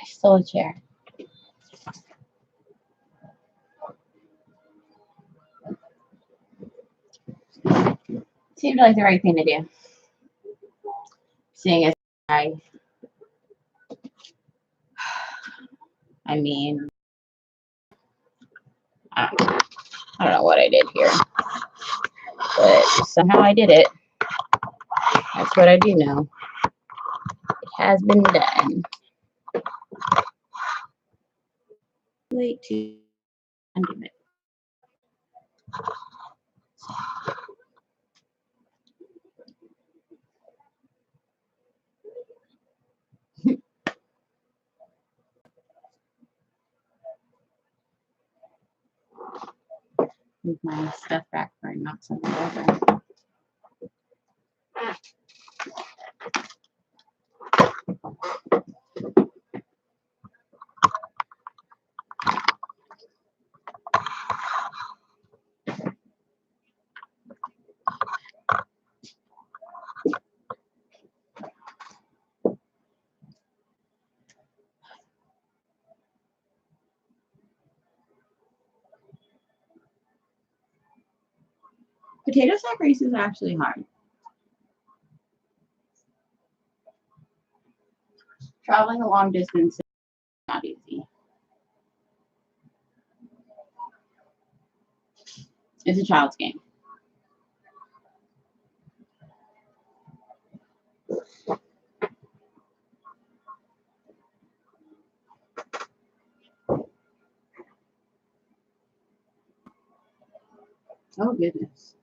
[SPEAKER 1] I stole a chair. Seemed like the right thing to do. Seeing as I mean, I don't know what I did here, but somehow I did it. That's what I do know. It has been done. Wait to undo it. Move my stuff back for not something over. Potato sack race is actually hard. Traveling a long distance is not easy. It's a child's game. Oh goodness.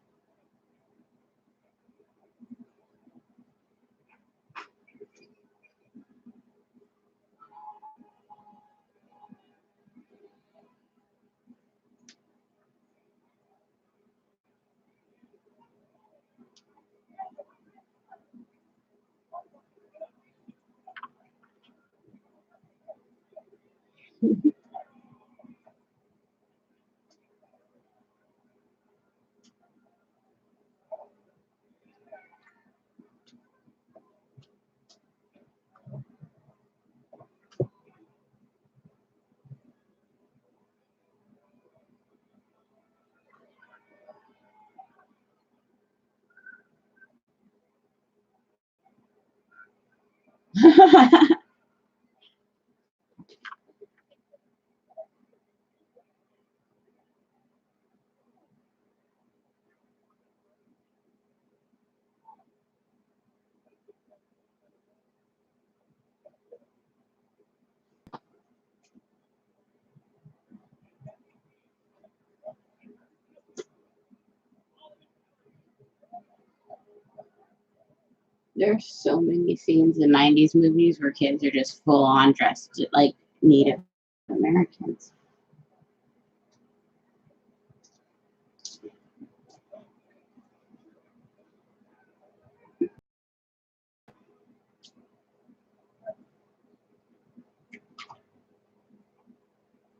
[SPEAKER 1] There's so many scenes in 90s movies where kids are just full on dressed like Native Americans.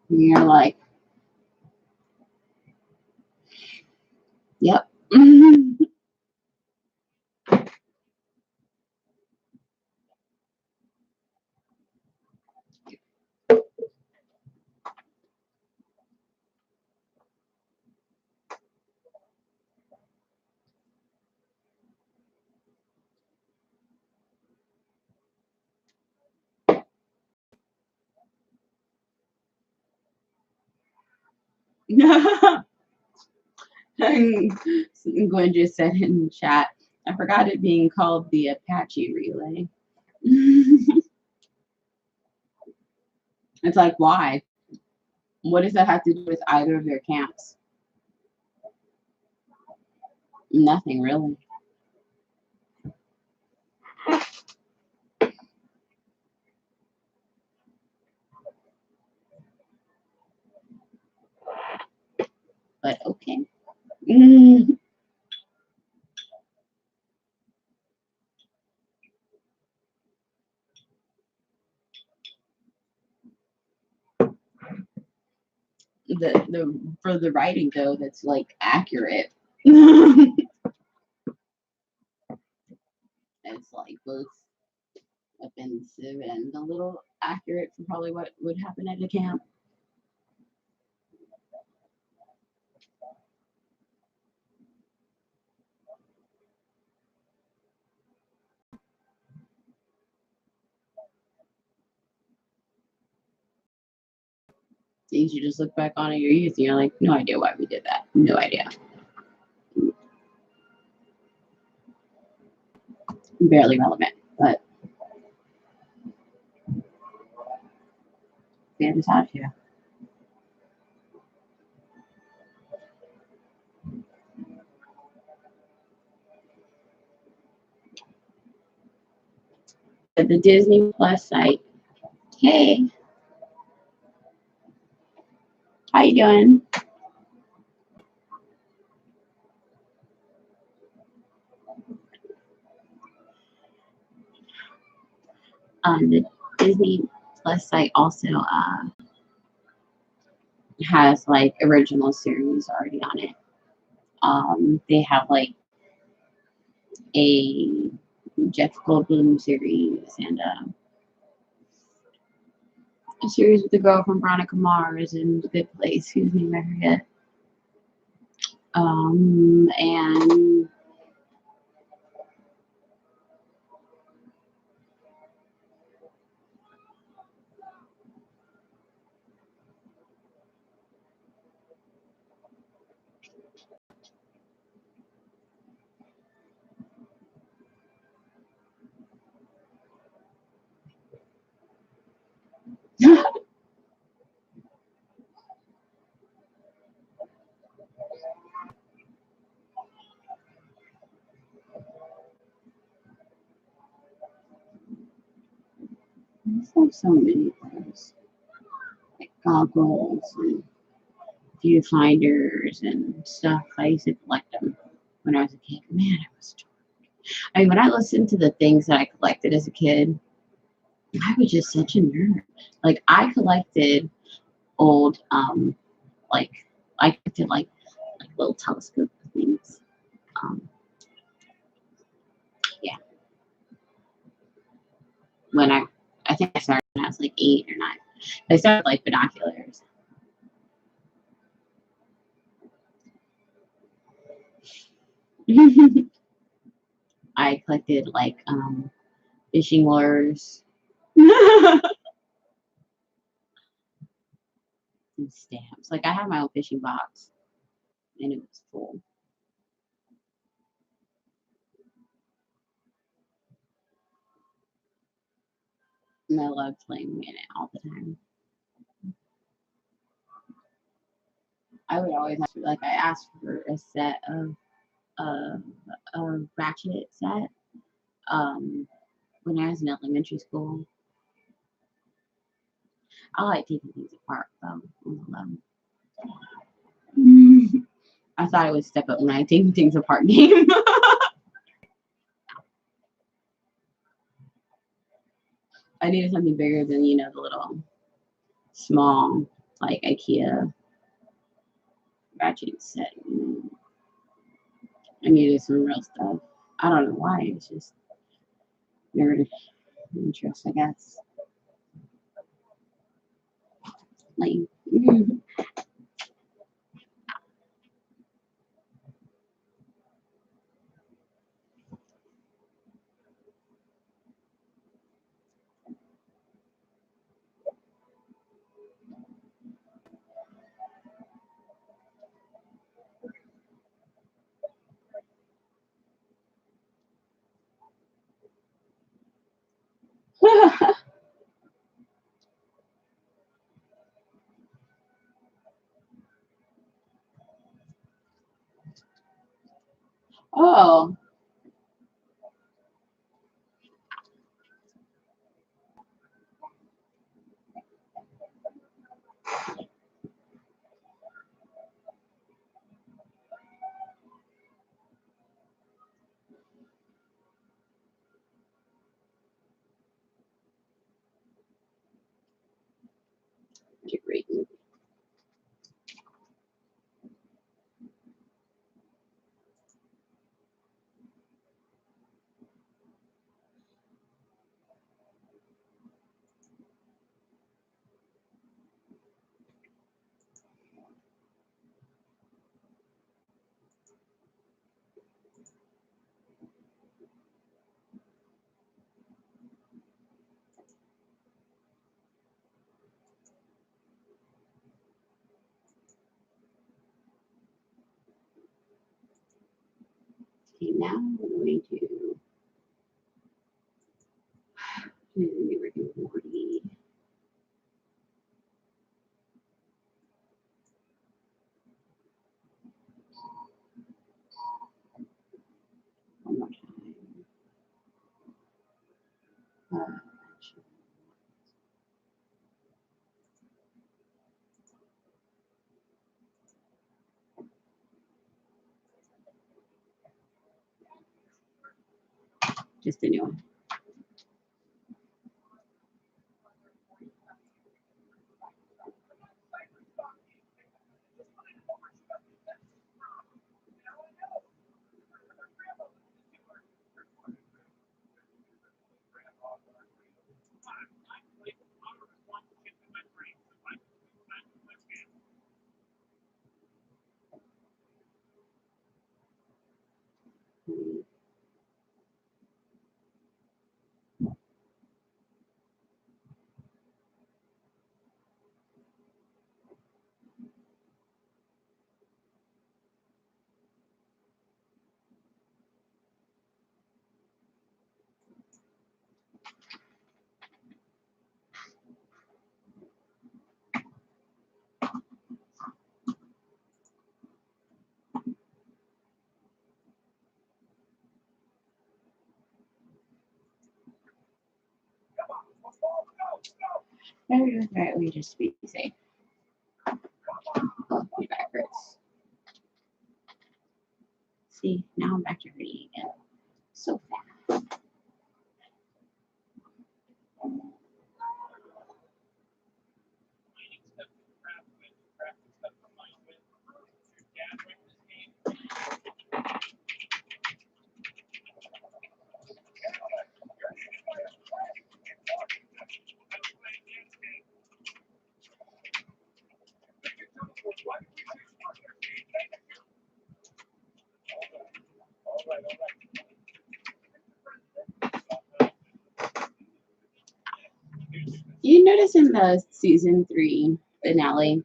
[SPEAKER 1] And you're like, yep. And Gwen just said in the chat, I forgot it being called the Apache Relay. It's like, why? What does that have to do with either of their camps? Nothing really. But okay. The for the writing though, that's like accurate. It's like both offensive and a little accurate for probably what would happen at a camp. Things you just look back on in your youth and you're like, no idea why we did that. No idea. Barely relevant, but they just have to. At the Disney Plus site. Hey, how you doing? The Disney Plus site also has like original series already on it. They have like a Jeff Goldblum series and a series with the girl from Veronica Mars and The Good Place, whose name I forget. And there's so many things. Like goggles and viewfinders and stuff. I used to collect them when I was a kid. Man, I mean, when I listened to the things that I collected as a kid, I was just such a nerd. Like I collected old, like I collected like little telescope things. Yeah. When I think I started when I was like 8 or 9. I started with, like binoculars. I collected like fishing lures and stamps. Like I had my own fishing box, and it was full. And I loved playing in it all the time. I would always have to, like I asked for a set of a ratchet set when I was in elementary school. I like taking things apart though. I thought it would step up my taking things apart game. I needed something bigger than, you know, the little small, like IKEA ratchet set. You know. I needed some real stuff. I don't know why. It's just nerd interest, I guess. Like, oh, great. Okay, now I'm going to do Rick and Morty. One more time. Just a new one. Right, we just be safe. Oh, my back hurts. See, now I'm back to reading again. So fast. notice in the season 3 finale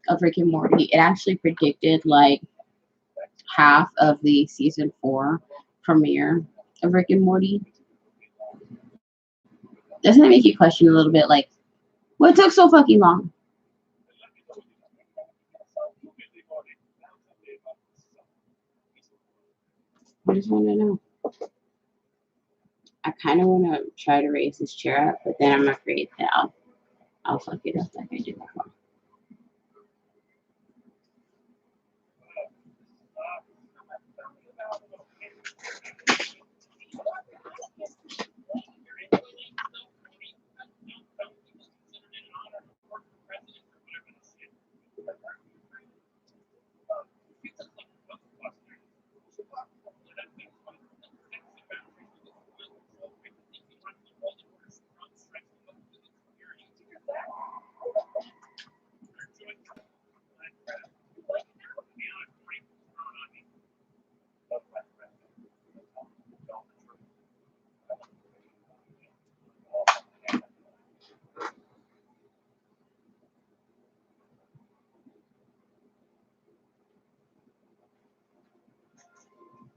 [SPEAKER 1] of Rick and Morty, it actually predicted like half of the season 4 premiere of Rick and Morty? Doesn't that make you question a little bit, like, what took so fucking long? I just want to know. I kind of want to try to raise this chair up, but then I'm afraid that I'll fuck it up like I did before.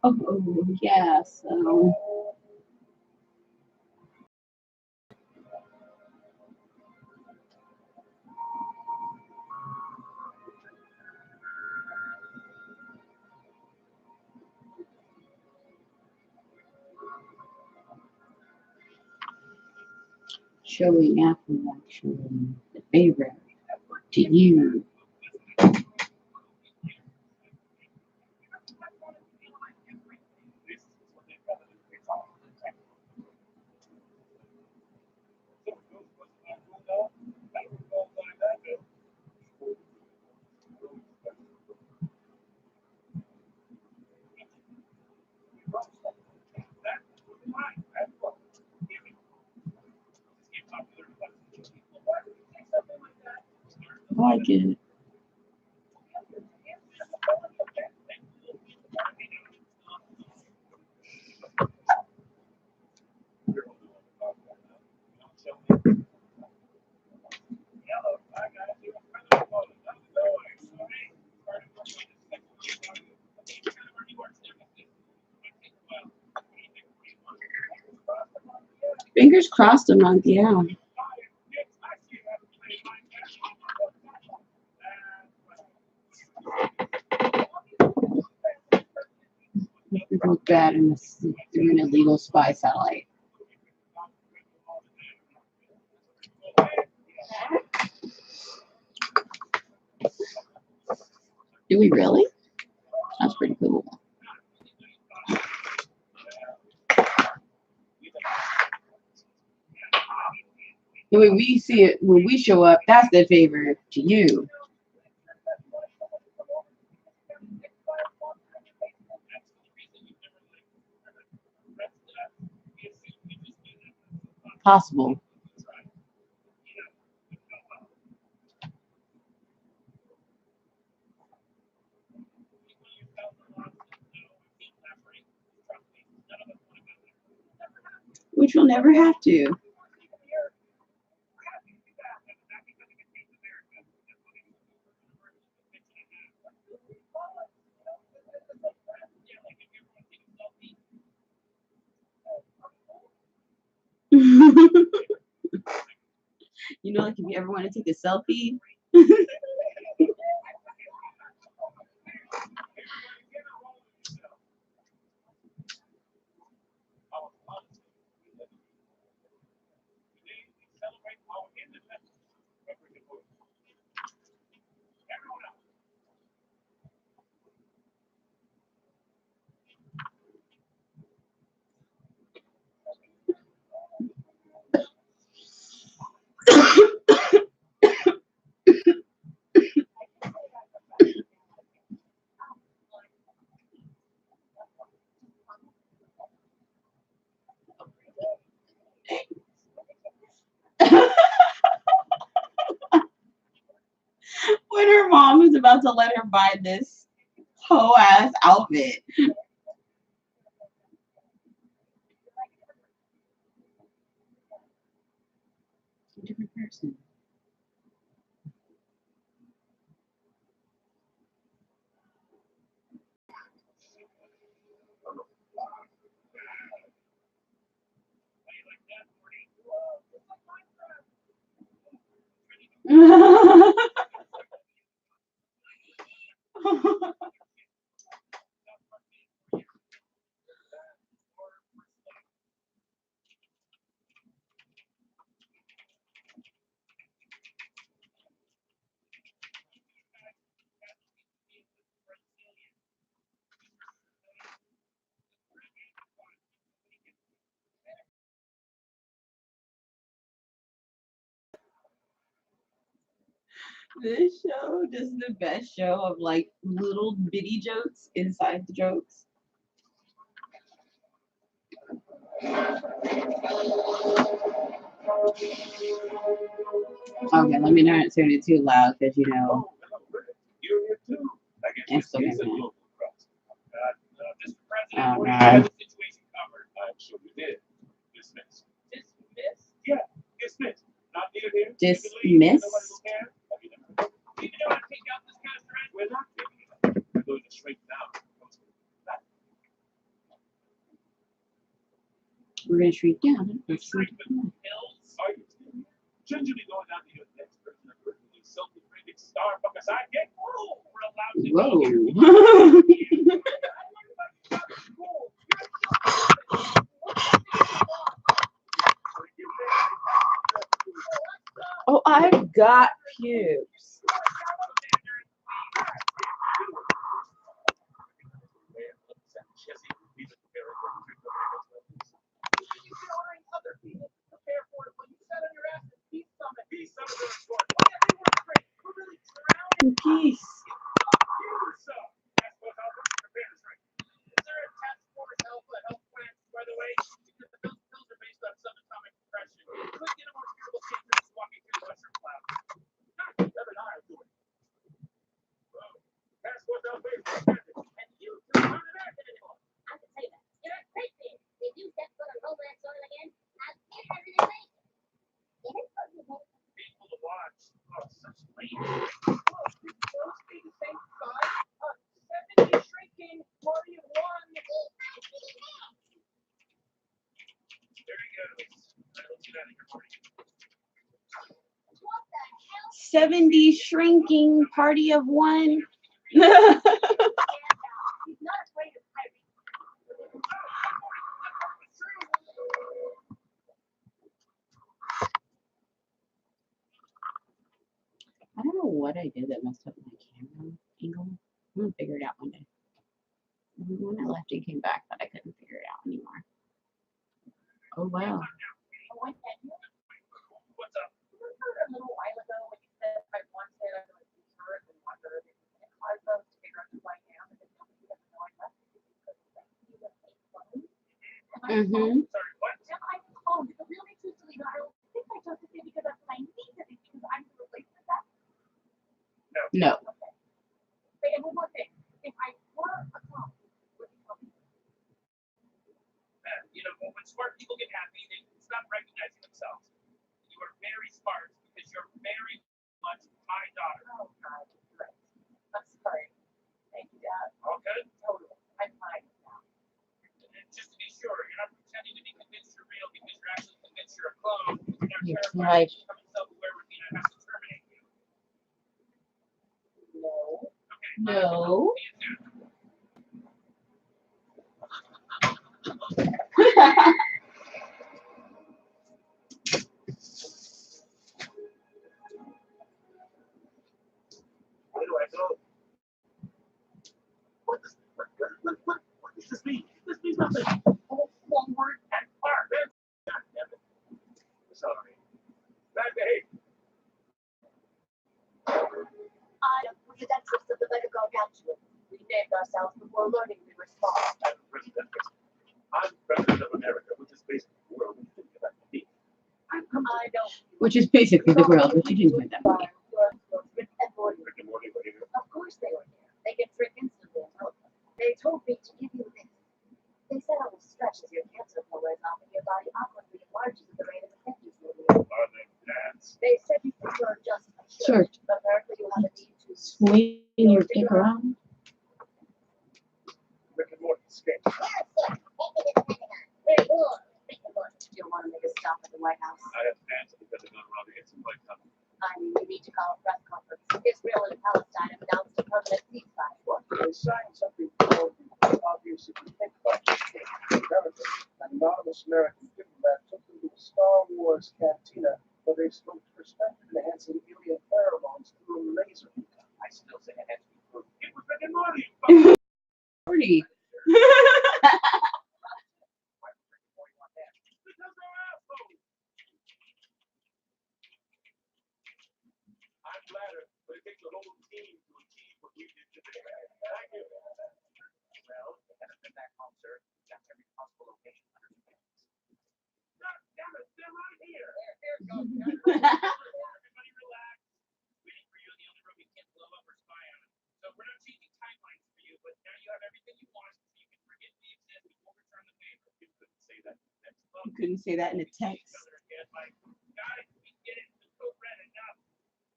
[SPEAKER 1] Oh, yeah, so showing Apple actually the favorite to you. I like it. Fingers crossed a month, yeah. It look bad in through an illegal spy satellite. Do we really? That's pretty cool. When we see it, when we show up, that's the favor to you. Possible. Which we'll never have to. You know, like if you ever want to take a selfie. When her mom was about to let her buy this whole ass outfit. different person. This show does the best show of like little bitty jokes inside the jokes. Okay, let me not turn it too loud because you know
[SPEAKER 6] You're here too. I guess
[SPEAKER 1] it's still
[SPEAKER 6] this is a
[SPEAKER 1] gonna.
[SPEAKER 6] global crowd. Mr. President,
[SPEAKER 1] Oh,
[SPEAKER 6] we
[SPEAKER 1] God.
[SPEAKER 6] have the situation covered. I'm sure you did. Dismissed. Dismissed? Yeah, dismissed. Not needed here.
[SPEAKER 1] Dismissed?
[SPEAKER 6] Even though I take out this kind of threat, we're not taking it out. We're going to straighten out.
[SPEAKER 1] We're gonna shrink down. Let's shrink down.
[SPEAKER 6] Are you kidding me? Shouldn't you be going down to your next person and personally self-defending Starbucks sidekick? Oh, we're allowed to
[SPEAKER 1] Whoa. Oh, I've got pubes. Peace. '70s shrinking party of one. I don't know what I did that messed up my camera angle. I'm gonna figure it out one day. When I left and came back, but I couldn't figure it out anymore. Oh wow. Mm-hmm. No.
[SPEAKER 6] You know, when smart people get happy, they stop recognizing themselves. You are very smart because you're very much my daughter. Oh, God. Right. I'm sorry. Thank you, Dad. All good? Totally. I'm fine now. And just to be sure, you're not pretending to be convinced you're real because you're actually convinced you're a clone. You're terrified of becoming self-aware with me and I have to terminate you. No. Okay.
[SPEAKER 1] No.
[SPEAKER 6] Where do I go? What does this mean? This means nothing. Go forward and far. God damn it. Sorry. Bad behavior.
[SPEAKER 4] I am the Protectress of the Medical Council. We named ourselves before learning we were small.
[SPEAKER 6] I'm President of America, which is basically the world we think about to be.
[SPEAKER 4] I don't.
[SPEAKER 1] Which is basically the world, but you didn't put that movie.
[SPEAKER 6] Rick and Morty were here.
[SPEAKER 4] Of course they were here. They can trick instantly and help them. They told me to give you this. They said it will stretch as your cancer flow wears off and your body awkwardly enlarges at the rate of a 50s movie.
[SPEAKER 6] Are they cats?
[SPEAKER 10] They said you prefer just a
[SPEAKER 1] Sure.
[SPEAKER 10] but apparently you have a need to
[SPEAKER 1] Swing your dick around.
[SPEAKER 7] Rick and Morty sketch.
[SPEAKER 10] Do you want to make a stop at the White House?
[SPEAKER 6] I have to answer because they're going around to get some fight coming.
[SPEAKER 10] I mean, you need to call a press conference. Israel and Palestine have announced a permanent ceasefire.
[SPEAKER 5] Well, they signed something called the obvious if you think about this thing. America, an anonymous American diplomat took them to a Star Wars cantina where they smoked perspective-enhancing alien pheromones through a laser.
[SPEAKER 8] I still say it has to be proved.
[SPEAKER 6] It was Rick and Morty.
[SPEAKER 1] Morty.
[SPEAKER 6] Because they're assholes. I'm flattered, but it takes a whole team to achieve what we did today. Thank you.
[SPEAKER 8] Well, they haven't been back home, sir. Got every possible location under surveillance.
[SPEAKER 6] God damn it, they're right here.
[SPEAKER 10] Everybody
[SPEAKER 6] relax. Waiting for you in the only room you can't blow up or spy on. So we're not changing timelines for you, but now you have everything you want, so you can forget we exist. We will return the favor. You couldn't say that next month.
[SPEAKER 9] You couldn't say that in a text.
[SPEAKER 6] Like, guys, we get it. The code red enough.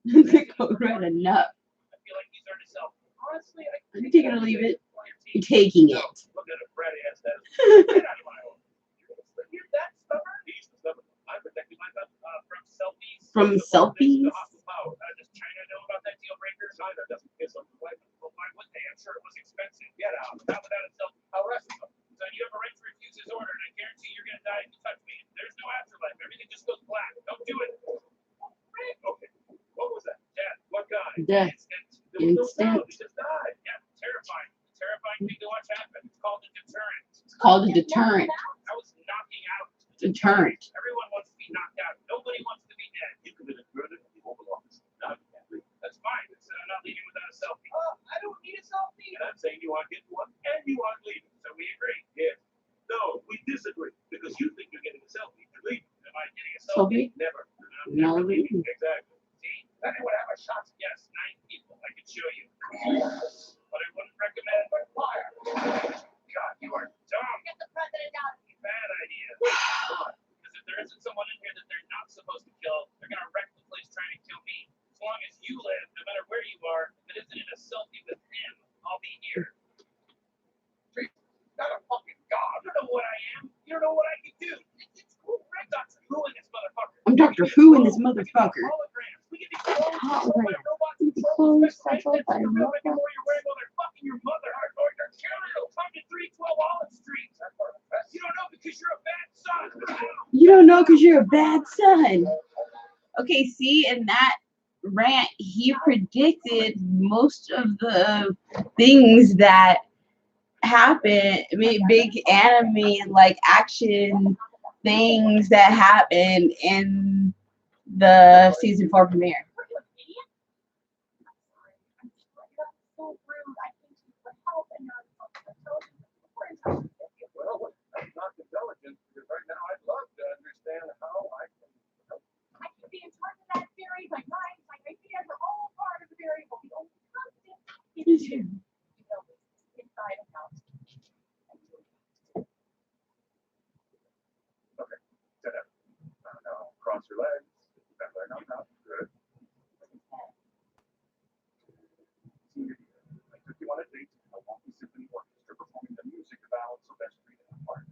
[SPEAKER 9] The code red enough.
[SPEAKER 6] I feel like he's earned himself. Honestly,
[SPEAKER 9] I'm taking it or leave it. You're taking it.
[SPEAKER 6] Look at a Freddy ass that. Get out of my home. You're that stubborn? He's the stubborn. I'm protecting myself from selfies.
[SPEAKER 9] From selfies?
[SPEAKER 6] Does China know about that deal breaker? China doesn't kiss them. Why would they? I'm sure it was expensive. Get out. Not without itself. I'll arrest them. So you have a right to refuse his order, and I guarantee you're going to die if you touch me. There's no afterlife. Everything just goes black. Don't do it. Okay. What was that? Death. What guy?
[SPEAKER 1] Death.
[SPEAKER 6] There was no
[SPEAKER 1] Instant.
[SPEAKER 6] sound. He just died. Yeah, terrifying. Terrifying thing to watch happen. It's called a deterrent.
[SPEAKER 1] It's called a deterrent.
[SPEAKER 6] I was knocking out.
[SPEAKER 1] Deterrent.
[SPEAKER 6] Everyone wants to be knocked out. Nobody wants to be dead. You committed murder in the Oval Office. No, you can't leave. That's fine. I'm not leaving without a selfie. I don't need a selfie. And I'm saying you aren't getting one, and you aren't leaving. So we agree. Yes. No, we disagree. Because you think you're getting a selfie. You're leaving. Am I getting a selfie?
[SPEAKER 1] Selfie?
[SPEAKER 6] Never. I'm
[SPEAKER 1] No
[SPEAKER 6] never leaving.
[SPEAKER 1] leaving.
[SPEAKER 6] Exactly. See? Anyone have a shot? Yes, 9 people. I can show you. But I wouldn't recommend fire. God, you are dumb.
[SPEAKER 10] Get the president out.
[SPEAKER 6] Bad idea. Because if there isn't someone in here that they're not supposed to kill, they're gonna wreck the place trying to kill me. As long as you live, no matter where you are, if it isn't in a selfie with him, I'll be here. Not a fucking god. You don't know what I am. You don't know what I can do. It's cool. I'm Dr. Who in this motherfucker.
[SPEAKER 9] I'm Dr. Who in this motherfucker.
[SPEAKER 6] Holograms. We can be clothes
[SPEAKER 1] Hot
[SPEAKER 6] controlled by
[SPEAKER 1] right.
[SPEAKER 6] robots.
[SPEAKER 1] We can be clothes
[SPEAKER 6] Controlled by
[SPEAKER 1] controlled by
[SPEAKER 6] robots.
[SPEAKER 1] robots.
[SPEAKER 6] Before you're wearing while they're fucking your mother. Or your cheerleader. Come to 312 Olive Street. You don't know because you're a bad son.
[SPEAKER 9] You don't know because you're a bad son. Okay, see, in that rant, he predicted most of the things that happen. I mean, big anime, like action things that happen in the season 4 premiere.
[SPEAKER 6] Well, that's not intelligent because right now I'd love to understand how I can help.
[SPEAKER 4] I can be in charge of that theory. My mind, my ideas are all part of the variable. The only constant is you. You know, inside and out.
[SPEAKER 7] Okay, sit up. Now, cross your legs. Bend their nose out. Good. Senior year, I took you on a date to the Milwaukee Symphony Orchestra performing the music about Sylvester in the park.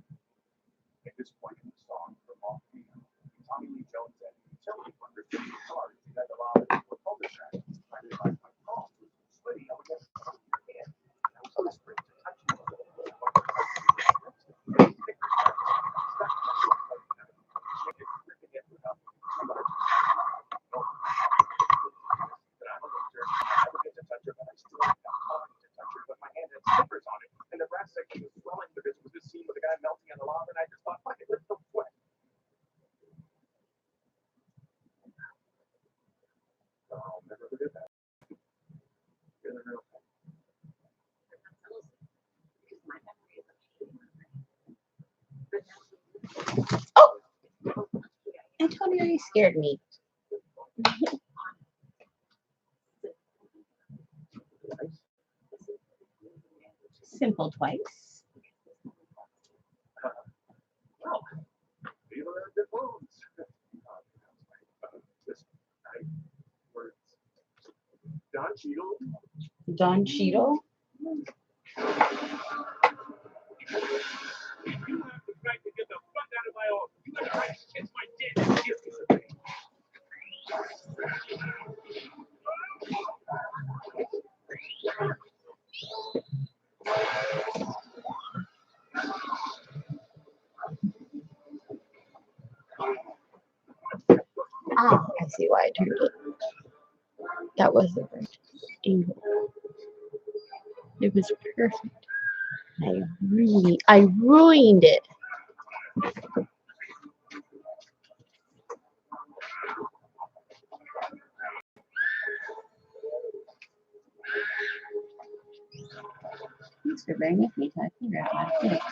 [SPEAKER 7] At this point in the song, from off piano, Tommy Lee Jones said, utility workers took the cars to get allowed into a cul-de-sac. I realized my palms was sweaty up against your hand. I was desperate to touch you. And the brass section was swelling because it was this scene with the guy melting on the lava, and I just thought, fuck it, let's go sweat. I'll never forget that. You're the real thing.
[SPEAKER 1] Antonio, you scared me. Simple twice.
[SPEAKER 7] Well, these are good bones. This Cheadle?
[SPEAKER 9] Don Cheadle?
[SPEAKER 6] You have the right to get the fuck out of my office. You have the right to kiss my dick.
[SPEAKER 1] Ah, I see why I turned it. That was the right angle. It was perfect. I ruined it. Thanks for bearing with me till I figure out how to fix.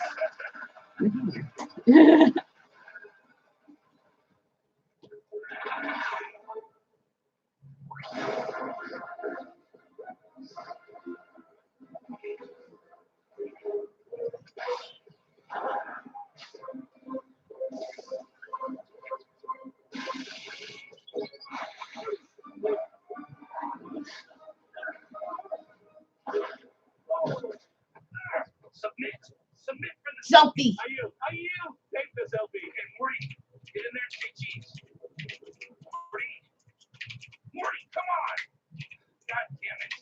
[SPEAKER 6] Submit for the
[SPEAKER 9] Selfie.
[SPEAKER 6] Are you? Take the selfie and Morty, get in there and say cheese. Morty, come on. God damn it.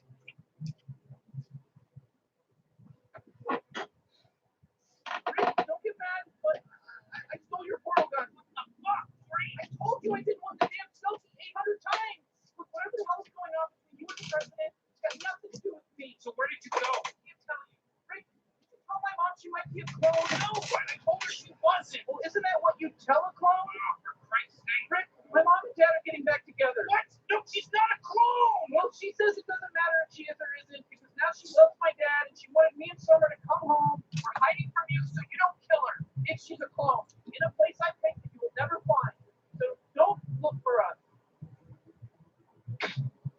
[SPEAKER 6] Rick, don't get mad, but I stole your portal gun. What the fuck, Morty? I told you I didn't want the damn selfie 800 times. Look, whatever the hell is going on between you and the president, it's got nothing to do with me. So where did you go? I can't tell you. Rick, you tell my mom she might be a clone. No, but I told her she wasn't. Well, isn't that what you tell a clone? Oh, for Christ's sake. Rick, my mom and dad are getting back together. What? No, she's not a clone. Well, she says it doesn't matter if she is or isn't because now she loves my dad and she wanted me and Summer to come home. We're hiding from you so you don't kill her if she's a clone in a place I think that you will never find. So don't look for us.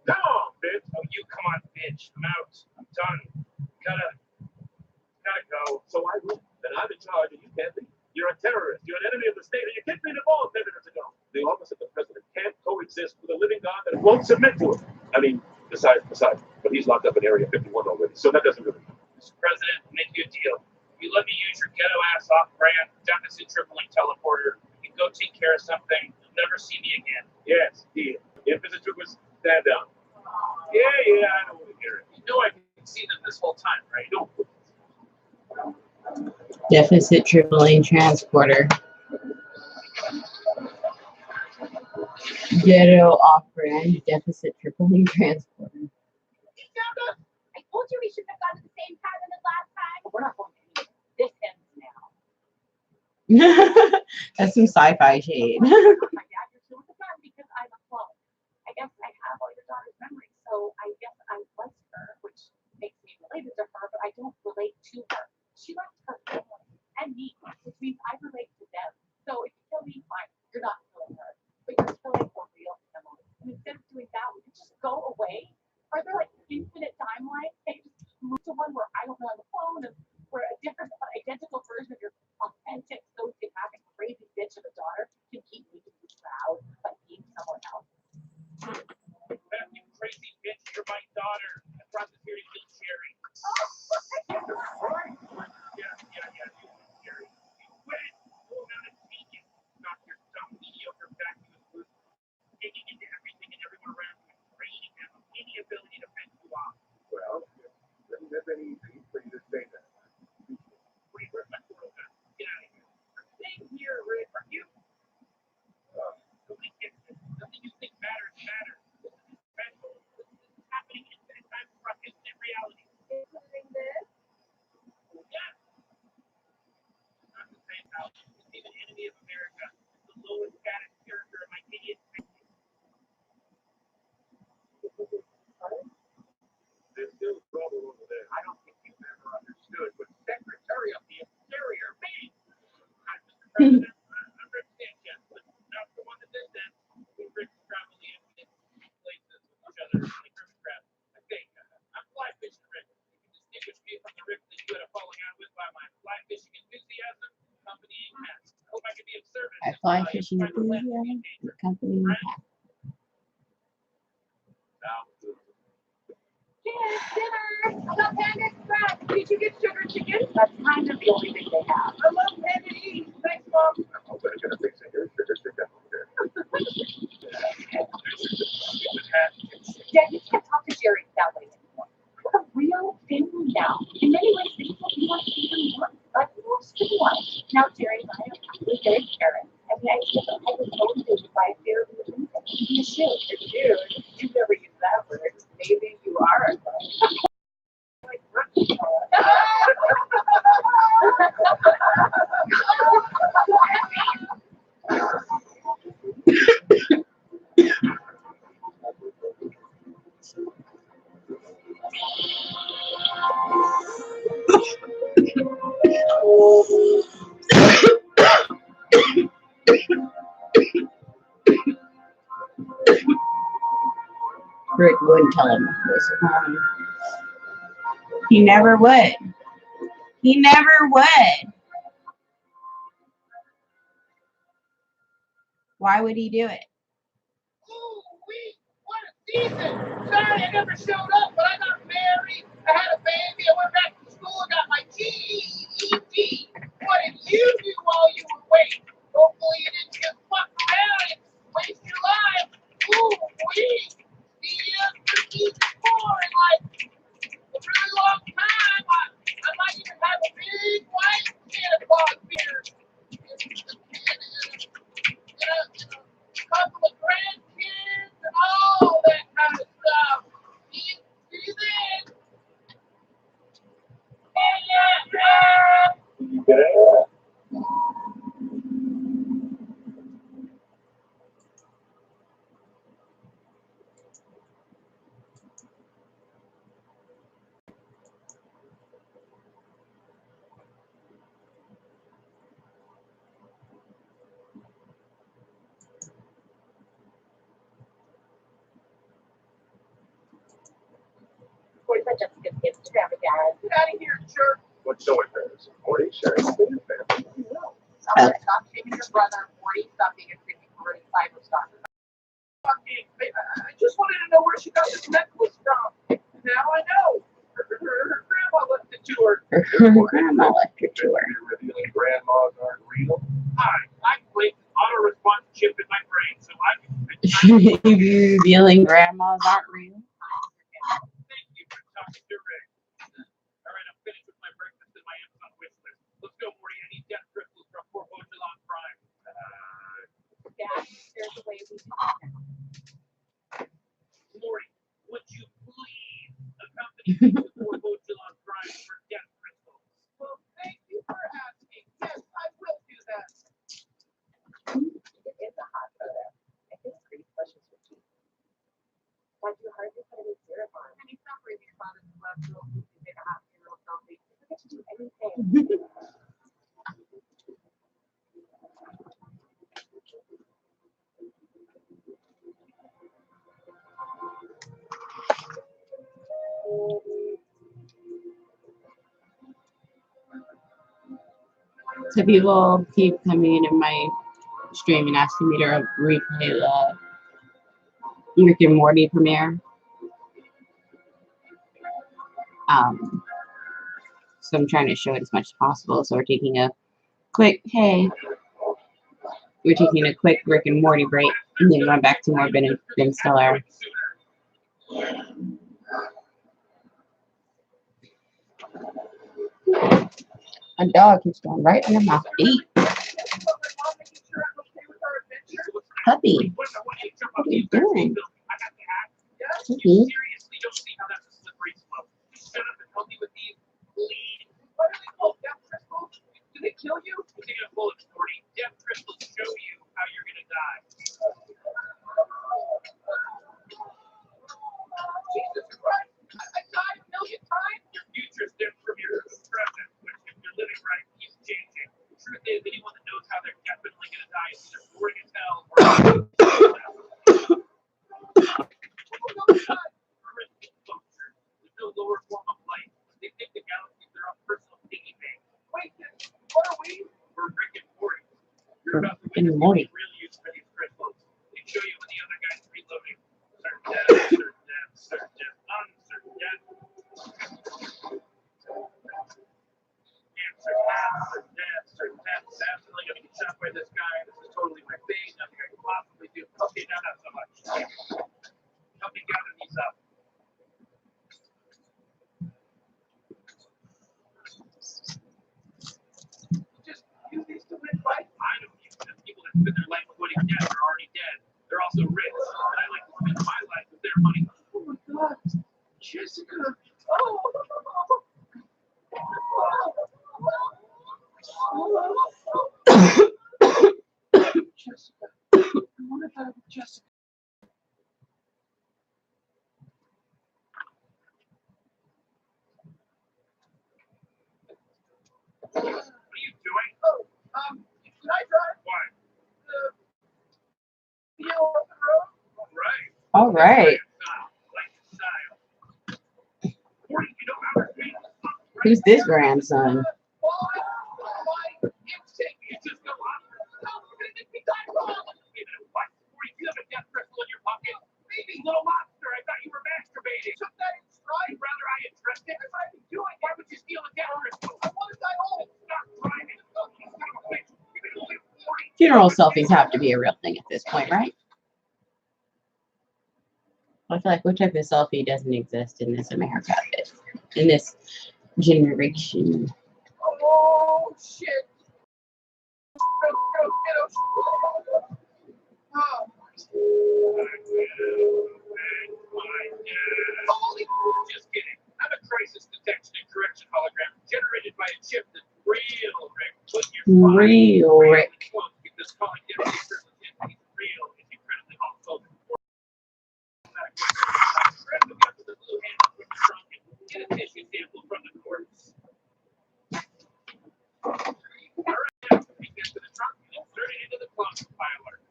[SPEAKER 7] Come on, bitch.
[SPEAKER 6] Oh, you come on, bitch. I'm out. I'm done. Gotta go.
[SPEAKER 7] So I win. Then I'm in charge and you can't leave. You're a terrorist. You're an enemy of the state and you kicked me in the balls 10 minutes ago. The office of the president can't coexist with a living God that won't submit to him. I mean, besides, but he's locked up in Area 51 already, so that doesn't really matter.
[SPEAKER 6] Mr. President, make you a deal. You let me use your ghetto ass off-brand deficit tripling teleporter. You go take care of something. You'll never see me again.
[SPEAKER 7] Yes, deal. If it's a troopers, stand down. Yeah, I don't want to hear it.
[SPEAKER 6] You know I can see them this whole time, right?
[SPEAKER 7] No.
[SPEAKER 1] Deficit tripling transporter. Ghetto off-brand deficit tripling transporter.
[SPEAKER 10] I told you we shouldn't have gone to the same pattern as last time.
[SPEAKER 4] We're not going to anywhere. This ends now.
[SPEAKER 9] That's some sci-fi shade.
[SPEAKER 4] My dad, you're still with the gun because I'm a clone. I guess I have all your daughter's memories, so I guess I was her, which makes me related to her, but I don't relate to her. She left her family and me, which means I relate to them. So if you kill me, fine. You're not killing her, but you're killing for real family. And instead of doing that, we could just go away. Are there like infinite timelines? Can you just move to one where I don't know on the phone and where a different, identical version of your authentic, sociopathic, crazy bitch of a daughter can keep making you proud by being someone else?
[SPEAKER 6] You crazy bitch, you're my daughter. I brought this here to kill Sherry. Yeah, you Sherry. You win. Full amount of genius. Not your dumb, mediocre, vacuous loop. Digging into everything and everyone around you and draining them of any ability to fend you off.
[SPEAKER 7] Well, it doesn't have been easy for you to say that.
[SPEAKER 6] Wait, where's my portal gun? Get out of here. Stay here, Rick. Are you? Nobody gets this. Nothing you think matters. This is special. This is happening infinite times across infinite reality.
[SPEAKER 10] Including this.
[SPEAKER 6] Yeah. Not the same house. He's an enemy of America. The lowest status character in my idiot fiction.
[SPEAKER 7] There's still trouble over there.
[SPEAKER 6] I don't think you've ever understood what Secretary of the Interior means. Mr. President, I'm Rick Sanchez, but not the one that did that. We Rick travel the infinite places with each other like river crabs. I think I'm fly fishing Rick. You can distinguish me from the Rick that you had a falling out with by my fly fishing enthusiasm, accompanying hats. I hope I can be of service.
[SPEAKER 1] I fly fishing enthusiasm, company hat.
[SPEAKER 7] Now,
[SPEAKER 4] Kids, dinner! I got Panda Express! Did you get sugar chicken? That's kind of the only thing they have. I love Panda Eats! Thanks, Mom!
[SPEAKER 7] I'll better get a fix in here. Sugar stick down over there.
[SPEAKER 4] Dad, you can't talk to Jerry that way anymore. We're a real family now. In many ways, things will be like season one, but most of the one. Now, Jerry and I are really good parents, and the idea that I was motivated by a fear of losing can be a shoe.
[SPEAKER 6] If you never use that word, maybe you are a like
[SPEAKER 9] Rick wouldn't tell him this. He never would. He never would. Why would he do it?
[SPEAKER 6] ooh, what a season! Sorry I never showed up, but I got married, I had a baby, I went back to school, I got my GED. What did you do while you were waiting? Hopefully you didn't just fuck around and waste your life. Ooh, the years for season 4 in like a really long time. I might even have a big white Santa Claus beard. And a couple of grandkids and all that kind of stuff. See you then.
[SPEAKER 4] Where's my Jessica's Instagram again?
[SPEAKER 6] Get out of here, jerk.
[SPEAKER 7] What's so embarrassing? Morty sharing with your family.
[SPEAKER 4] Stop shaming your brother, Morty. Stop being a creepy Morty cyber stalker.
[SPEAKER 6] I just wanted to know where she got this necklace from. Now I know. Her grandma left it to her.
[SPEAKER 9] Her grandma left her to her.
[SPEAKER 7] You're revealing grandmas aren't real.
[SPEAKER 6] Hi, I placed an auto response chip in my brain, so I can.
[SPEAKER 9] Revealing grandmas aren't real.
[SPEAKER 6] Thank you for talking to Rick. All right, I'm finished with my breakfast and my Amazon wish list. Let's go, Morty. I need death crystals from Fort Ocelot Prime.
[SPEAKER 4] Dad, there's a way we can
[SPEAKER 6] Morty, would you please accompany me to Fort Ocelot Prime for death crystals? Well, thank you for asking. Yes, I will do that.
[SPEAKER 4] It is a hot photo. I think pretty precious for you. Why do you hardly put any syrup on? And he's not really fun as a left girl who can make a hot funeral selfie. You forget to do anything.
[SPEAKER 9] So people keep coming into my stream and asking me to replay the Rick and Morty premiere. So I'm trying to show it as much as possible. So we're taking a quick Rick and Morty break, and then going back to more Ben Stiller. A dog keeps going right under my feet. Puppy, what are you doing? Puppy.
[SPEAKER 6] Seriously, don't see how that's a slippery slope. Shut up and help me with these bleed. What are they called? Death crystals? Do they kill you? Take a bullet, Morty. Death crystals show you how you're gonna die. Jesus Christ! I died a million times. Your future stems from your present, which, if you're living right, keeps changing. The truth is, anyone that knows how they're definitely gonna die is either boring as hell or there's no lower form of life. They think the galaxy is their own personal piggy bank. Wait, what are we? We're Rick and Morty. You're about to witness the real use for these crystals. They show you when the other guy's reloading. Certain death, uncertain death, uncertain death. Certain tests, absolutely gonna get shot by this guy. This is totally my thing. Nothing I can possibly do. Okay, now not so much. Help me gather these up. Just use these to win fights. I don't use them. People that spend their life avoiding death are already dead. They're also rich, and I like to spend my life with their money. Oh my God, Jessica! Oh. Jessica, I want to die with Jessica. What are you doing? Oh, can I drive? Why? You on the road? All right.
[SPEAKER 9] All right. Who's this grandson? Funeral selfies have to be a real thing at this point, right? I feel like which type of selfie doesn't exist in this America, in this generation.
[SPEAKER 6] Oh shit! Just kidding. I'm a crisis detection and correction hologram generated by a chip that's real, Rick.
[SPEAKER 9] Real, Rick.
[SPEAKER 6] This calling real is incredibly helpful. Get a tissue sample from the corpse. Alright, take that to the trunk and insert it into the clone compiler.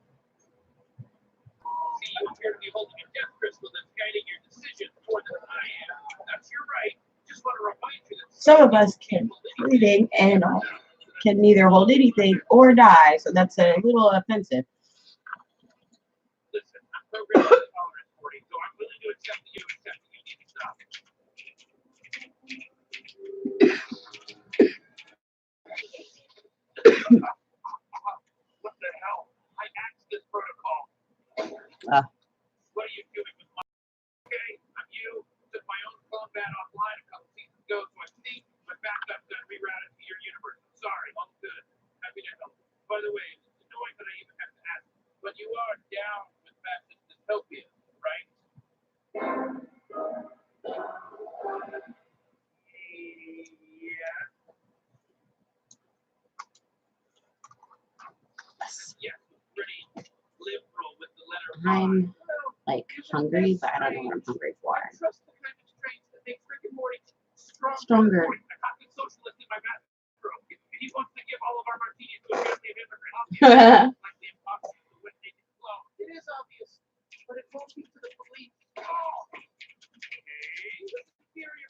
[SPEAKER 6] See, you appear to be holding a death crystal that's guiding your decision more than I am. That's your right. Just want to remind you that
[SPEAKER 9] Some of us can breathing and can neither hold anything or die, so that's a little offensive.
[SPEAKER 6] listen, I'm programmed with tolerance for you, so I'm willing to accept that you need to stop. What the hell? I axed this protocol. What are you doing with my... Okay, I'm you. Took my own combat offline a couple seasons ago, so I think my backup got rerouted to your universe. I'm sorry, all good. Happy to help. By the way, it's annoying that I even have to ask, but you are down with fascist dystopia, right? Yeah, pretty liberal with the letter
[SPEAKER 9] I'm like hungry, but I don't know what I'm hungry for.
[SPEAKER 6] Trust the kind of strength that makes Rick and Morty
[SPEAKER 9] Stronger.
[SPEAKER 6] I copied socialist in my bathroom. If he wants to give all of our martinis to a family of immigrants, like the impossible with naked flow. It is obvious, but it won't be to the police. Oh, okay. Superior.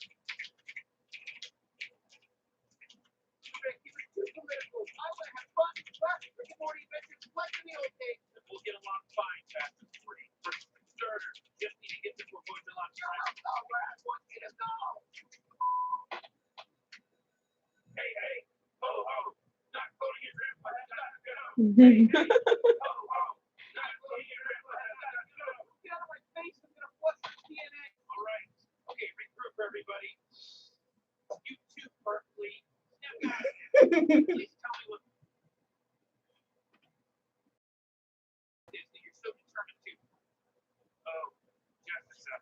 [SPEAKER 6] Rick, you were too political. I want to have fun. Classic Rick and Morty adventures like in the old days. And we'll get along fine, Pastor Morty. For starters, just need to get this proposal on time. All right, I want you to go. Hey, hey, ho, ho, not going to your grandpa, gotta go. Hey, hey, ho, ho, not going to your grandpa, gotta go. Get out of my face, I'm gonna flush your DNA. All right, okay, regroup everybody. You too, Berkeley. Step out of here. Please tell me what it is that you're so determined to. Oh, Jessica.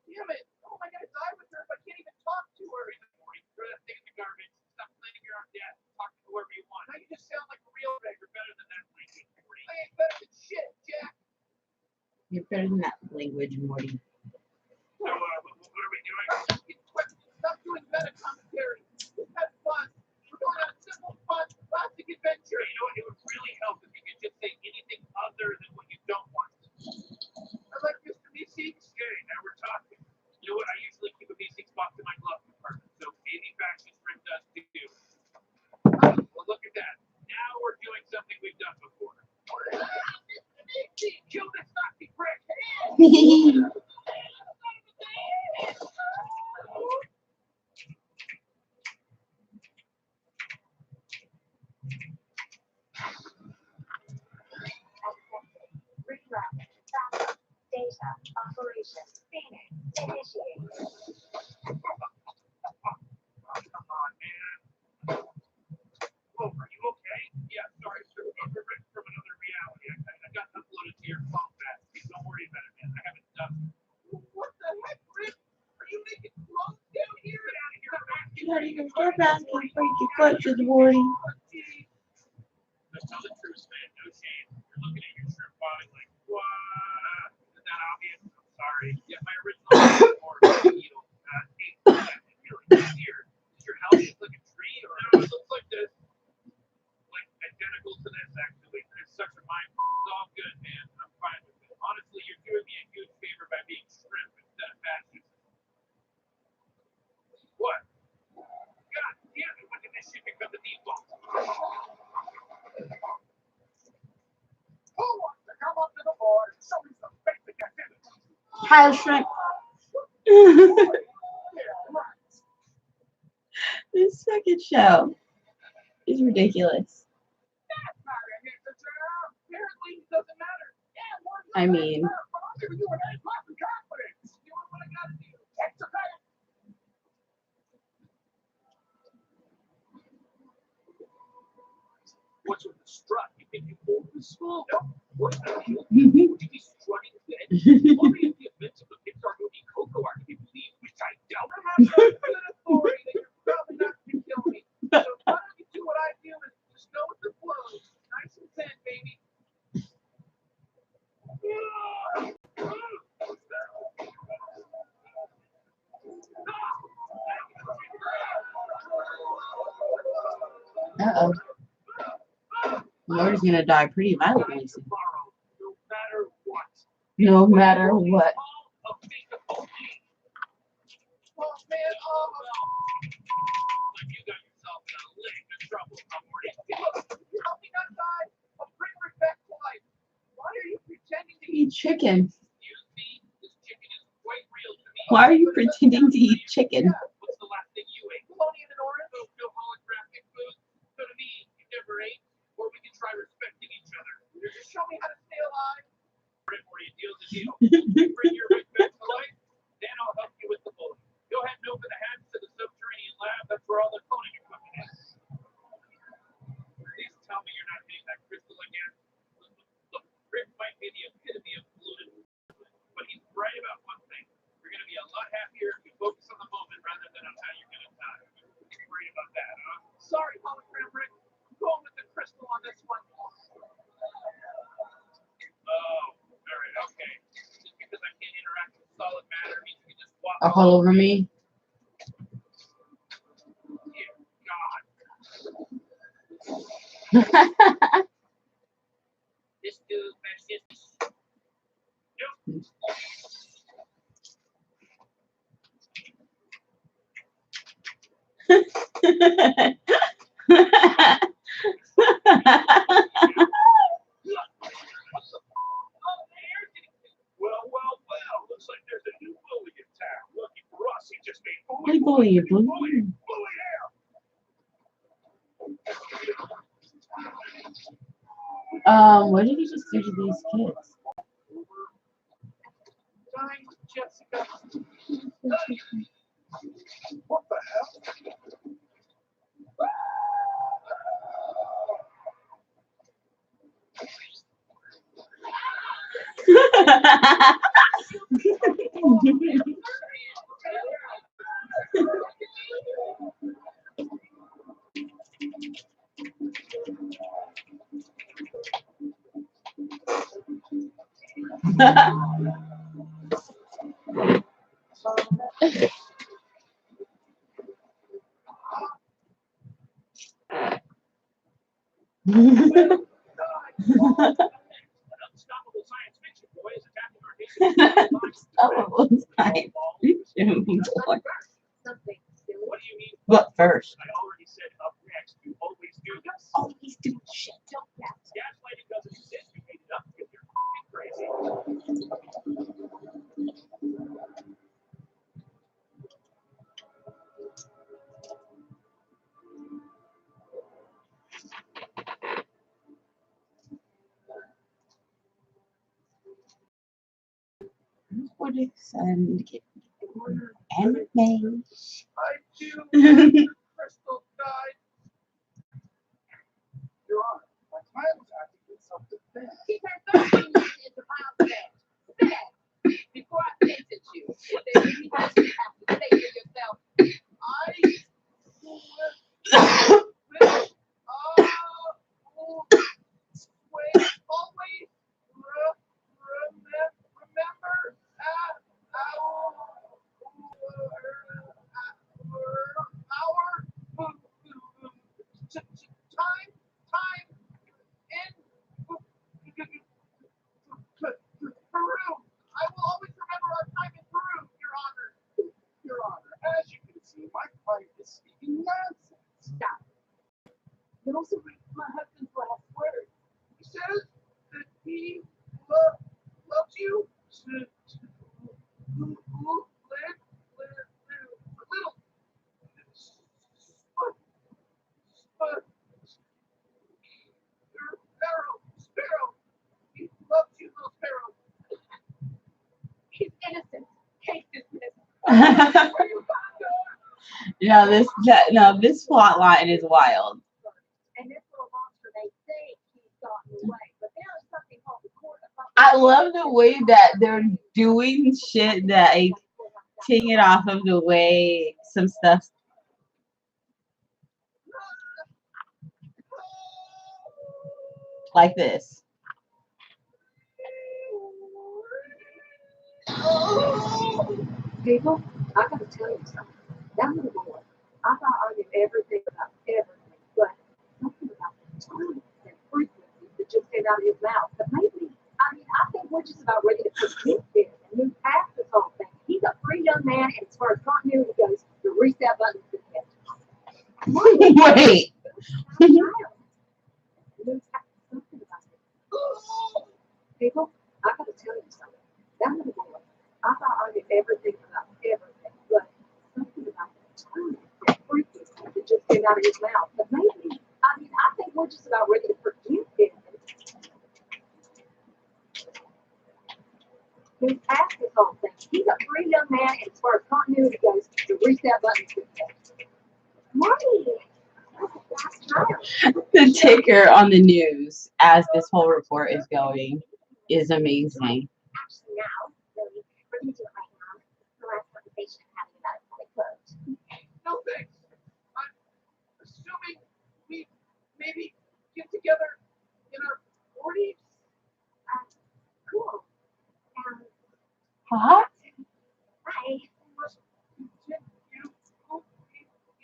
[SPEAKER 6] Damn it! Oh, I gotta die with her if I can't even talk to her. In the morning, throw that thing in the garbage. Stop playing your own dad. Talk to whoever you want. Now you just sound like a real beggar. Better than that language, Morty. I ain't better than shit, Jack.
[SPEAKER 9] You're better than that language, Morty.
[SPEAKER 6] So, what are we doing? Stop doing meta commentary. We've had fun. We're going on a simple, fun, classic adventure. You know what? It would really help if you could just say anything other than what you don't want. I like Mr. Meeseeks. Okay, now we're talking. You know what? I usually keep a Meeseeks box in my glove compartment, so maybe fascist Rick does too. Well, look at that.
[SPEAKER 10] Data operation Phoenix initiated.
[SPEAKER 6] Come on, man. Whoa, are you okay? Yeah, sorry, sir. We're written from another reality. I got uploaded to your phone fast. Don't worry about it, man. I haven't done. What the heck, Rick? Are you making clothes down here? Get out of here.
[SPEAKER 9] You gotta even go back and break your foot to the morning.
[SPEAKER 6] Just tell the truth, man. No shame. You're looking at your shirt body like, what? Is that obvious? I'm sorry. Yeah, my original or heel, 8%. Really weird. Is your house just like a tree, or no? It looks like this. Like identical to this, actually. It's such a mind. It's all good, man. I'm fine with it. Honestly, you're doing me a huge favor by being shrimp instead of fascist. What? God damn it! When did this shit become the default? Who wants to come up to the board and show me some basic activity?
[SPEAKER 9] Hi, Shrimp. This second show is ridiculous.
[SPEAKER 6] That's not a hit to turn. Apparently, it doesn't matter. Yeah,
[SPEAKER 9] I mean,
[SPEAKER 6] you and I lost the confidence. You know what I gotta do? Exercise. What's with the strut? You think you hold the small? No. What is that? Would you be strutting then? Already at the events of the Pixar movie Coco, I can believe, which I don't have that good authority that you're probably not going to kill me. So why don't you do what I do and just go with the flow? Nice and zen, baby.
[SPEAKER 9] uh-oh. Lori's gonna die pretty violently soon.
[SPEAKER 6] No matter what.
[SPEAKER 9] No matter what.
[SPEAKER 6] Well, man, like you got yourself in a lick of trouble, Morty. You help me not die. I'll bring her back to life. Why are you pretending to
[SPEAKER 9] Eat chicken.
[SPEAKER 6] Excuse me? This chicken is quite real to me.
[SPEAKER 9] Why are you pretending to eat chicken?
[SPEAKER 6] What's the last thing you ate? Bologna and an orange? No holographic food. So to me, you never ate. Or we can try respecting each other. Just show me how to stay alive. Morty, deal's a deal. You bring your rig back to life, then I'll help you with the bullet. Go ahead and open the hatch to the subterranean lab. That's where all the cloning equipment is. Please tell me you're not hitting that crystal again. Look, Rick might be the epitome of polluted, but he's right about one thing. You're going to be a lot happier if you focus on the moment rather than on how you're going to die. You're worried about that, huh? Sorry, hologram Rick. I'm going with the crystal on this one. Oh, all right, okay. Just because I can't interact with solid matter means you can just walk
[SPEAKER 9] All over me.
[SPEAKER 6] Dear God. This dude, man, nope. Well. Looks like there's a new bully in town. Lucky for us, he just made bully. Bully
[SPEAKER 9] What did he just do to these kids?
[SPEAKER 6] Dying Jessica. What the hell? Unstoppable science fiction boy is attacking our nation. What do you mean?
[SPEAKER 9] What first?
[SPEAKER 6] I already said up next. You always do this.
[SPEAKER 9] Always do shit.
[SPEAKER 6] Gaslighting doesn't exist. You made it up because you're crazy.
[SPEAKER 9] and anime.
[SPEAKER 6] I do. Crystal died. Your Honor, my client was acting in self-defense.
[SPEAKER 10] Keep her 13 years into my bed. Before I visit you, if there's anything else you have to say for yourself,
[SPEAKER 6] I wish, always remember our time in Peru. I will always remember our time in Peru, Your Honor.
[SPEAKER 7] Your Honor, as you can see, my client is speaking nonsense.
[SPEAKER 10] stop. But also read my husband's last words.
[SPEAKER 6] He says that he loves you to live a little. Sparrow. He loves you, little Sparrow.
[SPEAKER 10] He's innocent. Case dismissed.
[SPEAKER 9] This plot line is wild.
[SPEAKER 10] And this little monster, they think he's gotten away. But there is something called the court of
[SPEAKER 9] I love the way that they're doing shit that like taking it off of the way some stuff like this.
[SPEAKER 4] People, I gotta tell you something. That little boy, I thought I knew everything about everything, but something about the time and frequency that just came out of his mouth. But maybe, I think we're just about ready to forget this and move past this whole thing. He's a free young man, and as far as continuity goes, the reset button's been hit.
[SPEAKER 9] Wait.
[SPEAKER 4] Something about it. People, I gotta tell you something. That little boy, I thought I knew everything about everything, but something about the time and frequency that just came out of his mouth. But maybe, I think we're just about ready to forget it. Move past this whole thing. He's a free young man, and as far as continuity goes, the reset button's been hit. Marty!
[SPEAKER 9] The ticker on the news as this whole report is going is amazing.
[SPEAKER 10] Actually, now, really, we're going to do it right now. The last conversation I'm having about it before they closed.
[SPEAKER 6] No thanks. I'm assuming we maybe get together in our 40s.
[SPEAKER 10] Cool.
[SPEAKER 9] Huh?
[SPEAKER 10] Bye.
[SPEAKER 6] We must continue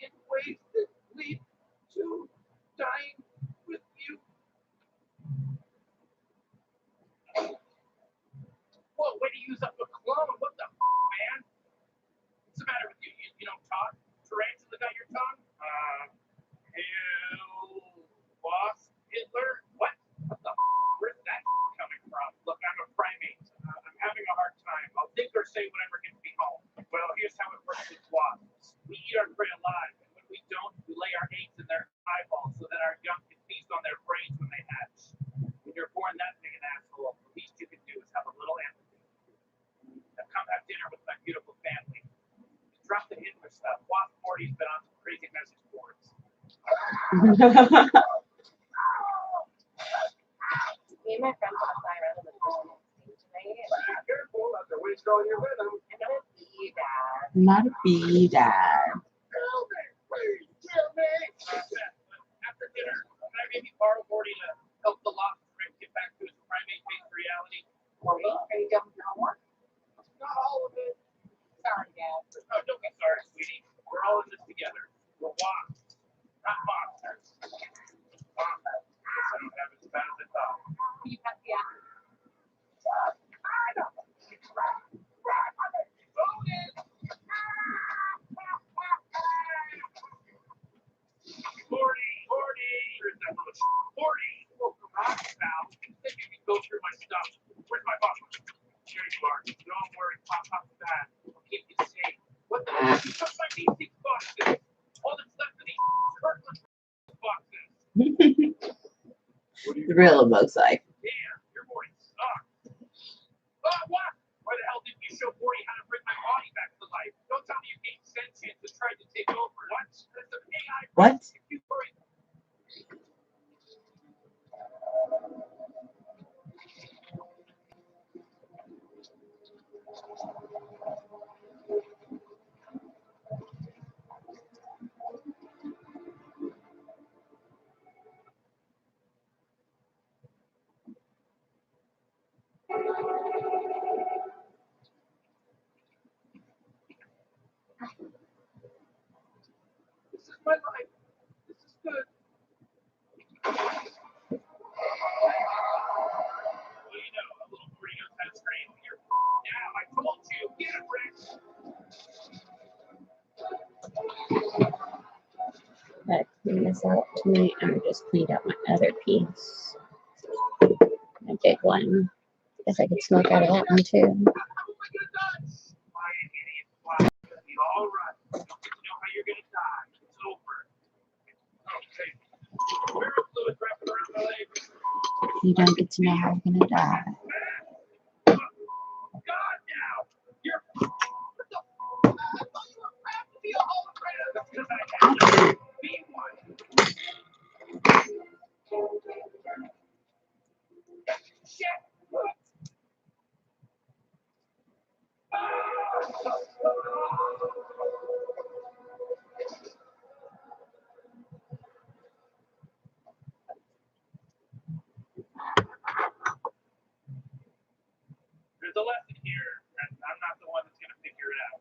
[SPEAKER 6] in ways that lead to dying with you. Whoa, way to use up a clone. What the man? What's the matter with you? You don't talk? Tarantula got your tongue? Ew. Boss Hitler? What? What the where's that coming from? Look, I'm a primate. I'm having a hard time. I'll think or say whatever gets me home. Well, here's how it works with wasps. We eat our prey alive, and when we don't, we lay our eggs in their eyeballs so that our young can feast on their brains when they hatch. When you're born that big an asshole, the least you can do is have a little empathy. Now come have dinner with my beautiful family. Drop the Hitler stuff. Wasp 40's been on some crazy message boards.
[SPEAKER 10] Me and my friends want to fly around in the personal stage tonight.
[SPEAKER 7] Careful, that's a waste all your rhythm.
[SPEAKER 10] I'm going to be that.
[SPEAKER 9] Not be dad.
[SPEAKER 6] Tell me, please tell me. After dinner, can I maybe borrow 40 to help the lost Rick get back to his primate-based reality?
[SPEAKER 4] Marty, are you done with your homework?
[SPEAKER 6] Not all of it.
[SPEAKER 10] Sorry, Dad.
[SPEAKER 6] Oh, don't get sorry, sweetie. We're all in this together. We're wasps, not monsters. I don't have it as bad as I thought.
[SPEAKER 10] You got the act.
[SPEAKER 6] Here's that little 40. Oh, come on, pal. You think you can go through my stuff? Where's my bottle? Here you are. Don't worry, Pop bad. I'll keep you safe. What the heck? You took my D6 boxes. All that's left of these Kirkland boxes.
[SPEAKER 9] The real looks like.
[SPEAKER 6] Damn, your boy sucks. What? Why the hell didn't you show my life. This is good. Well, you know, a little burrito kind of strain here. Now, I told you, get it, Rex.
[SPEAKER 1] Gotta clean this out tonight. I just cleaned out my other piece. A big one. Guess I could smoke out of that one too.
[SPEAKER 6] How am I gonna die? Quiet, idiot. Quiet. It'll be all right. You don't get to know how you're gonna die. It's over. Okay. Barrel fluid wrapping around my leg.
[SPEAKER 1] You don't get to know how you're gonna die.
[SPEAKER 6] God, now. You're. What the? I thought you were crap to be a hologram. That's because I have to be one. Shit. What? There's a lesson here, and I'm not the one that's gonna figure it out.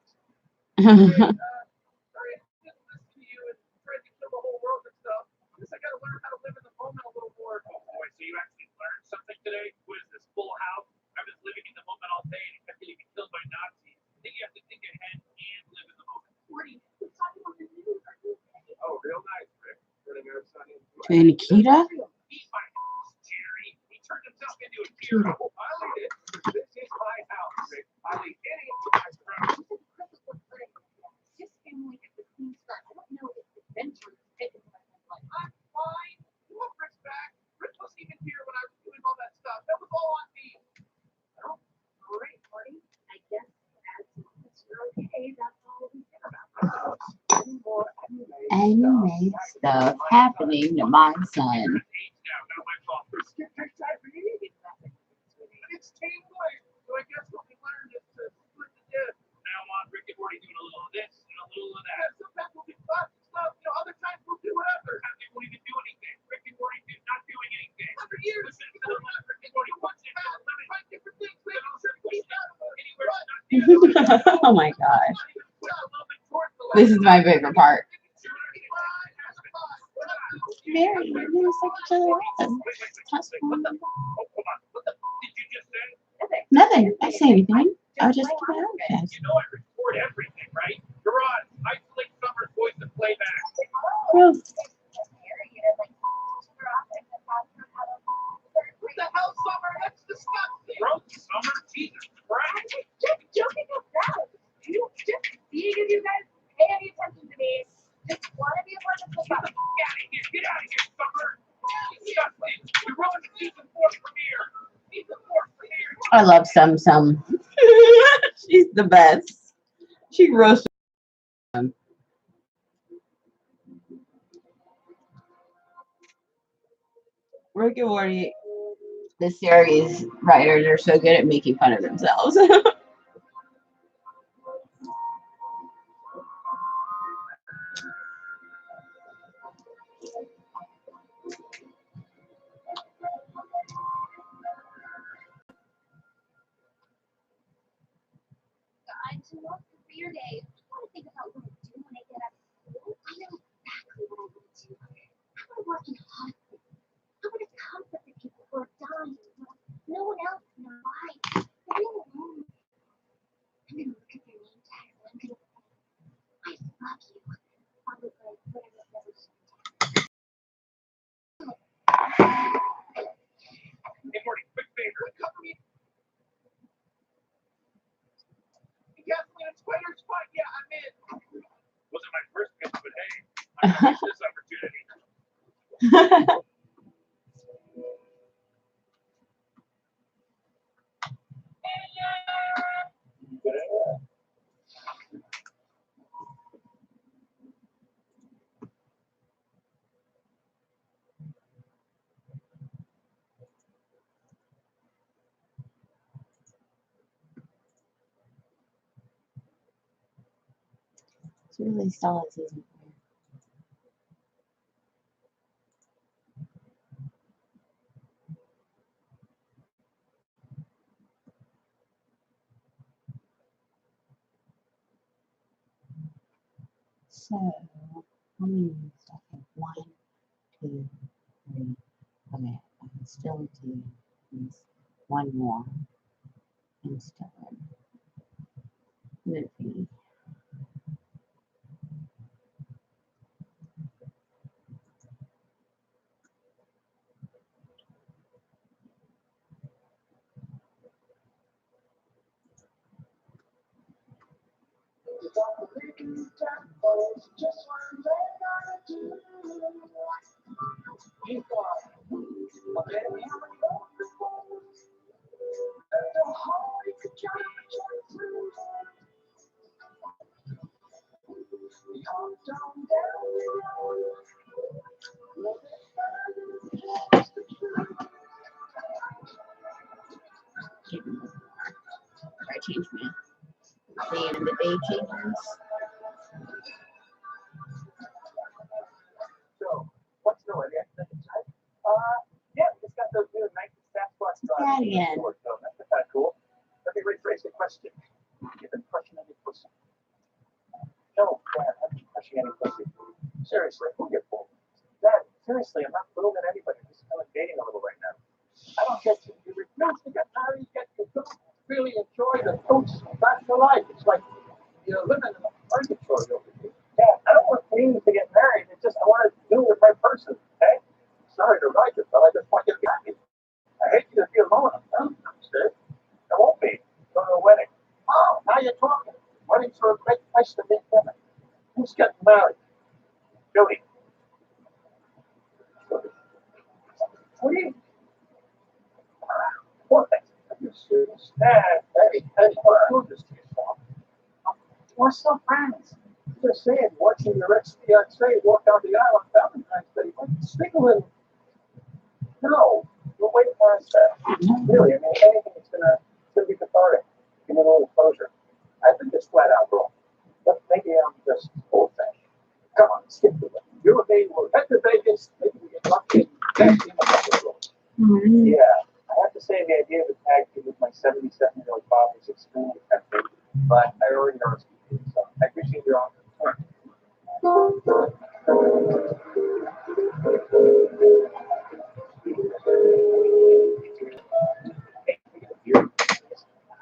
[SPEAKER 6] Sorry, I didn't listen to you and tried to kill the whole world and stuff. I guess I gotta learn how to live in the moment a little more. Oh boy, so you actually learned something today? What is this, Full House? I've been living in the moment all day and kept getting killed by Nazis. I think you have to think ahead and live in the moment. Morty, who's talking on the news? Are you okay? Oh, real nice, Rick. Running our son into
[SPEAKER 9] To Nikita?
[SPEAKER 6] Eat my house, Jerry. He turned himself into a hero. I'll eat it. This is my house, Rick. I'll eat any of my friends.
[SPEAKER 4] Just family at the clean start. I don't know if the venture is taken by my life.
[SPEAKER 6] I'm fine. You want Rick's back? Rick wasn't even here when I was doing all that stuff. That was all on me.
[SPEAKER 4] Oh, all right, Marty. I guess as long as you're okay, that's all we care about. Any more
[SPEAKER 1] Anime stuff happening to my son.
[SPEAKER 6] Age now, not my fault. Skip takes time for you. It's teamwork. So I guess what we learned is to split the dip. Now on, Rick and Morty doing a little of this and a little of that. Yeah, sometimes we'll be fun and stuff. You know, other times we'll do whatever. Sometimes they won't even do anything. Rick and Morty do not doing anything. For years, listen to the Rick and Morty watching. Find different things. We don't anywhere.
[SPEAKER 1] Oh my gosh. This is my favorite part. Mary, you're gonna suck each other off. That's fine.
[SPEAKER 6] What the? Oh, hold on. What the? Did you just say?
[SPEAKER 1] Nothing. I didn't say anything. I was just keeping it out, guys.
[SPEAKER 6] You know I record everything, right? Garage, isolate Summer's voice and playback.
[SPEAKER 1] Well,
[SPEAKER 6] What the hell, Summer? That's disgusting. Gross, Summer. Jesus Christ.
[SPEAKER 4] just joking around. You just seeing if you guys pay any attention to me. Just want to be a part of the
[SPEAKER 6] Get the fuck out of here. Get out of here, Summer. Disgusting. We ruined the season 4 premiere. Season 4 premiere.
[SPEAKER 1] I love Some. She's the best. She roasted them. Rick and Morty, the series writers are so good at making fun of themselves.
[SPEAKER 10] Tomorrow's a career day. I want to think about what I do when I get out of school. I know exactly what I want to do. I want to work in hospital. I want to comfort the people who are dying. No one else knows why. They're all alone. I'm going to look at their name tags and I'm going to say, I love you. Probably like whatever it was.
[SPEAKER 6] Hey, Morty, quick favor. Cover me. Gasoline and spider spot. Yeah, I'm in. Wasn't my first pitch, but hey, I missed this opportunity.
[SPEAKER 1] It's really solid season 4. So, How many minutes? Okay, 1, 2, 3. Okay, I can still do this. 1 more. And still movie. I changed my day in the day changes.
[SPEAKER 7] So, what's new? Any extra time? Yeah, we just got those new Nike Sasquatch
[SPEAKER 1] That again.
[SPEAKER 7] So that's kind of cool. Let me rephrase the question. You've been crushing any pussy? No, Dad, I'm not crushing any pussy. Seriously, who get full? Dad, seriously, I'm not fooling anybody. I'm just kind of dating a little right now. I don't get you. You refuse to get married, yet you don't really enjoy the fruits of bachelor life. It's like you're living in a purgatory over here. Dad, I don't want things to get married. It's just I want to do with my person, okay? Sorry to write it, but I just want you to be happy. I hate you to feel alone. I'm upset. I won't be. Go to a wedding. Oh, now you're talking. Weddings are a great place to meet women. Who's getting married? Jody. What do you? What? Are you serious? Dad, hey, don't do this to yourself. We're still friends. Just saying, watching your ex-fiancé walk down the aisle on Valentine's Day. Speak a little. No, we're way past that. Really, I mean, if anything, it's gonna be cathartic. Give me a little closure. I think it's flat out wrong. But maybe I'm just old-fashioned. Come on, skip to it. You and me will head to Vegas. Maybe we get lucky. Yeah, I have to say the idea of a tag team with my 77-year-old father is extremely tempting, but I already know it's confusing, so I appreciate your offer. I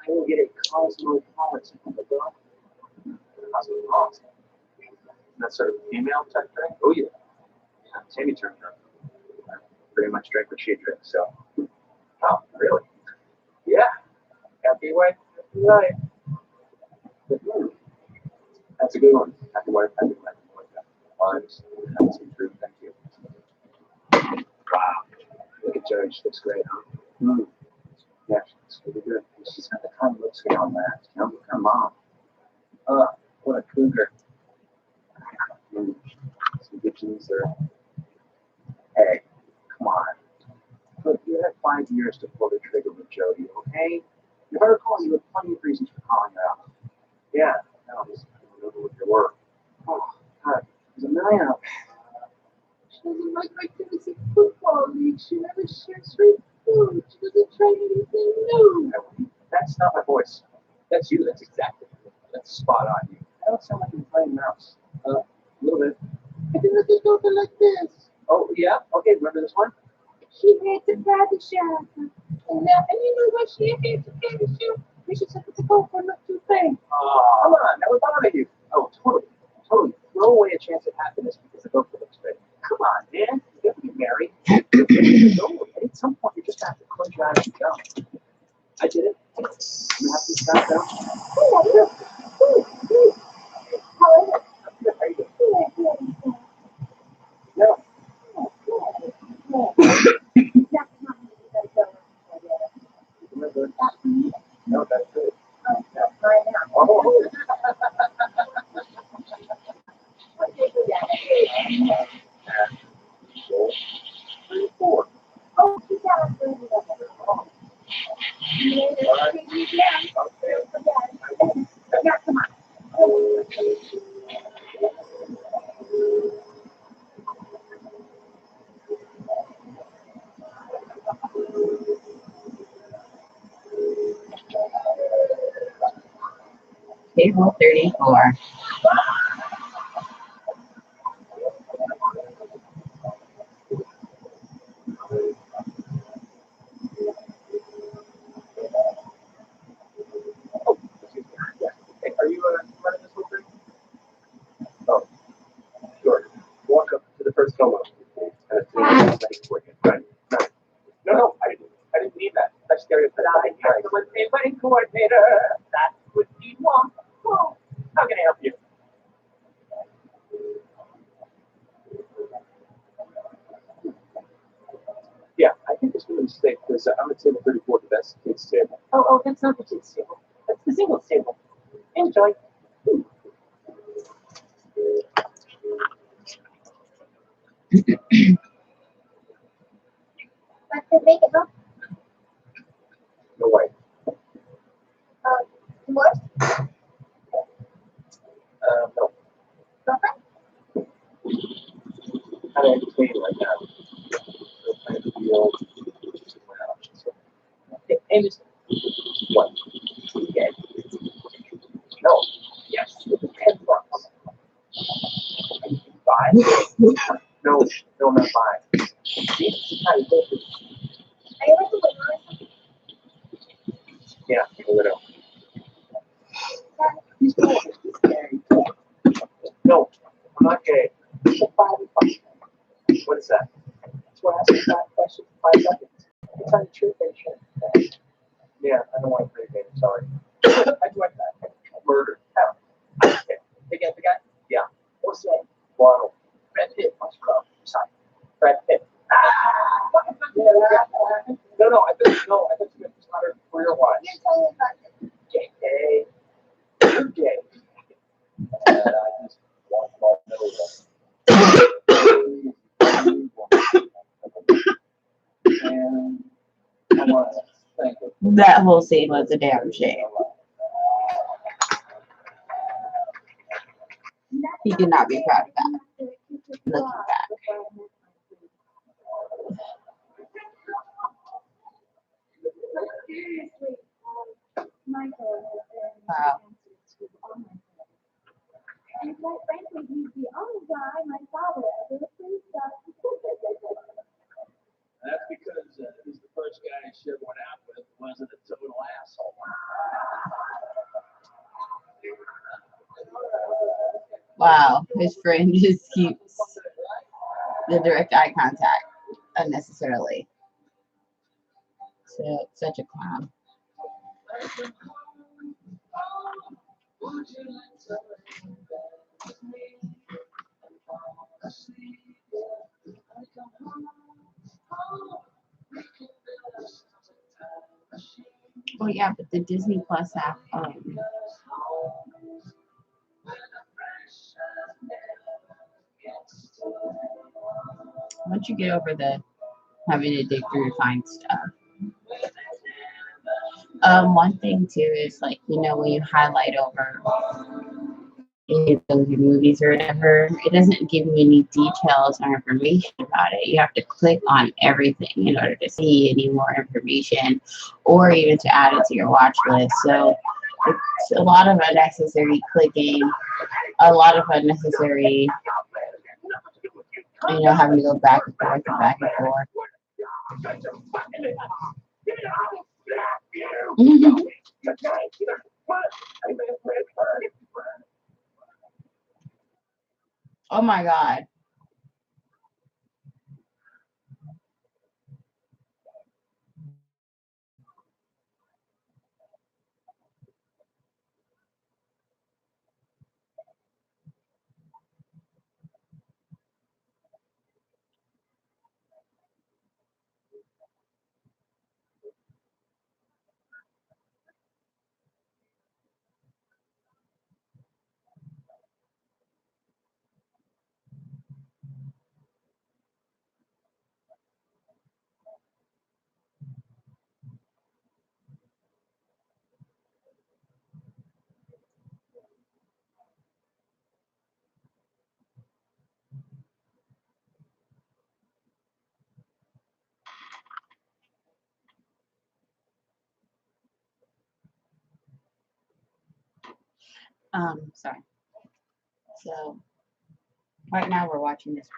[SPEAKER 7] will get a cosmopolitan from the dog. Cosmopolitan. That sort of female type thing? Oh, yeah. Sammy turned her. I pretty much drank what she drank, so. Oh, really? Yeah. Happy wife, happy life. That's a good one. Happy wife, happy life. Arms, that's true. Thank you. Wow. Look at Jody. She looks great, huh? Mm. Yeah, she looks really good. She's got the kind of looks we all match. You know, look at her mom. What a cougar. Some good genes there. Hey, come on. Look, you had 5 years to pull the trigger with Jody, okay? You heard her calling you with plenty of reasons for calling her out. Yeah, no, just remember what you were. Oh, God, there's a million of them. She doesn't like my fantasy football league. She never shares free food. She doesn't try anything new. That's not my voice. That's you. That's exactly you. That's spot on you. I don't sound like I'm playing mouse. A little bit. I think I just open like this. Oh, yeah? Okay, remember this one? She hates a private shower. And you know what she hates a private shower? We should have to go for a too thing. Come on, that would bother you. Oh, totally. Throw away a chance at happiness because the book looks great. Come on, man. You have to get married. No, at some point you just have to close your eyes and go. I did it. You have to stop down. No. No, that's good. Oh. 4. Oh, you got it. Come on.
[SPEAKER 1] 34.
[SPEAKER 2] A wedding coordinator. That would be one. Well, how can I help you? Yeah, I think it's really mistake because I'm at table 34, but that's the kids' table. Oh, that's not the kids' table. That's the singles table. Enjoy.
[SPEAKER 10] But to make it up,
[SPEAKER 2] No way.
[SPEAKER 10] divorce,
[SPEAKER 2] No.
[SPEAKER 10] girlfriend,
[SPEAKER 2] How do I explain it right now? So I have to deal with my options. Hey, mister. What? Yeah. No. Yes. $10. Buy? No, no, I'm not buying. See, this is how you go through.
[SPEAKER 10] are you like the widow or something?
[SPEAKER 2] Yeah, I'm a widow.
[SPEAKER 10] That
[SPEAKER 2] He's cool. He's gay. No, I'm not gay. What is that? That's what I asked you 5 questions in 5 seconds. It's on the truth and shit. Yeah, I don't want to play a game. Sorry. I do like that. Murder. How? They get the guy? Yeah. What's his name? Waddle. Brad Pitt. What's Crow? Sorry. Brad Pitt. No, I thought you meant it's not her career-wise.
[SPEAKER 10] you're totally about it.
[SPEAKER 2] Gay. You're gay. I just want to know and I want to thank you.
[SPEAKER 9] That whole scene was a damn shame. He could not be proud of that. Looking back.
[SPEAKER 10] Seriously, Michael has been
[SPEAKER 9] Wow.
[SPEAKER 10] to all my friends. And quite frankly, he's the only guy my father ever approved of.
[SPEAKER 2] That's because he's the first guy she ever went out with who wasn't a total asshole.
[SPEAKER 9] Wow. His friend just keeps the direct eye contact unnecessarily. So such a clown. Oh yeah, but the Disney Plus app. Once you get over the having to dig through to find stuff. One thing too is like, when you highlight over any of those movies or whatever, it doesn't give you any details or information about it. You have to click on everything in order to see any more information or even to add it to your watch list. So it's a lot of unnecessary clicking, a lot of unnecessary, having to go back and forth and back and forth. Oh my God. Sorry. So right now we're watching this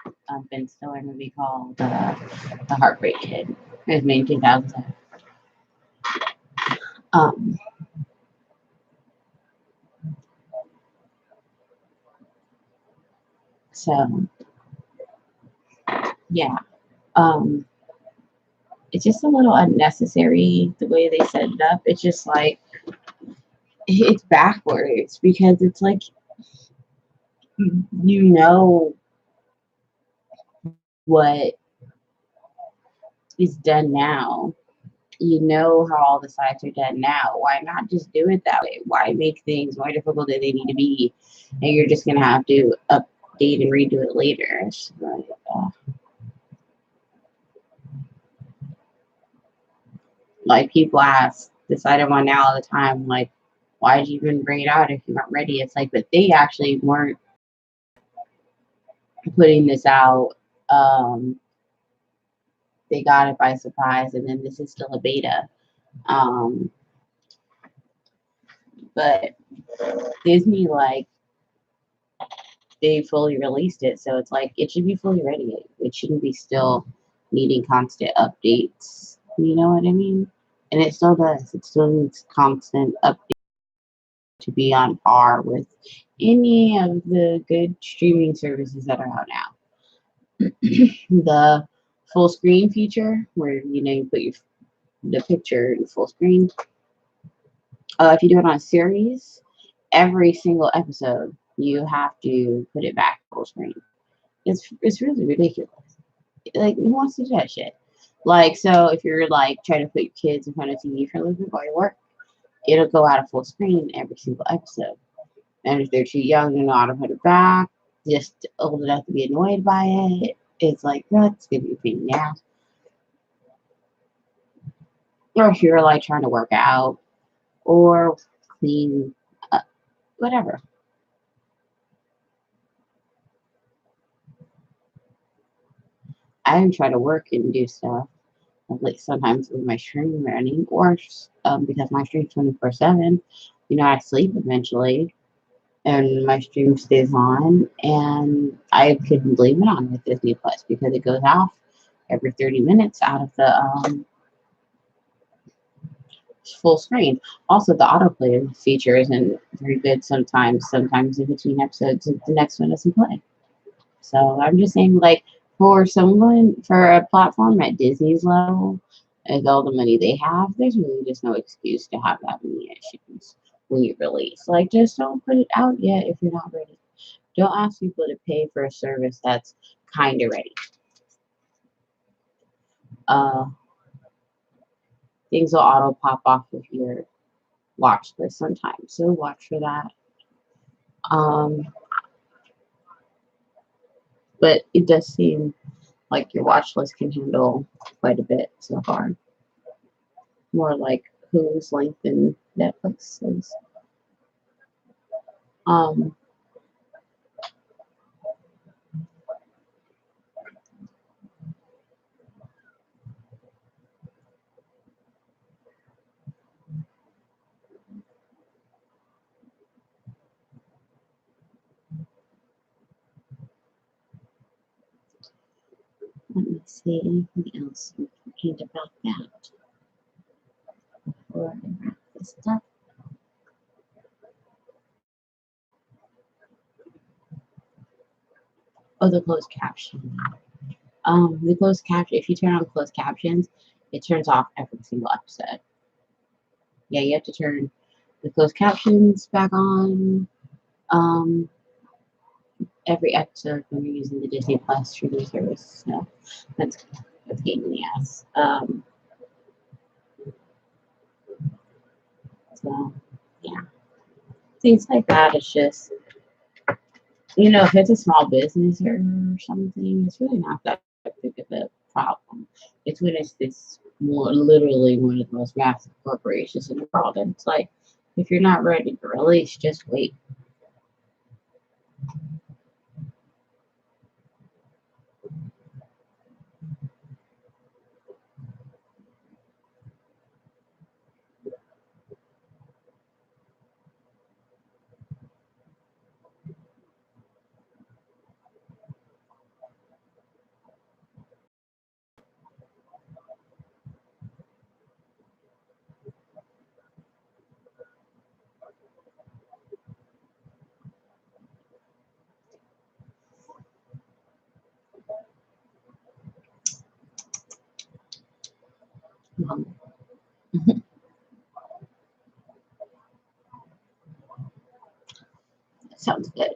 [SPEAKER 9] Ben Stiller movie called The Heartbreak Kid. It was made in 2007. So yeah. it's just a little unnecessary the way they set it up. It's just like it's backwards because it's like you know what is done now. You know how all the sites are done now. Why not just do it that way? Why make things more difficult than they need to be? And you're just gonna have to update and redo it later. It's like people ask this item on now all the time, like, why did you even bring it out if you weren't ready? It's like, but they actually weren't putting this out. They got it by surprise, and then this is still a beta. But Disney, like, they fully released it, so it's like it should be fully ready. It shouldn't be still needing constant updates. You know what I mean? And it still does. It still needs constant updates to be on par with any of the good streaming services that are out now. The full screen feature, where you put the picture in full screen. If you do it on a series, every single episode you have to put it back full screen. It's really ridiculous. Like, who wants to do that shit? Like, so if you're like trying to put your kids in front of TV for a little bit while you work, it'll go out of full screen every single episode. And if they're too young, you know how to put it back, just old enough to be annoyed by it, it's like, that's gonna be a pain in the ass. Or if you're like trying to work out or clean, whatever. I even try to work and do stuff. Like sometimes with my stream running, or because my stream's 24/7, I sleep eventually, and my stream stays on, and I could leave it on with Disney Plus because it goes off every 30 minutes out of the full screen. Also, the autoplay feature isn't very good sometimes. Sometimes in between episodes, the next one doesn't play. So I'm just saying, like, for a platform at Disney's level, with all the money they have, there's really just no excuse to have that many issues when you release. Like, just don't put it out yet if you're not ready. Don't ask people to pay for a service that's kind of ready. Things will auto pop off of your watch list sometimes, so watch for that. But it does seem like your watch list can handle quite a bit so far. More like Hulu's length than Netflix's. Let me see anything else important about that before I wrap this up. Oh, the closed caption. The closed caption. If you turn on closed captions, it turns off every single episode. Yeah, you have to turn the closed captions back on. Every episode when you're using the Disney Plus streaming service. So that's getting in the ass. So yeah, things like that. It's just if it's a small business or something, it's really not that big of a problem. It's when it's this literally one of the most massive corporations in the world, and it's like, if you're not ready to release, just wait. Sounds good.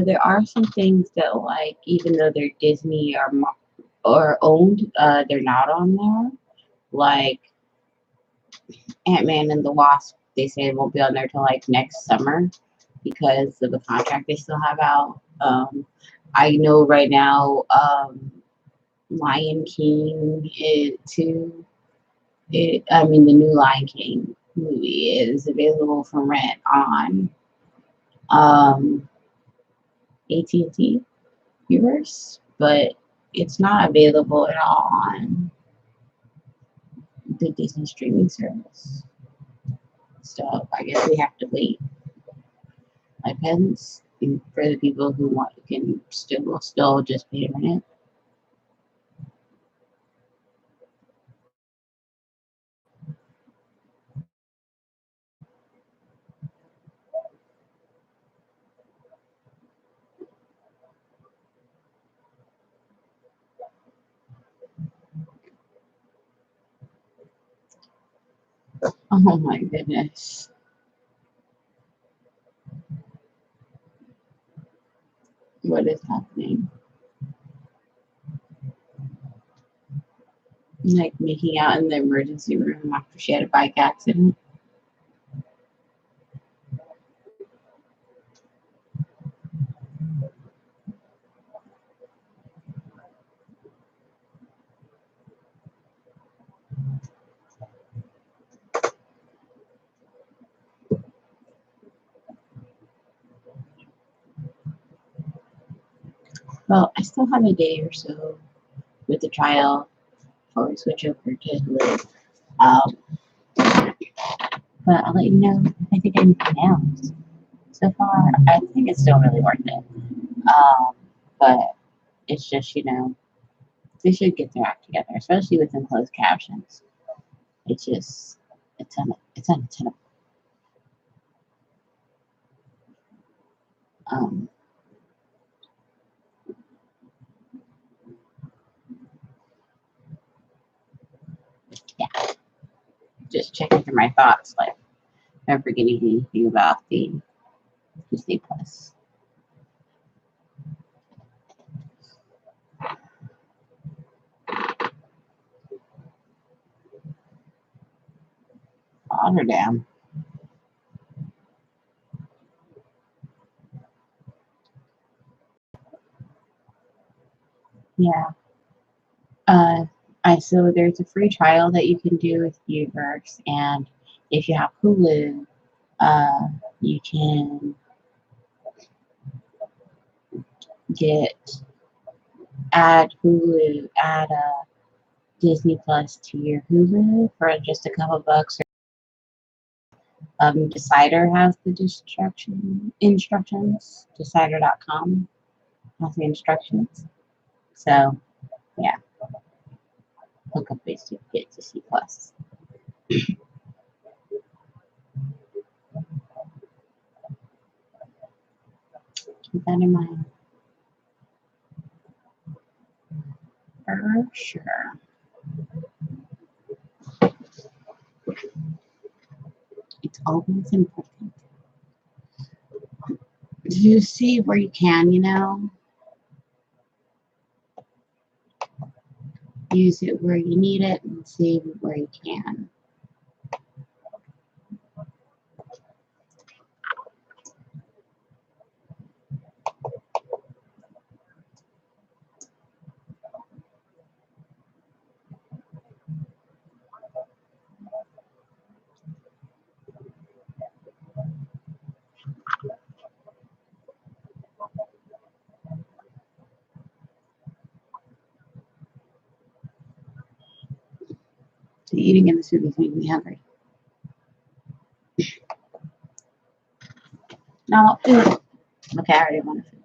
[SPEAKER 9] There are some things that, like, even though they're Disney or owned, they're not on there. Like Ant-Man and the Wasp, they say it won't be on there till like next summer because of the contract they still have out. I know right now, Lion King too. The new Lion King movie is available for rent on AT&T Universe, but it's not available at all on the Disney streaming service. So I guess we have to wait. Like pens for the people who can still just pay rent. Oh my goodness. What is happening? Like making out in the emergency room after she had a bike accident. Well, I still have a day or so with the trial before we switch over to Hulu. But I'll let you know if I think anything else. So far, I think it's still really worth it. But it's just, they should get their act together, especially with them closed captions. It's just, it's unattainable. Um, yeah, just checking through my thoughts, like, never forgetting anything about the Disney Plus. Rotterdam. Yeah. So there's a free trial that you can do with Uverse, and if you have Hulu, you can add Disney Plus to your Hulu for just a couple bucks. Decider has the instructions. Decider.com has the instructions. So yeah, look up ways to get to C Plus. Keep that in mind. For sure. It's always important to see where you can, use it where you need it and save it where you can. The eating in the smoothies make me hungry. No, food. Okay, I already wanted food.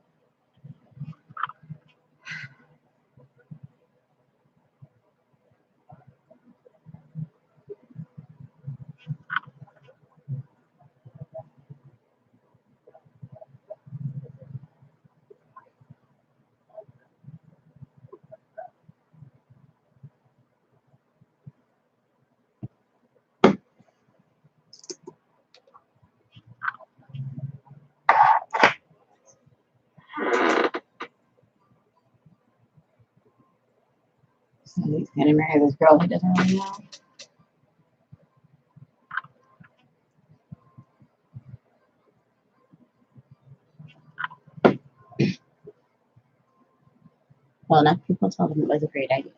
[SPEAKER 9] So he's gonna marry this girl he doesn't really know. Well, enough people told him it was a great idea.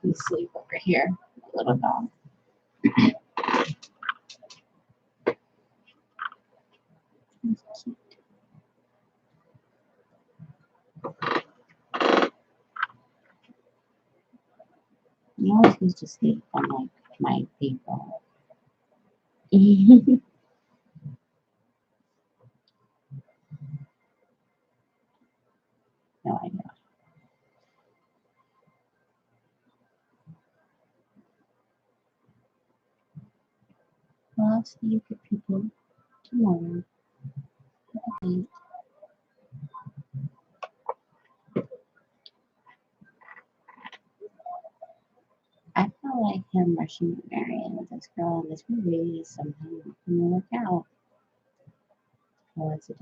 [SPEAKER 9] He's asleep over here, little dog. He always used to sleep on like my people. No idea. Well, I'll see you good people tomorrow. Okay. I feel like him rushing to marrying this girl in this movie is somehow not going to work out. Well, it's a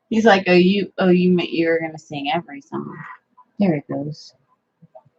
[SPEAKER 9] He's like, you were gonna sing every song. There it goes.